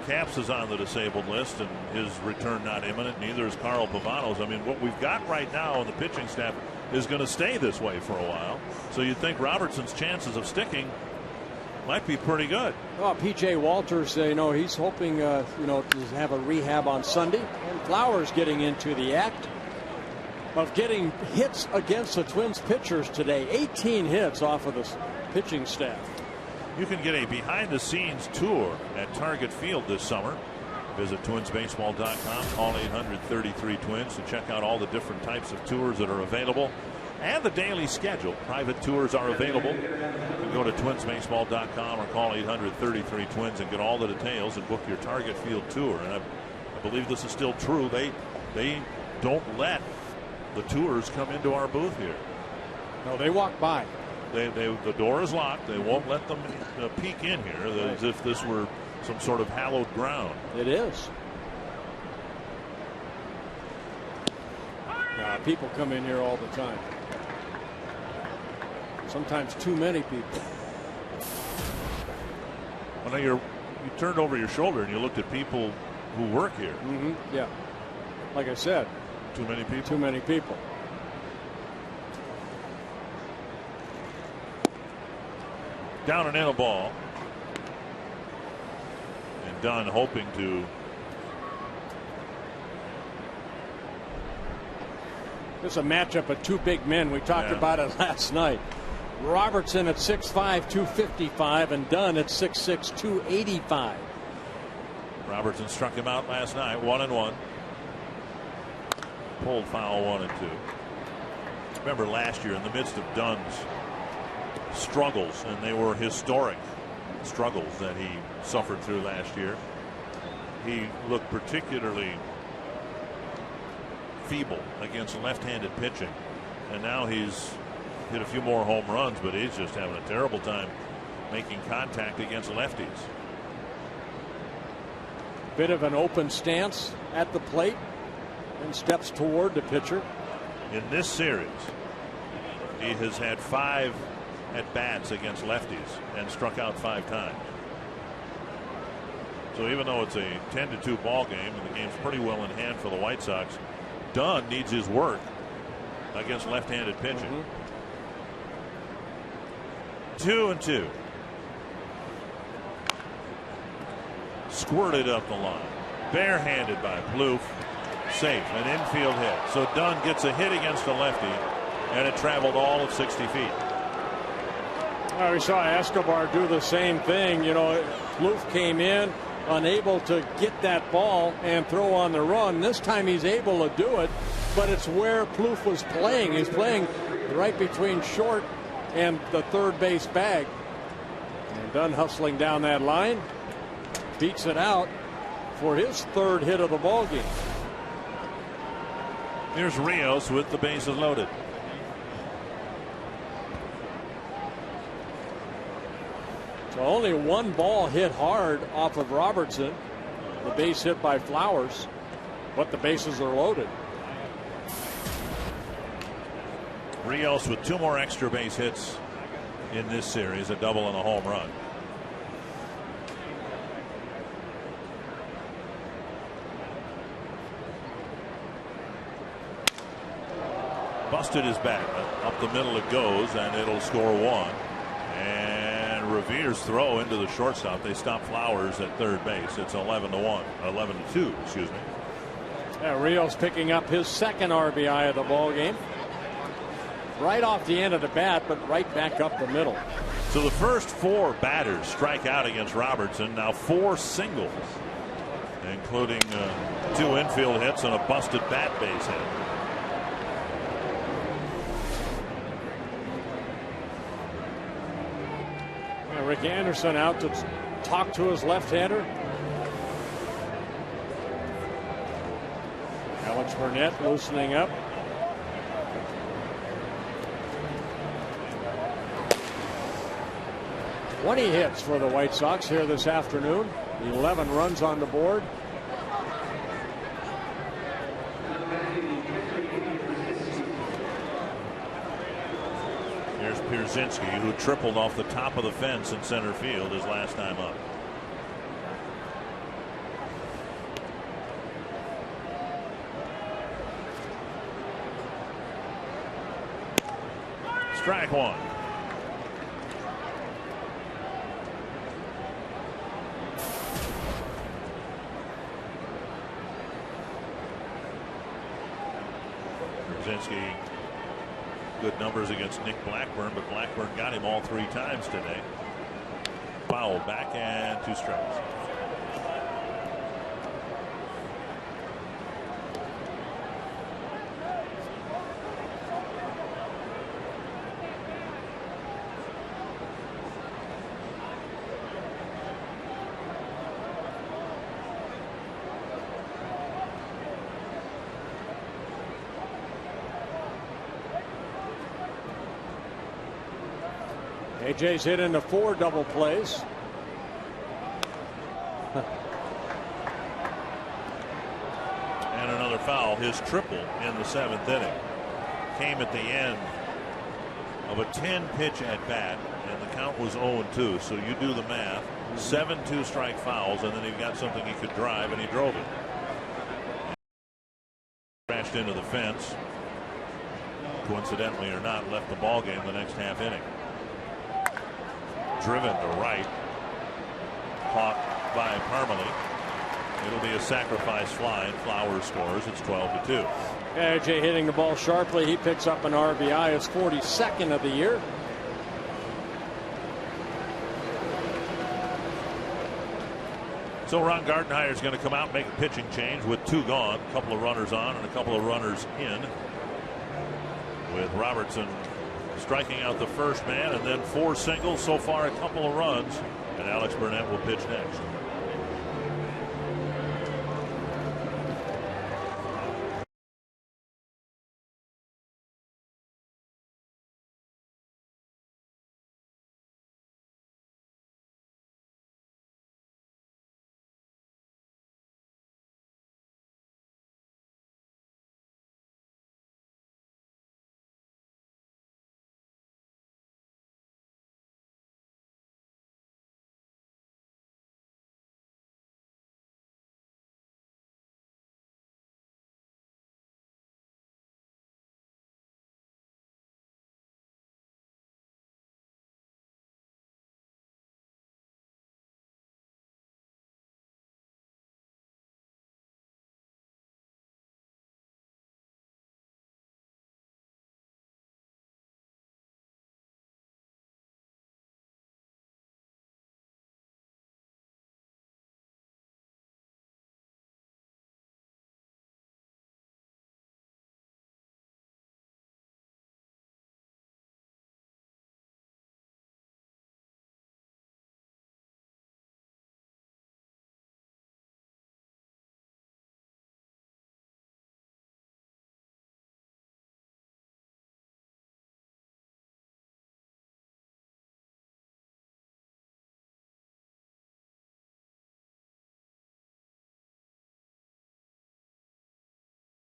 Capps is on the disabled list, and his return not imminent. Neither is Carl Pavanos. I mean, what we've got right now on the pitching staff is going to stay this way for a while. So you'd think Robertson's chances of sticking might be pretty good. Well, P.J. Walters, he's hoping, to have a rehab on Sunday. And Flowers getting into the act of getting hits against the Twins pitchers today. 18 hits off of the pitching staff. You can get a behind-the-scenes tour at Target Field this summer. Visit twinsbaseball.com. Call 800-33-TWINS to check out all the different types of tours that are available and the daily schedule. Private tours are available. You can go to twinsbaseball.com or call 800-33-TWINS and get all the details and book your Target Field tour. And I believe this is still true. They don't let the tours come into our booth here. No, they walk by. The door is locked. They won't let them peek in here as if this were some sort of hallowed ground. It is. People come in here all the time. Sometimes too many people. Well, now you turned over your shoulder and you looked at people who work here. Mm-hmm. Yeah. Like I said. Too many people. Too many people. Down and in a ball. And Dunn hoping to. This is a matchup of 2 big men. We talked about it last night. Robertson at 6'5", 255, and Dunn at 6'6", 285. Robertson struck him out last night, 1-1. Pulled foul 1 and 2. Remember last year in the midst of Dunn's struggles, and they were historic struggles that he suffered through last year, he looked particularly feeble against left-handed pitching, and now he's hit a few more home runs, but he's just having a terrible time making contact against lefties. Bit of an open stance at the plate and steps toward the pitcher. In this series, he has had 5 at-bats against lefties and struck out 5 times. So even though it's a 10-2 ball game and the game's pretty well in hand for the White Sox, Dunn needs his work against left-handed pitching. 2-2. Squirted up the line. Barehanded by Plouffe. Safe. An infield hit. So Dunn gets a hit against a lefty, and it traveled all of 60 feet. We saw Escobar do the same thing. Plouffe came in, unable to get that ball and throw on the run. This time he's able to do it, but it's where Plouffe was playing. He's playing right between short and the third base bag. And Dunn hustling down that line, beats it out for his 3rd hit of the ball game. Here's Rios with the bases loaded. So only 1 ball hit hard off of Robertson. The base hit by Flowers. but the bases are loaded. Rios with 2 more extra base hits in this series, a double and a home run. Busted his bat. Up the middle it goes, and it'll score 1. And Revere's throw into the shortstop. They stop Flowers at third base. It's 11-1, 11-2, excuse me. Yeah, Rios picking up his second RBI of the ball game. Right off the end of the bat, but right back up the middle. So the first 4 batters strike out against Robertson. Now 4 singles, including 2 infield hits and a busted bat base hit. Rick Anderson out to talk to his left-hander. Alex Burnett loosening up. Twenty hits for the White Sox here this afternoon. 11 runs on the board. Here's Pierzynski, who tripled off the top of the fence in center field his last time up. Strike 1. Pierzynski, good numbers against Nick Blackburn, but Blackburn got him all 3 times today. Foul back and 2 strikes. AJ's hit into 4 double plays. And another foul. His triple in the 7th inning came at the end of a 10-pitch at bat, and the count was 0-2. So you do the math. 7 2-strike fouls, and then he got something he could drive, and he drove it. Crashed into the fence. Coincidentally or not, left the ball game the next half inning. Driven to right, caught by Parmalee. It'll be a sacrifice fly, and Flowers scores. It's 12-2. AJ hitting the ball sharply. He picks up an RBI. It's 42nd of the year. So Ron Gardenhire is going to come out and make a pitching change with 2 gone, a couple of runners on and a couple of runners in, with Robertson striking out the first man, and then 4 singles, so far a couple of runs, and Alex Burnett will pitch next.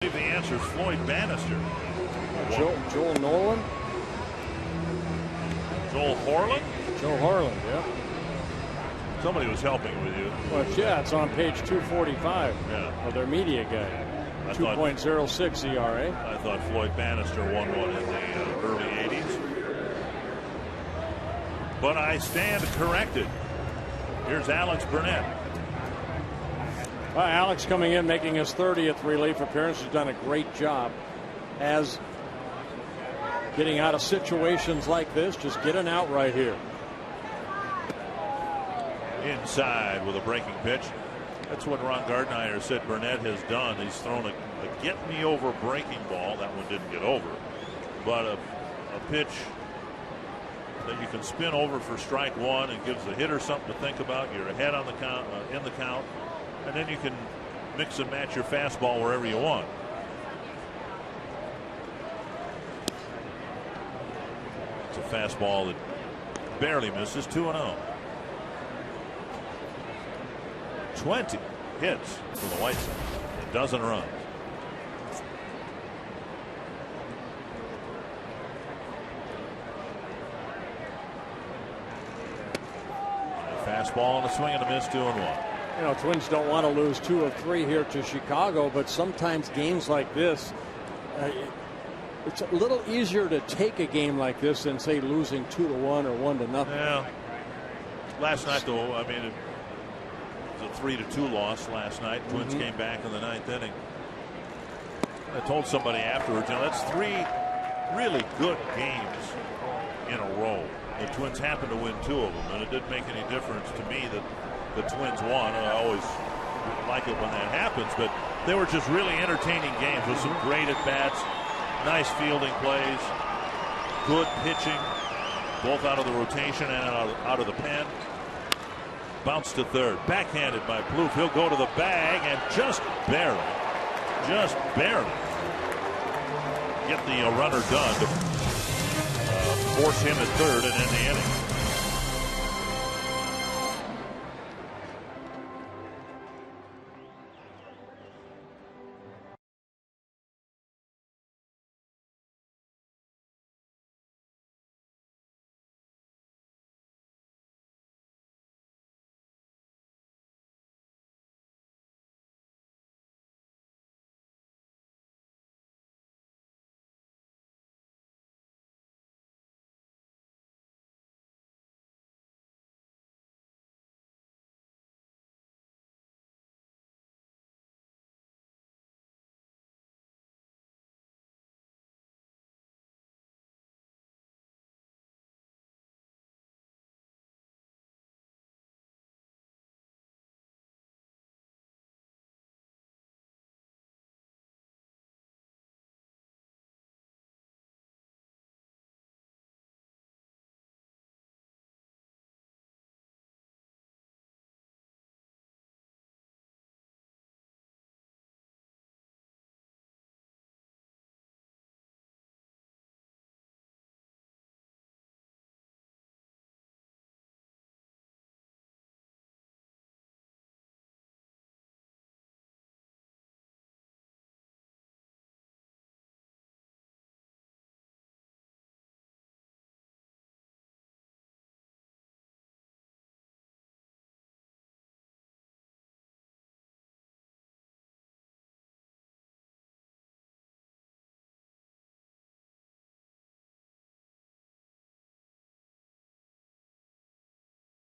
I believe the answer is Floyd Bannister. Joel Nolan? Joel Horland? Joe Harlan, yeah. Somebody was helping with you. Well, yeah, it's on page 245 Yeah. of their media guide. I thought- 2.06 ERA. I thought Floyd Bannister won one in the early 80s. But I stand corrected. Here's Alex Burnett. Well, Alex coming in, making his 30th relief appearance. He's done a great job as getting out of situations like this. Just get an out right here. Inside with a breaking pitch. That's what Ron Gardenhire said Burnett has done. He's thrown a get-me-over breaking ball. That one didn't get over. But a pitch that you can spin over for strike one and gives the hitter something to think about. You're ahead on the count, in the count, and then you can mix and match your fastball wherever you want. It's a fastball that barely misses. 2-0. 20 hits for the White Sox. A dozen runs. Fastball and a swing and a miss. 2-1. You know, Twins don't want to lose 2 of 3 here to Chicago, but sometimes games like this, it's a little easier to take a game like this than, say, losing 2-1 or 1-0. Yeah. Last night, though, I mean, it was a 3-2 loss last night. Twins came back in the 9th inning. I told somebody afterwards, you know, that's 3 really good games in a row. The Twins happened to win 2 of them, and it didn't make any difference to me that the Twins won. I always like it when that happens, but they were just really entertaining games with some great at-bats, nice fielding plays, good pitching, both out of the rotation and out of the pen. Bounce to third, backhanded by Plouffe. He'll go to the bag and just barely get the runner done to force him at third and end the inning.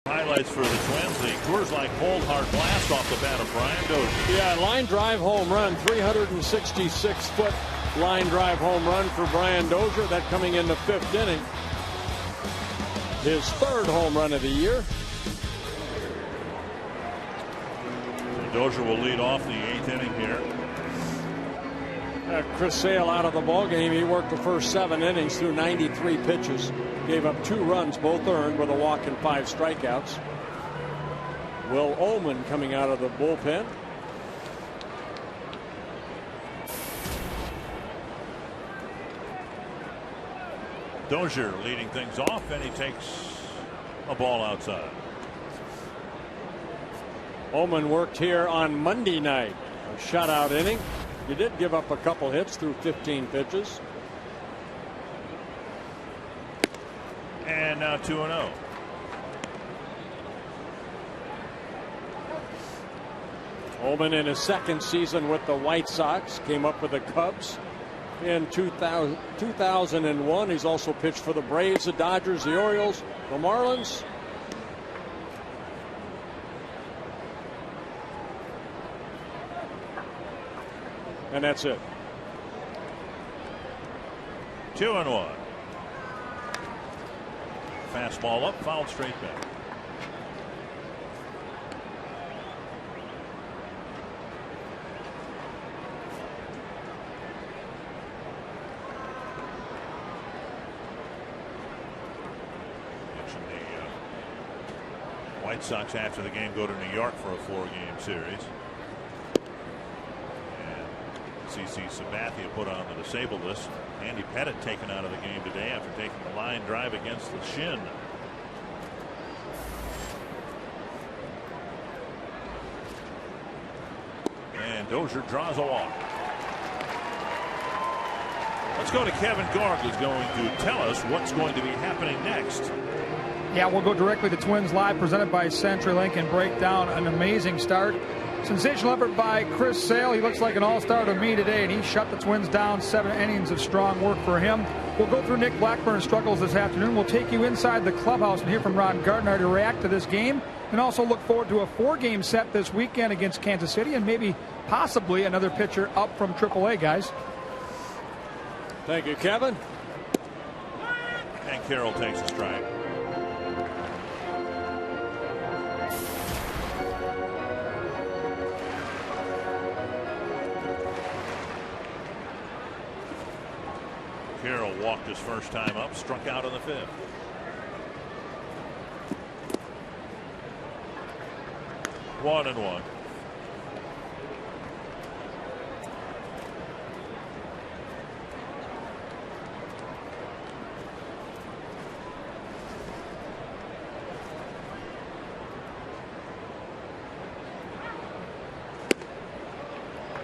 Highlights for the Twins, the Coors Light Cold Hard Blast off the bat of Brian Dozier. Yeah, line drive home run, 366-foot line drive home run for Brian Dozier. That coming in the 5th inning. His 3rd home run of the year. Dozier will lead off the 8th inning here. Chris Sale out of the ballgame. He worked the first 7 innings through 93 pitches. Gave up 2 runs, both earned, with a walk and 5 strikeouts. Will Ullman coming out of the bullpen. Dozier leading things off, and he takes a ball outside. Ullman worked here on Monday night. A shutout inning. You did give up a couple hits through 15 pitches. And now 2-0. Ullman in his second season with the White Sox came up with the Cubs in 2001. He's also pitched for the Braves, the Dodgers, the Orioles, the Marlins. And that's it. 2-1. Fastball up, fouled straight back. White Sox after the game go to New York for a 4-game series. And CC Sabathia put on the disabled list. Andy Pettit taken out of the game today after taking a line drive against the shin. And Dozier draws a walk. Let's go to Kevin Gorg, who's going to tell us what's going to be happening next. Yeah, we'll go directly to Twins Live, presented by CenturyLink, and break down an amazing start. Sensational effort by Chris Sale. He looks like an all-star to me today, and he shut the Twins down. 7 innings of strong work for him. We'll go through Nick Blackburn's struggles this afternoon. We'll take you inside the clubhouse and hear from Ron Gardner to react to this game, and also look forward to a 4-game set this weekend against Kansas City, and maybe possibly another pitcher up from AAA, guys. Thank you, Kevin. And Carroll takes a strike. Carroll walked his first time up, struck out in the 5th. One and one.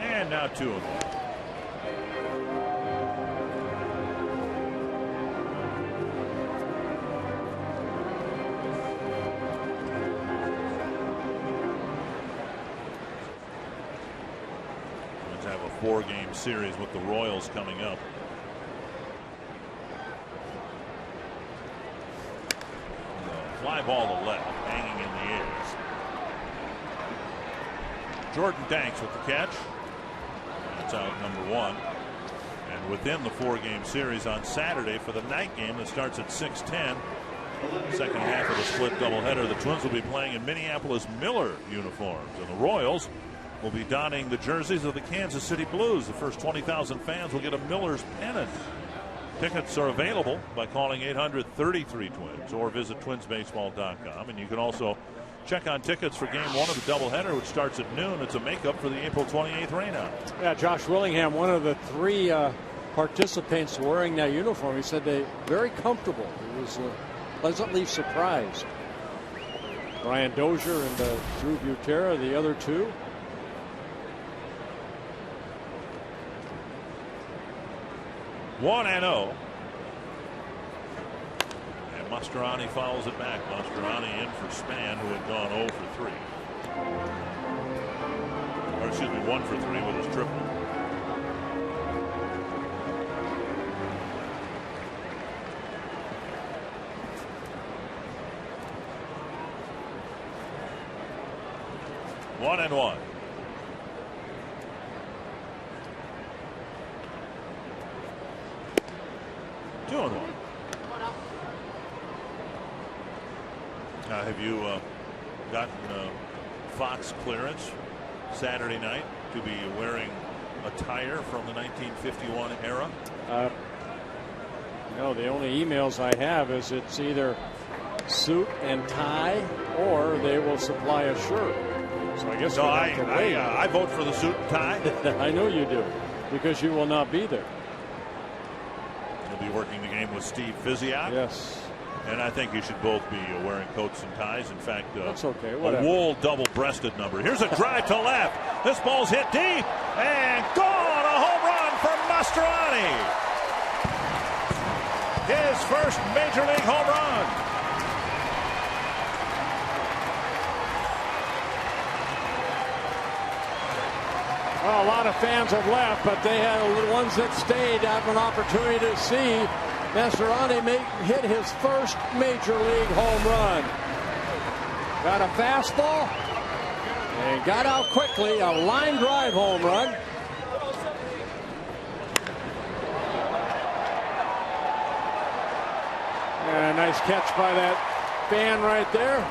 And now 2-1. Have a 4-game series with the Royals coming up. Fly ball to left, hanging in the air. Jordan Danks with the catch. That's out number 1. And within the 4-game series on Saturday for the night game that starts at 6:10. Second half of the split doubleheader, the Twins will be playing in Minneapolis Miller uniforms, and the Royals will be donning the jerseys of the Kansas City Blues. The first 20,000 fans will get a Miller's pennant. Tickets are available by calling 800-33-TWINS or visit twinsbaseball.com. And you can also check on tickets for Game 1 of the doubleheader, which starts at noon. It's a makeup for the April 28th rainout. Yeah, Josh Willingham, one of the 3 participants wearing that uniform, he said they very comfortable. He was pleasantly surprised. Brian Dozier and Drew Butera, the other 2. One and 0. And Mastroeni fouls it back. Mastroeni in for Span, who had gone 0 for 3. Or excuse me, 1 for 3 with his triple. One and 1. Two and 1. Now, have you gotten Fox clearance Saturday night to be wearing attire from the 1951 era? No, the only emails I have is it's either suit and tie, or they will supply a shirt. So I guess no, we'll have to wait. I vote for the suit and tie. I know you do, because you will not be there. Be working the game with Steve Physiak. Yes. And I think you should both be wearing coats and ties. In fact, that's okay. A wool double-breasted number. Here's a drive to left. This ball's hit deep and gone. Mastroianni. His first major league home run. Well, a lot of fans have left, but they had the ones that stayed have an opportunity to see Mastroianni hit his first major league home run. Got a fastball and got out quickly, a line drive home run. And a nice catch by that fan right there.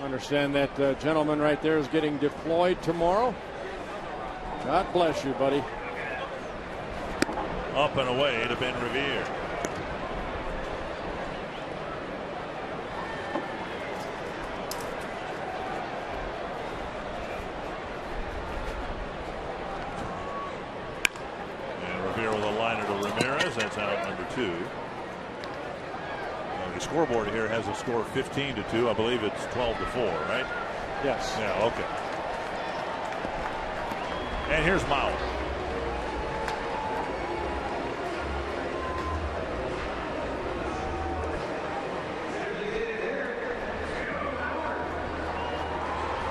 Understand that gentleman right there is getting deployed tomorrow. God bless you, buddy. Up and away to Ben Revere. And Revere with a liner to Ramirez. That's out number 2. The scoreboard here has a score 15-2. I believe it's 12-4, right? Yes. Yeah, okay. And here's Mauer.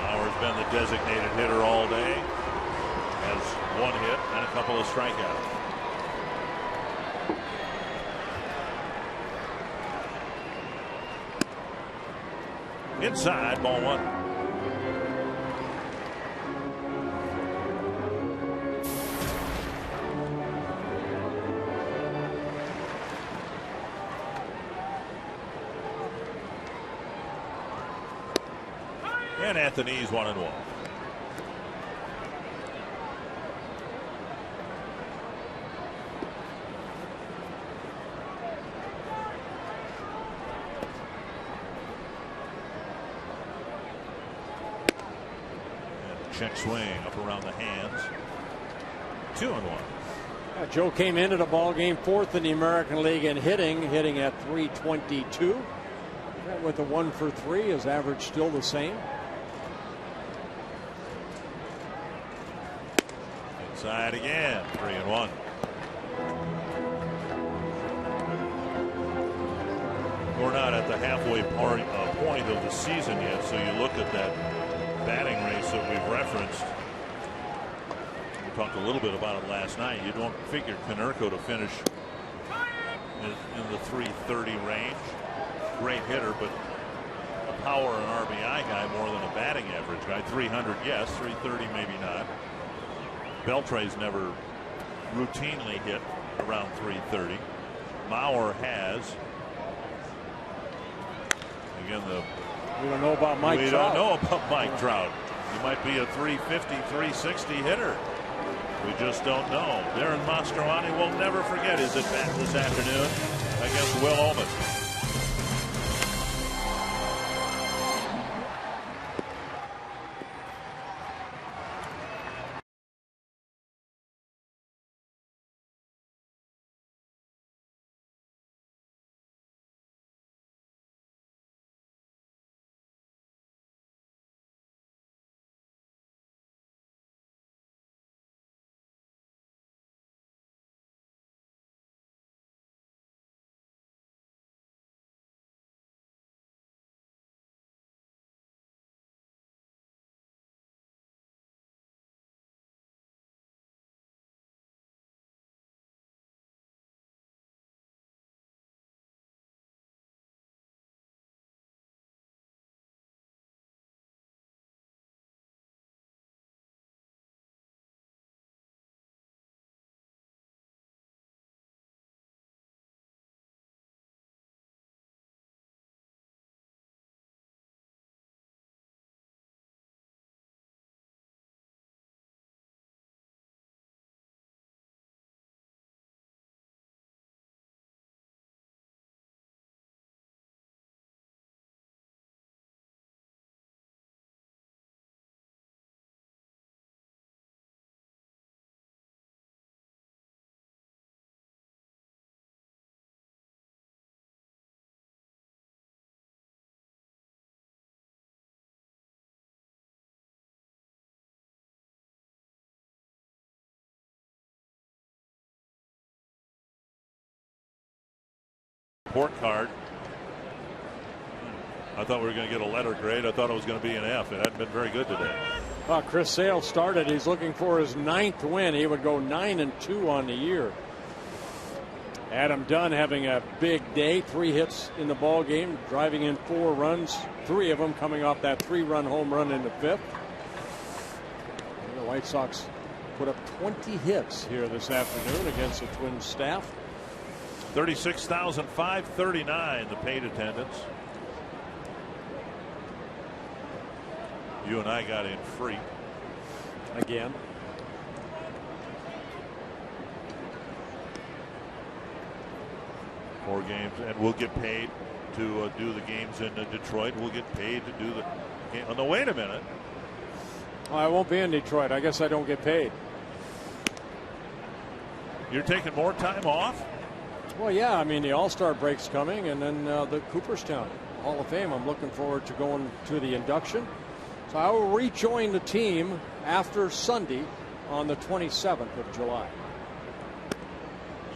Mauer's been the designated hitter all day. Has 1 hit and a couple of strikeouts. Inside, ball 1. And Anthony's 1-1. Check swing up around the hands. 2-1. Joe came into the ball game 4th in the American League in hitting at .322. With a 1 for 3, his average still the same. Inside again. 3-1. We're not at the halfway point of the season yet, so you look at that batting race that we've referenced. We talked a little bit about it last night. You don't figure Konerko to finish in the 330 range. Great hitter, but a power and RBI guy more than a batting average guy. 300, yes. 330, maybe not. Beltre's never routinely hit around 330. Mauer has. Again, we don't know about Mike Trout. We don't know about Mike Trout. He might be a 350, 360 hitter. We just don't know. Darren Mastroianni will never forget his at-bat this afternoon against Will Omen. report card. I thought we were going to get a letter grade. I thought it was going to be an F. It hadn't been very good today. Well, Chris Sale started. He's looking for his 9th win. He would go 9-2 on the year. Adam Dunn having a big day. 3 hits in the ball game, driving in 4 runs. 3 of them coming off that 3-run home run in the 5th. And the White Sox put up 20 hits here this afternoon against the Twins staff. 36,539 the paid attendance. You and I got in free. Again. Four games, and we'll get paid to do the games in Detroit. We'll get paid to do the game. Oh, no, wait a minute. I won't be in Detroit. I guess I don't get paid. You're taking more time off? Well, yeah. I mean, the All-Star break's coming, and then the Cooperstown Hall of Fame. I'm looking forward to going to the induction. So I will rejoin the team after Sunday on the 27th of July.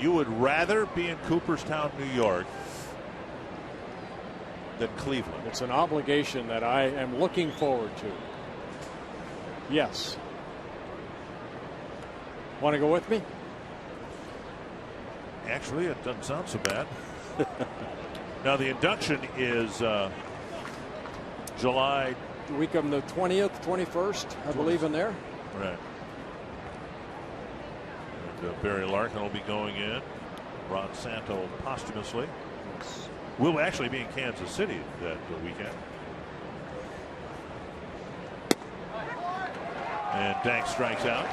You would rather be in Cooperstown, New York than Cleveland? It's an obligation that I am looking forward to. Yes. Want to go with me? Actually, it doesn't sound so bad. Now, the induction is July. The week of the 20th, 21st, I believe, in there. Right. And Barry Larkin will be going in. Ron Santo posthumously. Yes. We'll actually be in Kansas City that weekend. And Dank strikes out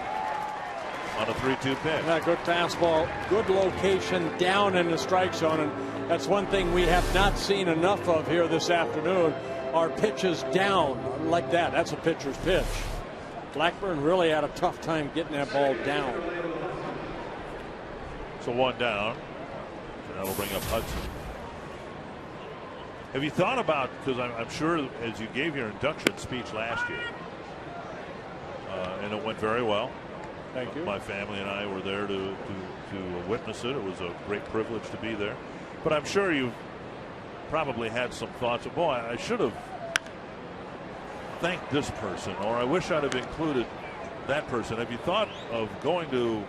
on a 3-2 pitch. That good fastball, good location down in the strike zone, and that's one thing we have not seen enough of here this afternoon. Our pitches down like that. That's a pitcher's pitch. Blackburn really had a tough time getting that ball down. So 1 down. And that'll bring up Hudson. Have you thought about, because I'm sure as you gave your induction speech last year, and it went very well. Thank you. My family and I were there to witness it. It was a great privilege to be there. But I'm sure you've probably had some thoughts of, boy, I should have thanked this person, or I wish I'd have included that person. Have you thought of going to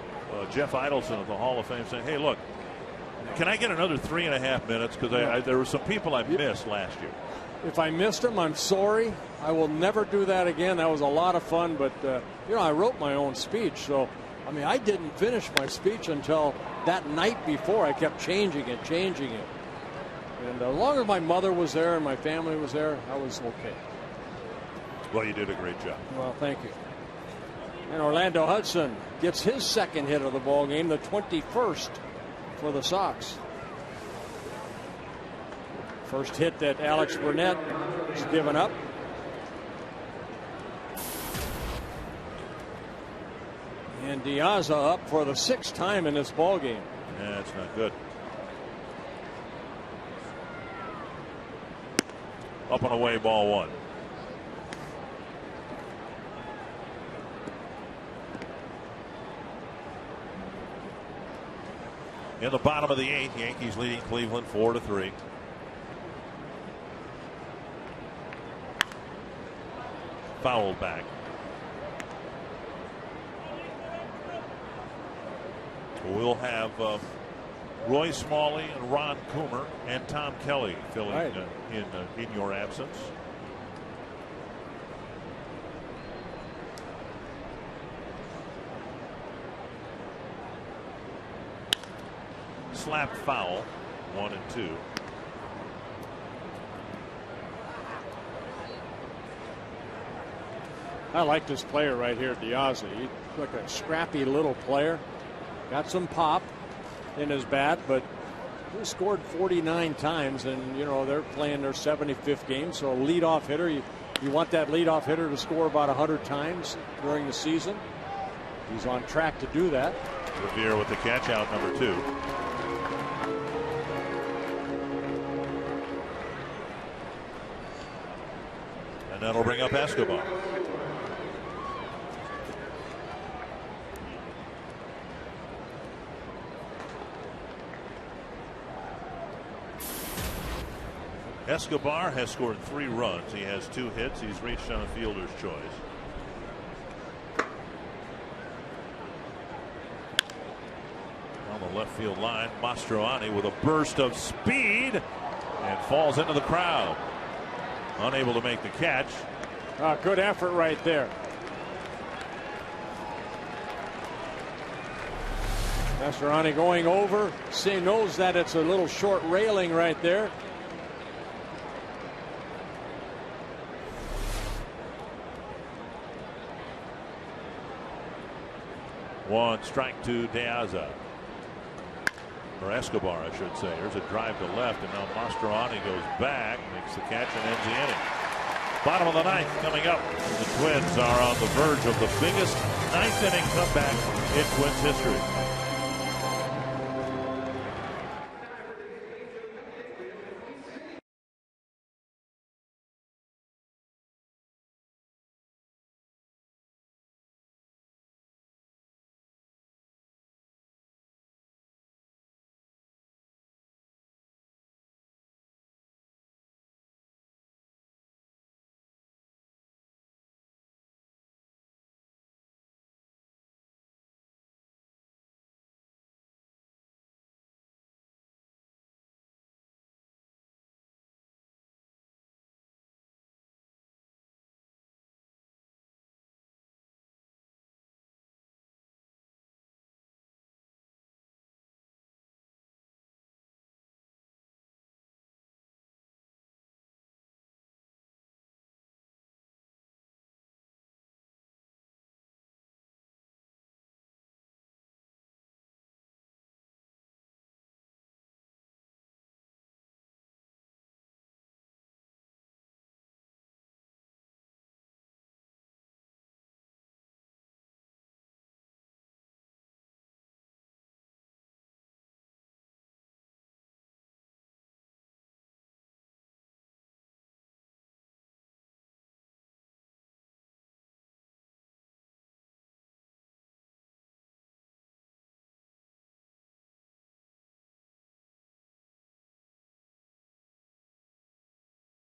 Jeff Idelson of the Hall of Fame saying, hey, look, can I get another 3.5 minutes? Because there were some people I missed last year. If I missed him, I'm sorry. I will never do that again. That was a lot of fun, but you know, I wrote my own speech, so I mean, I didn't finish my speech until that night before. I kept changing it. And as long as my mother was there and my family was there, I was okay. Well, you did a great job. Well, thank you. And Orlando Hudson gets his 2nd hit of the ball game, the 21st for the Sox. First hit that Alex Burnett has given up. And Diaz up for the 6th time in this ball game. Yeah, that's not good. Up and away, ball 1. In the bottom of the 8th, Yankees leading Cleveland 4-3. Fouled back. We'll have Roy Smalley and Ron Coomer and Tom Kelly filling in your absence. Slap foul, 1 and 2. I like this player right here, Diaz. He's like a scrappy little player. Got some pop in his bat, but he scored 49 times, and you know they're playing their 75th game. So a leadoff hitter, you want that leadoff hitter to score about 100 times during the season. He's on track to do that. Revere with the catch out, number 2. And that'll bring up Escobar. Escobar has scored 3 runs. He has 2 hits. He's reached on a fielder's choice. On the left field line, Mastroianni with a burst of speed and falls into the crowd. Unable to make the catch. Good effort right there. Mastroianni going over. Knows that it's a little short railing right there. One strike to De Aza. Or Escobar, I should say. There's a drive to left, and now Mastroianni goes back, makes the catch, and ends the inning. Bottom of the 9th coming up. The Twins are on the verge of the biggest 9th inning comeback in Twins history.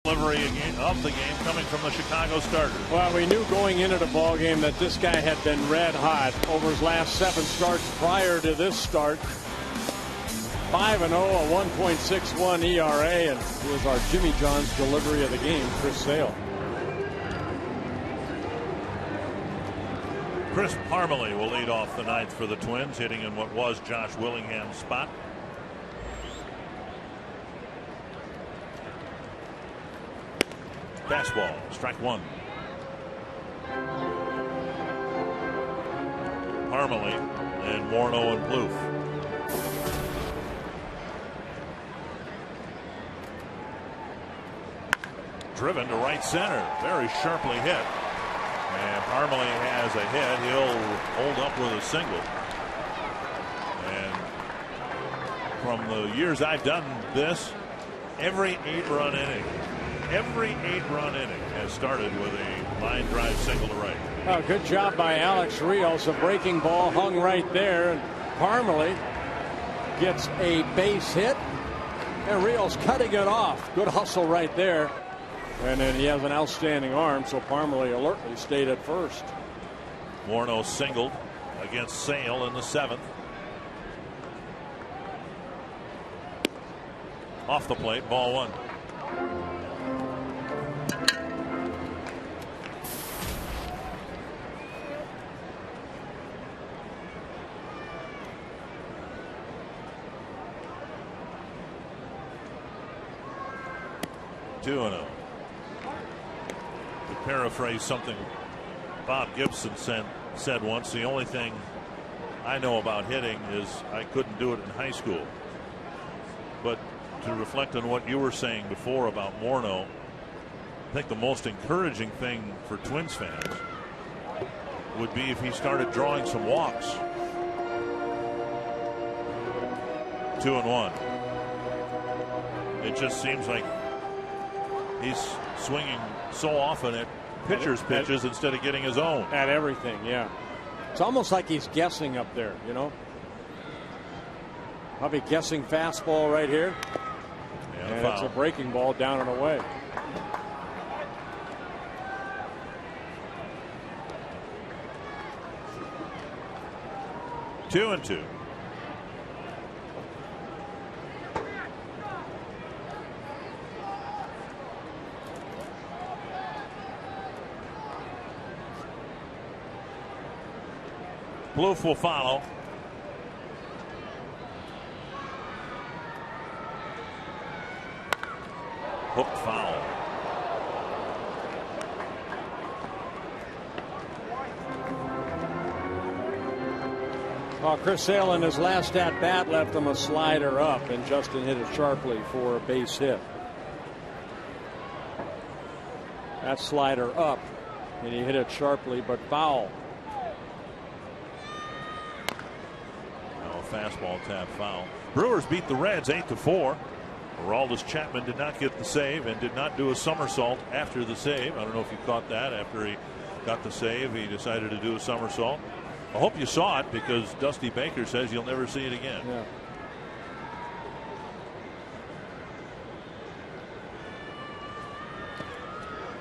Delivery of the game coming from the Chicago starter. Well, we knew going into the ball game that this guy had been red hot over his last 7 starts prior to this start. 5-0, a 1.61 ERA, and here's our Jimmy John's delivery of the game, Chris Sale. Chris Parmelee will lead off the 9th for the Twins, hitting in what was Josh Willingham's spot. Fastball, strike 1. Parmelee and Morneau and Plouffe. Driven to right center, very sharply hit. And Parmelee has a hit. He'll hold up with a single. And from the years I've done this, every 8-run inning has started with a line drive single to right. Oh, good job by Alex Rios. A breaking ball hung right there, and Parmelee gets a base hit, and Rios cutting it off. Good hustle right there. And then he has an outstanding arm, so Parmelee alertly stayed at first. Morneau singled against Sale in the 7th. Off the plate, ball 1. To paraphrase something Bob Gibson said once, the only thing I know about hitting is I couldn't do it in high school. But to reflect on what you were saying before about Morneau, I think the most encouraging thing for Twins fans would be if he started drawing some walks. 2-1. It just seems like he's swinging so often at pitcher's pitches instead of getting his own. At everything, yeah. It's almost like he's guessing up there, you know. Probably guessing fastball right here. Yeah, It's a breaking ball down and away. Two and two. Plouffe will follow. Hooked foul. Well, Chris Sale in his last at bat left him a slider up, and Justin hit it sharply for a base hit. That slider up, and he hit it sharply, but foul. Fastball tap foul. Brewers beat the Reds 8-4. Aroldis Chapman did not get the save and did not do a somersault after the save. I don't know if you caught that. After he got the save, he decided to do a somersault. I hope you saw it, because Dusty Baker says you'll never see it again. Yeah.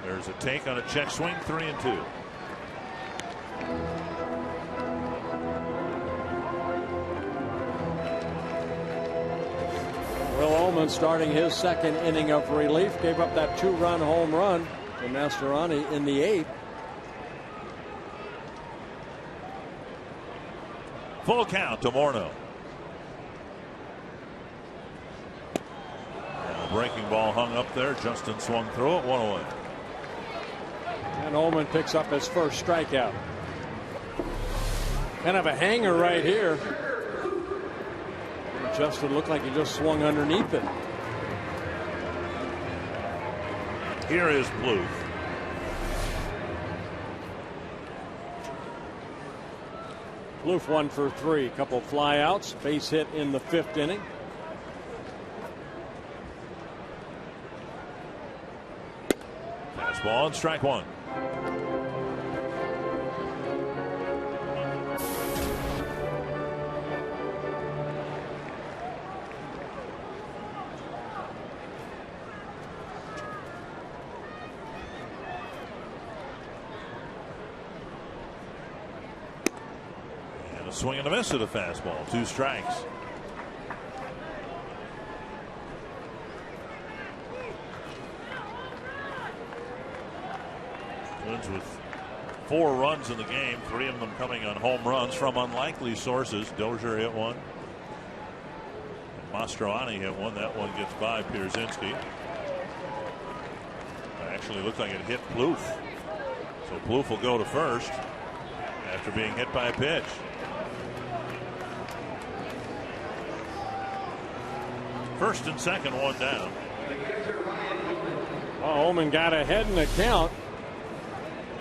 There's a take on a check swing, 3-2. Will Ullman starting his second inning of relief. Gave up that 2-run home run to Mastroeni in the 8th. Full count to Morneau. And a breaking ball hung up there. Justin swung through it, 1-away. And Ullman picks up his first strikeout. Kind of a hanger right here. Justin looked like he just swung underneath it. Here is Plouffe. Plouffe 1 for 3. Couple flyouts. Base hit in the 5th inning. Fastball and strike one. Swing and a miss at a fastball. 2 strikes. Twins with 4 runs in the game, 3 of them coming on home runs from unlikely sources. Dozier hit one. Mastroeni hit one. That one gets by Pierzynski. Actually looked like it hit Plouffe. So Plouffe will go to first after being hit by a pitch. First and second, 1 down. Well, Ullman got ahead in the count.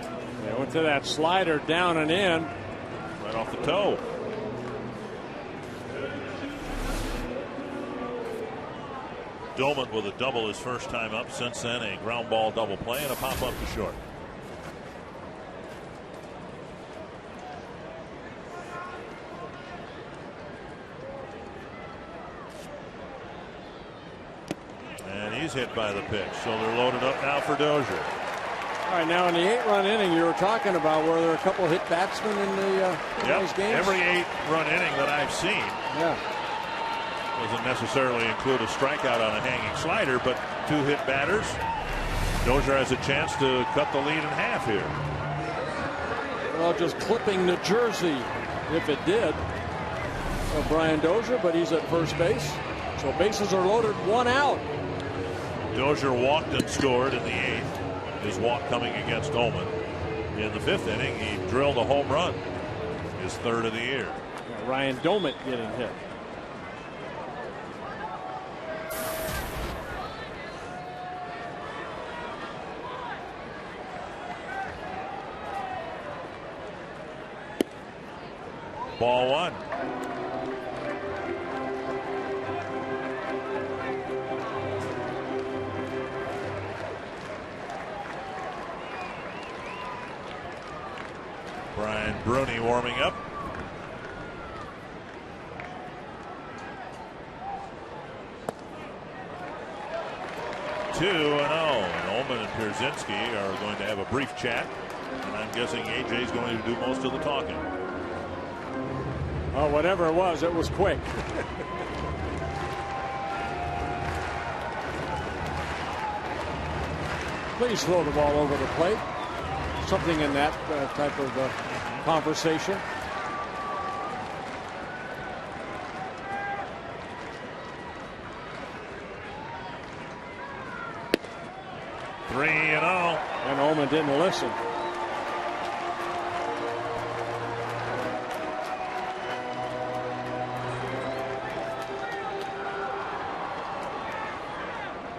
They went to that slider down and in. Right off the toe. Doman with a double his first time up. Since then, a ground ball double play and a pop up to short. He's hit by the pitch, so they're loaded up now for Dozier. All right, now in the 8-run inning you were talking about, were there a couple hit batsmen in those games? Every 8-run inning that I've seen doesn't necessarily include a strikeout on a hanging slider, but 2 hit batters. Dozier has a chance to cut the lead in half here. Well, just clipping the jersey if it did of Brian Dozier, but he's at first base, so bases are loaded, 1 out. Dozier walked and scored in the 8th. His walk coming against Ullman. In the 5th inning, he drilled a home run. His 3rd of the year. Ryan Doumit getting hit. Ball 1. Brian Bruni warming up. 2-0. And Ullman and Pierzynski are going to have a brief chat. And I'm guessing AJ's going to do most of the talking. Oh, whatever it was quick. Please throw the ball over the plate. Something in that type of conversation. And Ullman didn't listen.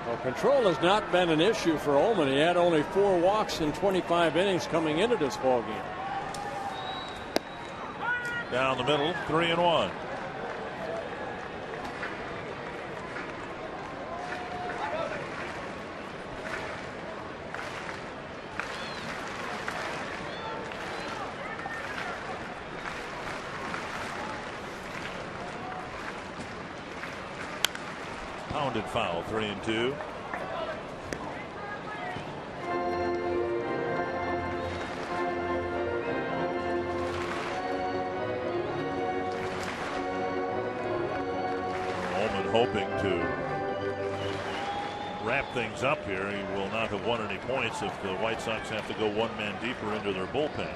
Well, control has not been an issue for Ullman. He had only 4 walks in 25 innings coming into this ball game. Down the middle, 3-1. Pounded foul, 3-2. Ullman hoping to wrap things up here. He will not have won any points if the White Sox have to go one man deeper into their bullpen.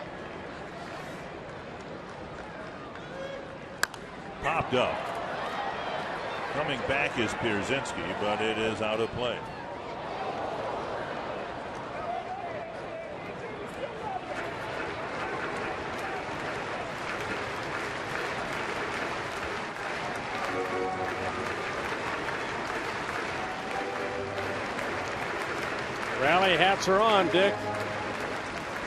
Popped up. Coming back is Pierzynski, but it is out of play. Rally hats are on, Dick.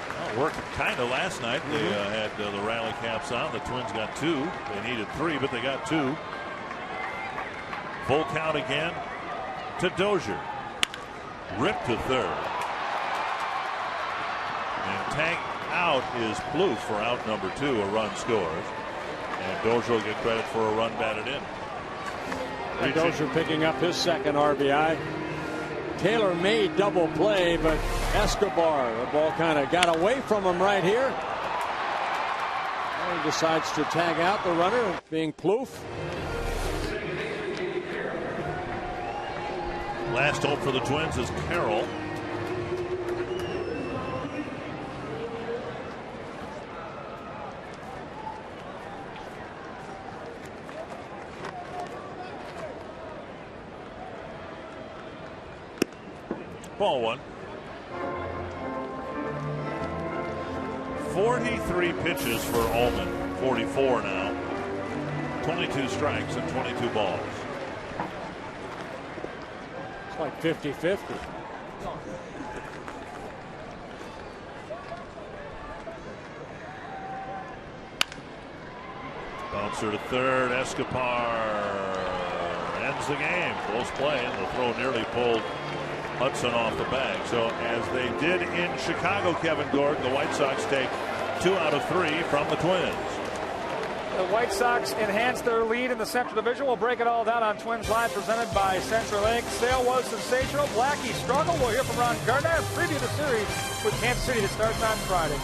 Well, worked kind of last night. They had the rally caps on. The Twins got 2. They needed 3, but they got 2. Full count again to Dozier. Ripped to third. And tag out is Plouffe for out number 2. A run scores. And Dozier will get credit for a run batted in. Dozier picking up his second RBI. Taylor made double play, but Escobar, the ball kind of got away from him right here. And he decides to tag out the runner, being Plouffe. Last hope for the Twins is Carroll. Ball 1. 43 pitches for Ullman. 44 now. 22 strikes and 22 balls. Like 50-50. Bouncer to third. Escobar ends the game. Close play, and the throw nearly pulled Hudson off the bag. So as they did in Chicago, Kevin Gordon, the White Sox take 2 out of 3 from the Twins. The White Sox enhance their lead in the Central Division. We'll break it all down on Twins Live, presented by CenturyLink. Sale was sensational. Blackie struggled. We'll hear from Ron Gardner and preview the series with Kansas City that starts on Friday.